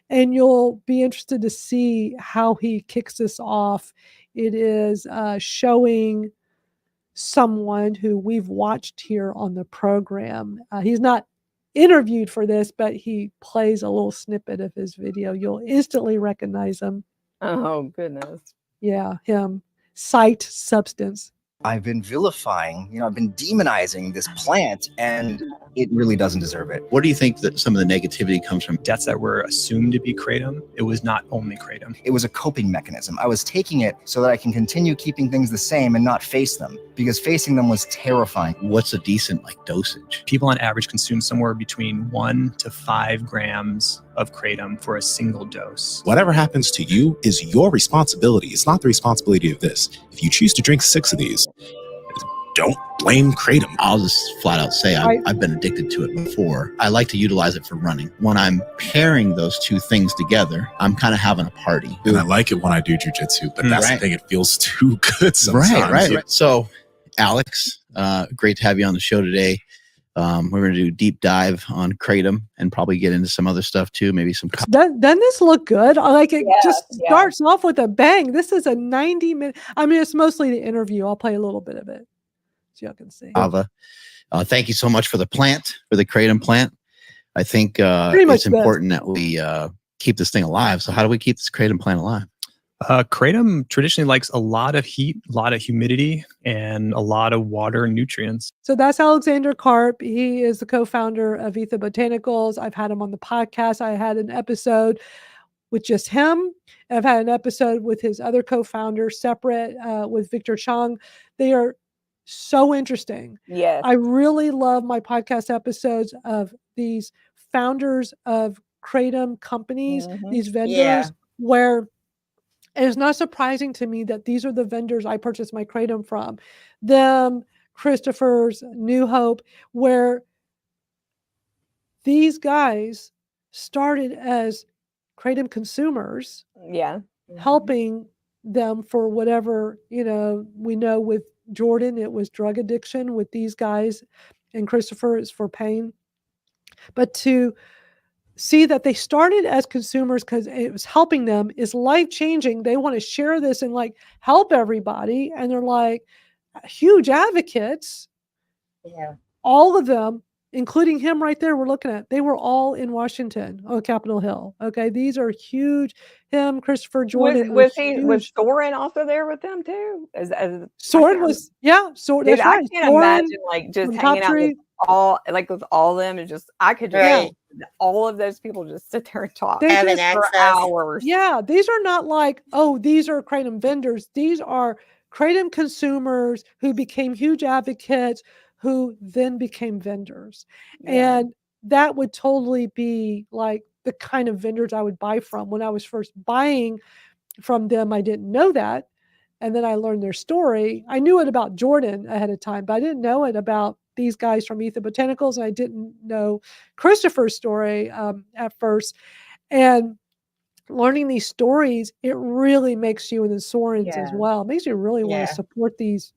And you'll be interested to see how he kicks this off. It is showing someone who we've watched here on the program. He's not interviewed for this, but he plays a little snippet of his video. You'll instantly recognize him. Oh, goodness. Yeah, him. Sight substance. I've been vilifying, I've been demonizing this plant, and it really doesn't deserve it. What do you think that some of the negativity comes from? Deaths that were assumed to be Kratom. It was not only Kratom. It was a coping mechanism. I was taking it so that I can continue keeping things the same and not face them, because facing them was terrifying. What's a decent dosage? People on average consume somewhere between 1 to 5 grams of Kratom for a single dose. Whatever happens to you is your responsibility. It's not the responsibility of this. If you choose to drink 6 of these, don't blame Kratom. I'll just flat out say I've been addicted to it before. I like to utilize it for running. When I'm pairing those two things together, I'm kind of having a party. And I like it when I do jujitsu, but that's Right. the thing. It feels too good sometimes. Right. So, Alex, great to have you on the show today. We're going to do a deep dive on Kratom and probably get into some other stuff too. Maybe some. Doesn't this look good? I like it. Just starts off with a bang. This is a 90-minute. I mean, it's mostly the interview. I'll play a little bit of it so y'all can see. Ava. Thank you so much for the Kratom plant. I think Pretty much it's important that we keep this thing alive. So how do we keep this Kratom plant alive? Kratom traditionally likes a lot of heat, a lot of humidity, and a lot of water and nutrients. So that's Alexander Karp. He is the co-founder of Etha Botanicals. I've had him on the podcast. I had an episode with just him. I've had an episode with his other co-founder, separate, with Victor Chang. They are so interesting. Yes. I really love my podcast episodes of these founders of Kratom companies, these vendors, where and it's not surprising to me that these are the vendors I purchased my Kratom from. Them, Christopher's, New Hope, where these guys started as Kratom consumers. Yeah. Helping them for whatever, we know with Jordan, it was drug addiction. With these guys and Christopher, it's for pain. But to see that they started as consumers because it was helping them is life-changing. They want to share this and help everybody. And they're huge advocates. Yeah. All of them including him right there we're looking at, they were all in Washington on Capitol Hill. Okay, these are huge. Him, Christopher Jordan, Was huge. Soren also there with them too? As Soren was, Dude, that's I right. can't Soren imagine like just from Top hanging out with Tree. all them and just I could just Right. all of those people just sit there and talk They Having just for access. hours. Yeah, these are not like, oh, these are Kratom vendors. These are Kratom consumers who became huge advocates who then became vendors. Yeah. And that would totally be like the kind of vendors I would buy from. When I was first buying from them, I didn't know that. And then I learned their story. I knew it about Jordan ahead of time, but I didn't know it about these guys from Ether Botanicals. And I didn't know Christopher's story at first. And learning these stories, it really makes you, and the Sorens as Yeah. well, it makes you really want Yeah. to support these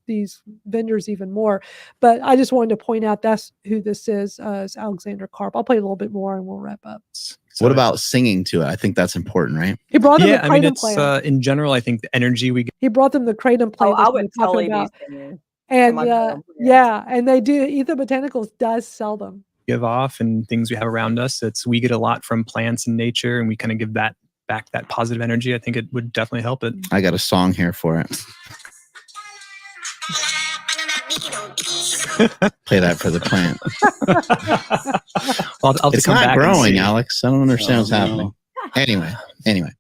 vendors even more. But I just wanted to point out that's who this is Alexander Karp. I'll play a little bit more and we'll wrap up. What about singing to it? I think that's important, right? He brought them Yeah, the I mean, Kratom it's plant. in general, I think the energy we get He brought them the Kratom Oh, plant. I That's what would we're talking totally be about. singing to And my Kratom plant. yeah, and they do. Ether Botanicals does sell them. give off and things we have around us, we get a lot from plants and nature, and we kind of give that back, that positive energy. I think it would definitely help it. I got a song here for it. Play that for the plant. I'll It's come not back and growing, see. Alex. I don't understand what's happening. Anyway,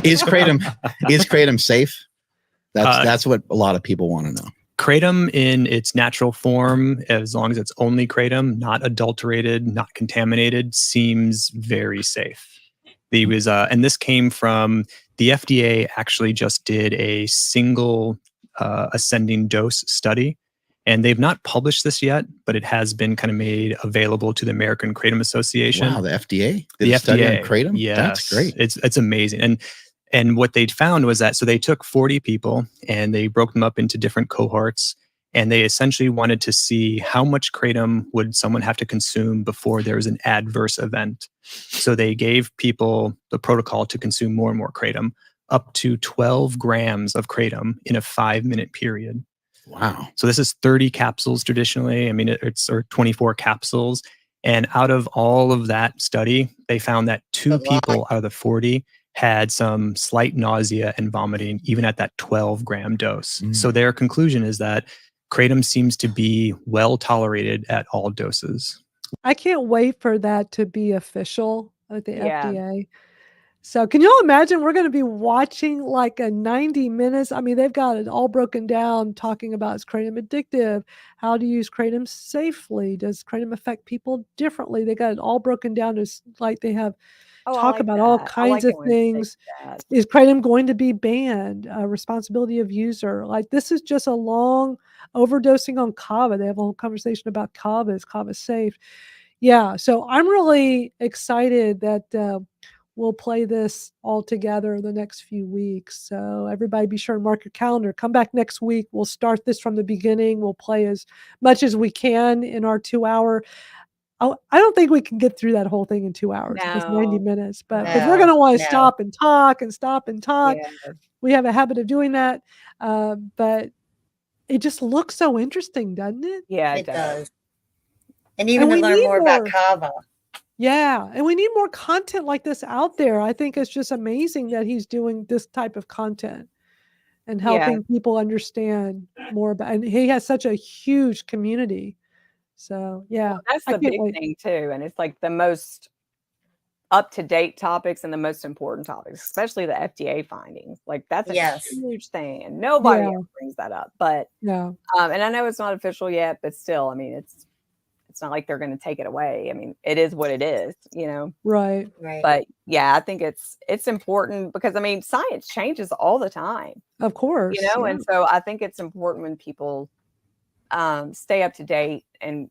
is Kratom safe? That's what a lot of people want to know. Kratom in its natural form, as long as it's only Kratom, not adulterated, not contaminated, seems very safe. And this came from the FDA. Actually, just did a single ascending dose study, and they've not published this yet, but it has been kind of made available to the American Kratom Association. Wow, the FDA The did a study on FDA, Kratom? yes, That's great. It's amazing. And what they found was that, so they took 40 people and they broke them up into different cohorts, and they essentially wanted to see how much Kratom would someone have to consume before there was an adverse event. So they gave people the protocol to consume more and more Kratom, up to 12 grams of Kratom in a 5-minute period. Wow. So this is 30 capsules traditionally. I mean, it's 24 capsules. And out of all of that study, they found that 2 people out of the 40 had some slight nausea and vomiting, even at that 12-gram dose. So their conclusion is that Kratom seems to be well tolerated at all doses. I can't wait for that to be official at the Yeah. FDA. So can you all imagine we're going to be watching like a 90 minutes? I mean, they've got it all broken down talking about, is Kratom addictive? How to use Kratom safely? Does Kratom affect people differently? They got it all broken down as like they have Oh, I talk like about all that. I kinds like of it when they say things. that. Is Kratom going to be banned? Responsibility of user. Like this is just a long overdosing on kava. They have a whole conversation about kava. Is kava safe? Yeah. So I'm really excited that we'll play this all together the next few weeks. So everybody be sure and mark your calendar. Come back next week. We'll start this from the beginning. We'll play as much as we can in our 2-hour. I don't think we can get through that whole thing in 2 hours. It's 90 minutes. But if we're going to want to stop and talk, Yeah. we have a habit of doing that. But it just looks so interesting, doesn't it? Yeah, It does. And even And to we learn need more about more. kava. Yeah, and we need more content like this out there. I think it's just amazing that he's doing this type of content and Yeah. helping people understand more about, and he has such a huge community. So yeah, Well, that's I the can't big wait. thing too, and it's like the most up-to-date topics and the most important topics, especially the FDA findings. Like that's a Yes. huge thing, and nobody Yeah. ever brings that up. But No. and I know it's not official yet, but still, I mean, it's not like they're going to take it away. I mean, it is what it is, you know. Right. Right. But yeah, I think it's important because I mean, science changes all the time, Of course. you know, Yeah. and so I think it's important when people stay up to date and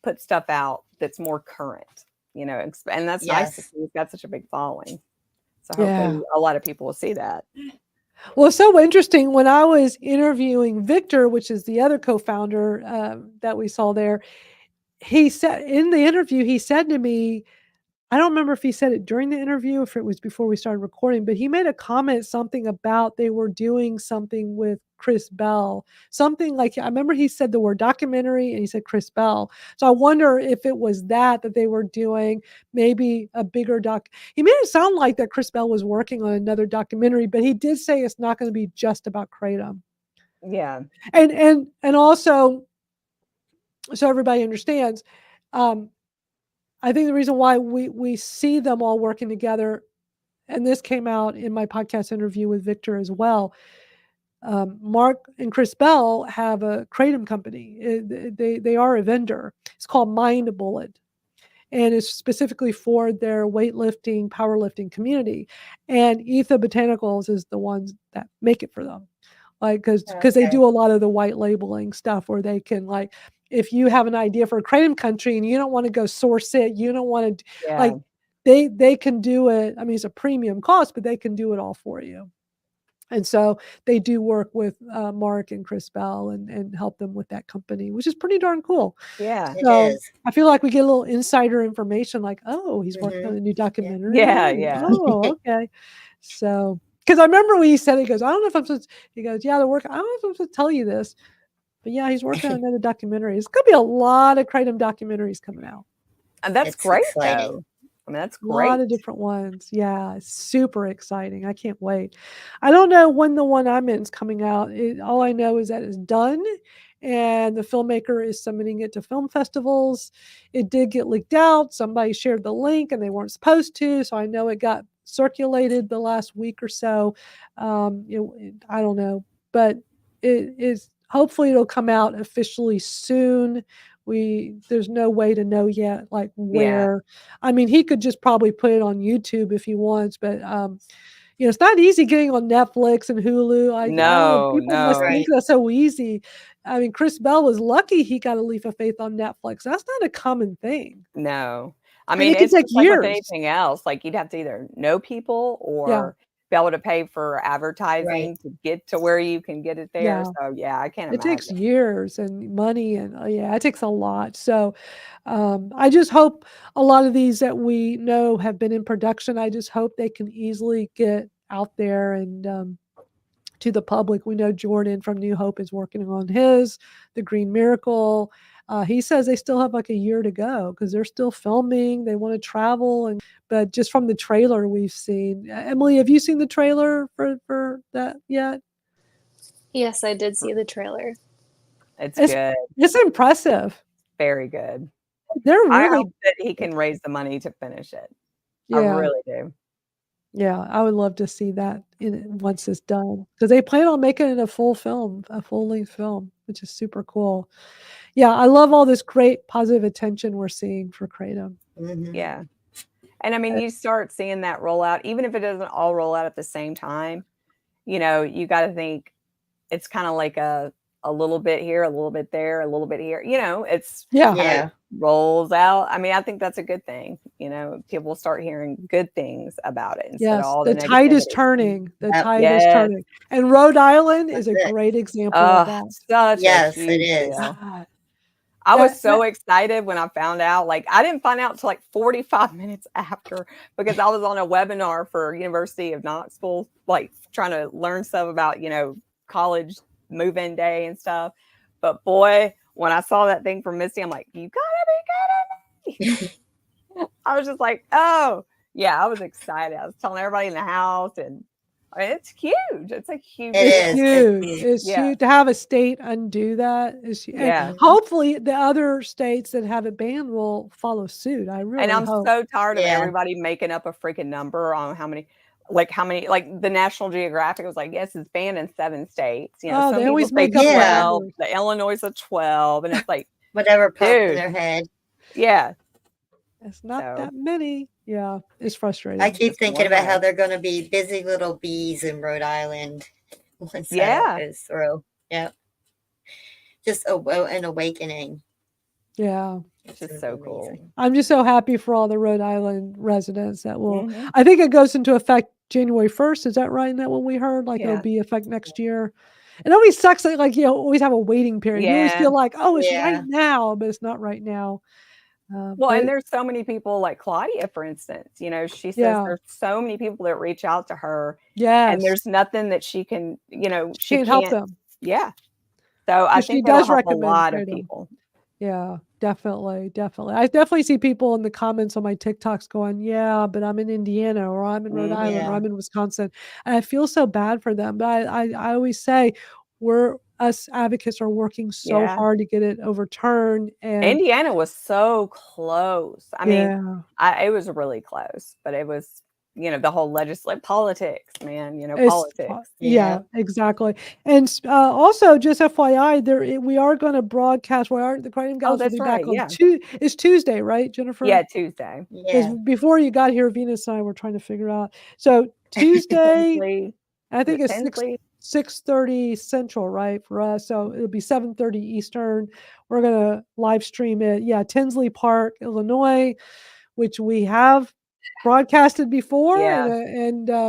put stuff out that's more current, you know, and that's nice to Yes. see. He's got such a big following, so Yeah. hopefully a lot of people will see that. Well, it's so interesting. When I was interviewing Victor, which is the other co-founder that we saw there, he said in the interview, he said to me, I don't remember if he said it during the interview, if it was before we started recording, but he made a comment something about they were doing something with Chris Bell. Something like, I remember he said the word documentary and he said Chris Bell. So I wonder if it was that they were doing, maybe a bigger doc. He made it sound like that Chris Bell was working on another documentary, but he did say it's not going to be just about Kratom. Yeah. And also, so everybody understands, I think the reason why we see them all working together, and this came out in my podcast interview with Victor as well. Mark and Chris Bell have a Kratom company. They are a vendor. It's called Mind Bullet, and it's specifically for their weightlifting, powerlifting community. And Botanicals is the ones that make it for them, like because they do a lot of the white labeling stuff where they can, like, if you have an idea for a Kratom country and you don't want to go source it, you don't want to like, they can do it. I mean, it's a premium cost, but they can do it all for you. And so they do work with Mark and Chris Bell and help them with that company, which is pretty darn cool. Yeah. So It is. I feel like we get a little insider information, like, oh, he's working on a new documentary. Yeah. Oh, okay. So, because I remember when he said, he goes, I don't know if I'm supposed to, he goes, yeah, they're working. I don't know if I'm supposed to tell you this, but yeah, he's working on another documentary. It's going to be a lot of Kratom documentaries coming out. And that's It's great, exciting. though. I mean, that's A lot great. of different ones. Yeah, it's super exciting. I can't wait. I don't know when the one I'm in is coming out. All I know is that it's done, and the filmmaker is submitting it to film festivals. It did get leaked out. Somebody shared the link, and they weren't supposed to, so I know it got circulated the last week or so. I don't know, but it is. Hopefully, it'll come out officially soon. There's no way to know yet, like where. I mean, he could just probably put it on YouTube if he wants, but it's not easy getting on Netflix and Hulu. I don't know, people must think that's so easy. I mean, Chris Bell was lucky he got a Leap of Faith on Netflix. That's not a common thing. No. I And mean, it could it's take just like with years. anything else. Like, you'd have to either know people Yeah. or be able to pay for advertising to get to where you can get it there. Yeah. So, yeah, I can't It takes imagine. years and money, and it takes a lot. So I just hope a lot of these that we know have been in production, I just hope they can easily get out there and to the public. We know Jordan from New Hope is working on his, The Green Miracle. He says they still have like a year to go because they're still filming. They want to travel, but just from the trailer we've seen. Emily, have you seen the trailer for that yet? Yes, I did see the trailer. It's good. It's impressive. Very good. They're I really. hope that he can raise the money to finish it. I Yeah. really do. Yeah, I would love to see that once it's done because they plan on making it a full film, a full-length film, which is super cool. Yeah, I love all this great positive attention we're seeing for Kratom. Yeah. And I mean, you start seeing that roll out, even if it doesn't all roll out at the same time, you got to think it's kind of like a little bit here, a little bit there, a little bit here, it's kind of rolls out. I mean, I think that's a good thing. People start hearing good things about it instead of all the the tide is negativity. turning. The tide is Yes. turning. And Rhode Island is a great example of that. Such Yes, a it huge is. deal. God. I was so excited when I found out. Like, I didn't find out until like 45 minutes after because I was on a webinar for University of Knoxville, like trying to learn stuff about, college move-in day and stuff. But boy, when I saw that thing from Misty, I'm like, you gotta be kidding me. I was just like, oh, yeah, I was excited. I was telling everybody in the house, and I mean, it's huge. It's a huge deal. It's huge. It's huge to have a state undo that. And hopefully the other states that have it banned will follow suit. I really And I'm hope. so tired of everybody making up a freaking number on how many, like the National Geographic was like, yes, it's banned in 7 states. Oh, Some they people always say make up 12. numbers. The Illinois is a 12, and it's like Whatever popped in dude. their head. Yeah. It's not that many. Yeah, it's frustrating. I keep thinking about how they're going to be busy little bees in Rhode Island once that goes through. Yeah. Just an awakening. Yeah. It's just so cool. I'm just so happy for all the Rhode Island residents that will. Mhm. I think it goes into effect January 1st. Is that right? Isn't that what we heard? Like Yeah. it'll be effect next year. It always sucks that always have a waiting period. You always Yeah. feel like, oh, it's Yeah. right now, but it's not right now. Well, but and there's so many people like Claudia, for instance, she says yeah, there's so many people that reach out to her and yes, there's nothing that she can, she she can't help can't. them. Yeah. So I But she think that'll does help a recommend lot of kratom. people. Yeah, definitely, definitely. I definitely see people in the comments on my TikToks going, "Yeah, but I'm in Indiana or I'm in Rhode Island or Yeah. I'm in Wisconsin." And I feel so bad for them. But I always say us advocates are working so Yeah. hard to get it overturned. And Indiana was so close. I mean, yeah, it was really close, but it was, the whole legislative politics, man, it's politics. yeah, exactly. And also, just FYI, we are going to broadcast. The Kratom Oh, Gals will that's be back right. on Yeah. It's Tuesday, right, Jennifer? Yeah, Tuesday. Because Yeah. before you got here, Venus and I were trying to figure out. So Tuesday, Tinsley. I Is think it it's Tinsley? 6:30 Central, right, for us. So it'll be 7:30 Eastern. We're gonna live stream it. Yeah, Tinsley Park, Illinois, which we have broadcasted before. Yeah.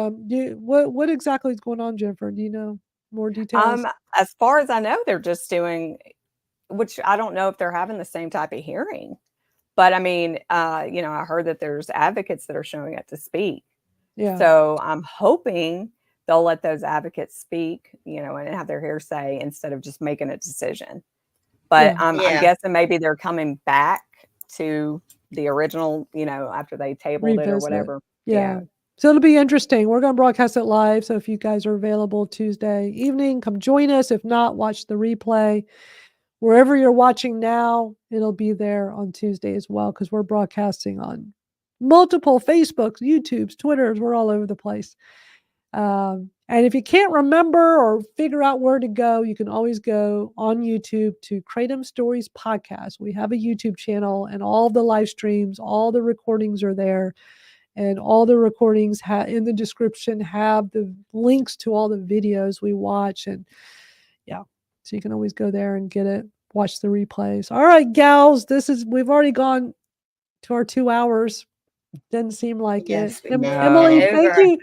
What exactly is going on, Jennifer? Do you know more details? As far as I know, they're just doing, which I don't know if they're having the same type of hearing. But I mean, I heard that there's advocates that are showing up to speak. Yeah. So I'm hoping they'll let those advocates speak, and have their hearsay instead of just making a decision. But Yeah. I'm guessing maybe they're coming back to the original, after they tabled it or Revisit. whatever. Yeah. So it'll be interesting. We're going to broadcast it live. So if you guys are available Tuesday evening, come join us. If not, watch the replay. Wherever you're watching now, it'll be there on Tuesday as well, because we're broadcasting on multiple Facebooks, YouTubes, Twitters. We're all over the place. And if you can't remember or figure out where to go, you can always go on YouTube to Kratom Stories Podcast. We have a YouTube channel, and all the live streams, all the recordings are there. And all the recordings in the description have the links to all the videos we watch. And yeah, so you can always go there and get it, watch the replays. All right, gals, we've already gone to our 2 hours. Didn't seem like Yes, it. we made Emily, it thank over. you.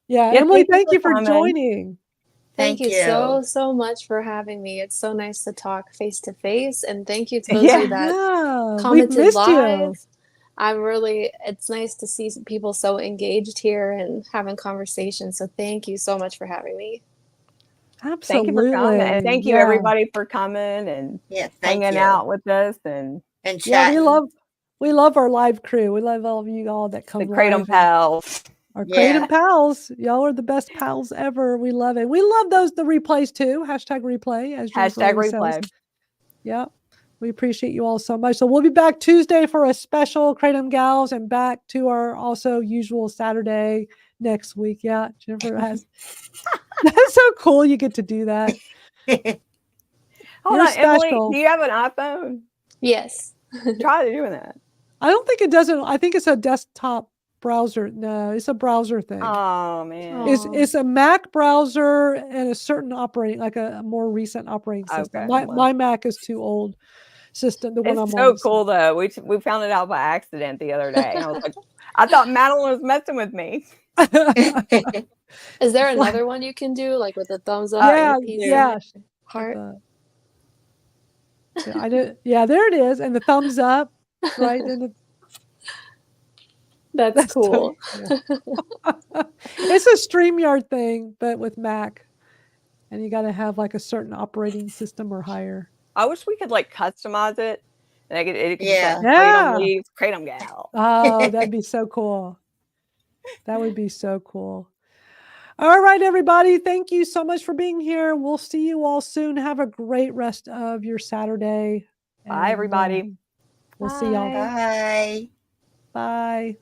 Yeah, Yeah, Emily, thank you thank you for for coming. joining. Thank you you. so much for having me. It's so nice to talk face to face. And thank you to those of you that Yeah, we've commented missed you. live. It's nice to see people so engaged here and having conversations. So thank you so much for having me. Absolutely. Thank you for coming. And thank you, Yeah. everybody, for coming and thank hanging you. out with us. And And Yeah, chatting. we love our live crew. We love all of you all that come the Kratom live. Pals. Our Yeah. Kratom pals. Y'all are the best pals ever. We love it. We love the replays too. #replay, as Jennifer Hashtag always replay. says. Yeah. We appreciate you all so much. So we'll be back Tuesday for a special Kratom Gals, and back to our also usual Saturday next week. Yeah, Jennifer has. That's so cool. You get to do that. Hold You're on, Emily, special. do you have an iPhone? Yes. Try doing that. I don't think it doesn't. I think it's a desktop browser. No, it's a browser thing. Oh man. It's a Mac browser and a certain operating, like a more recent operating system. Okay. My Mac is too old system. The one I'm It's so on. cool though. We found it out by accident the other day. And I was like, I thought Madalyn was messing with me. Is there another one you can do, like with a thumbs up? Yeah, and a piece yeah. of heart. Yeah, I did. Yeah, there it is, and the thumbs up, right? And That's cool. yeah. It's a StreamYard thing, but with Mac, and you got to have like a certain operating system or higher. I wish we could like customize it. And it could Yeah. say Kratom leaves, Kratom Gal. Oh, that'd be so cool. That would be so cool. All right, everybody. Thank you so much for being here. We'll see you all soon. Have a great rest of your Saturday. Bye, everybody. We'll see y'all. Bye. Bye.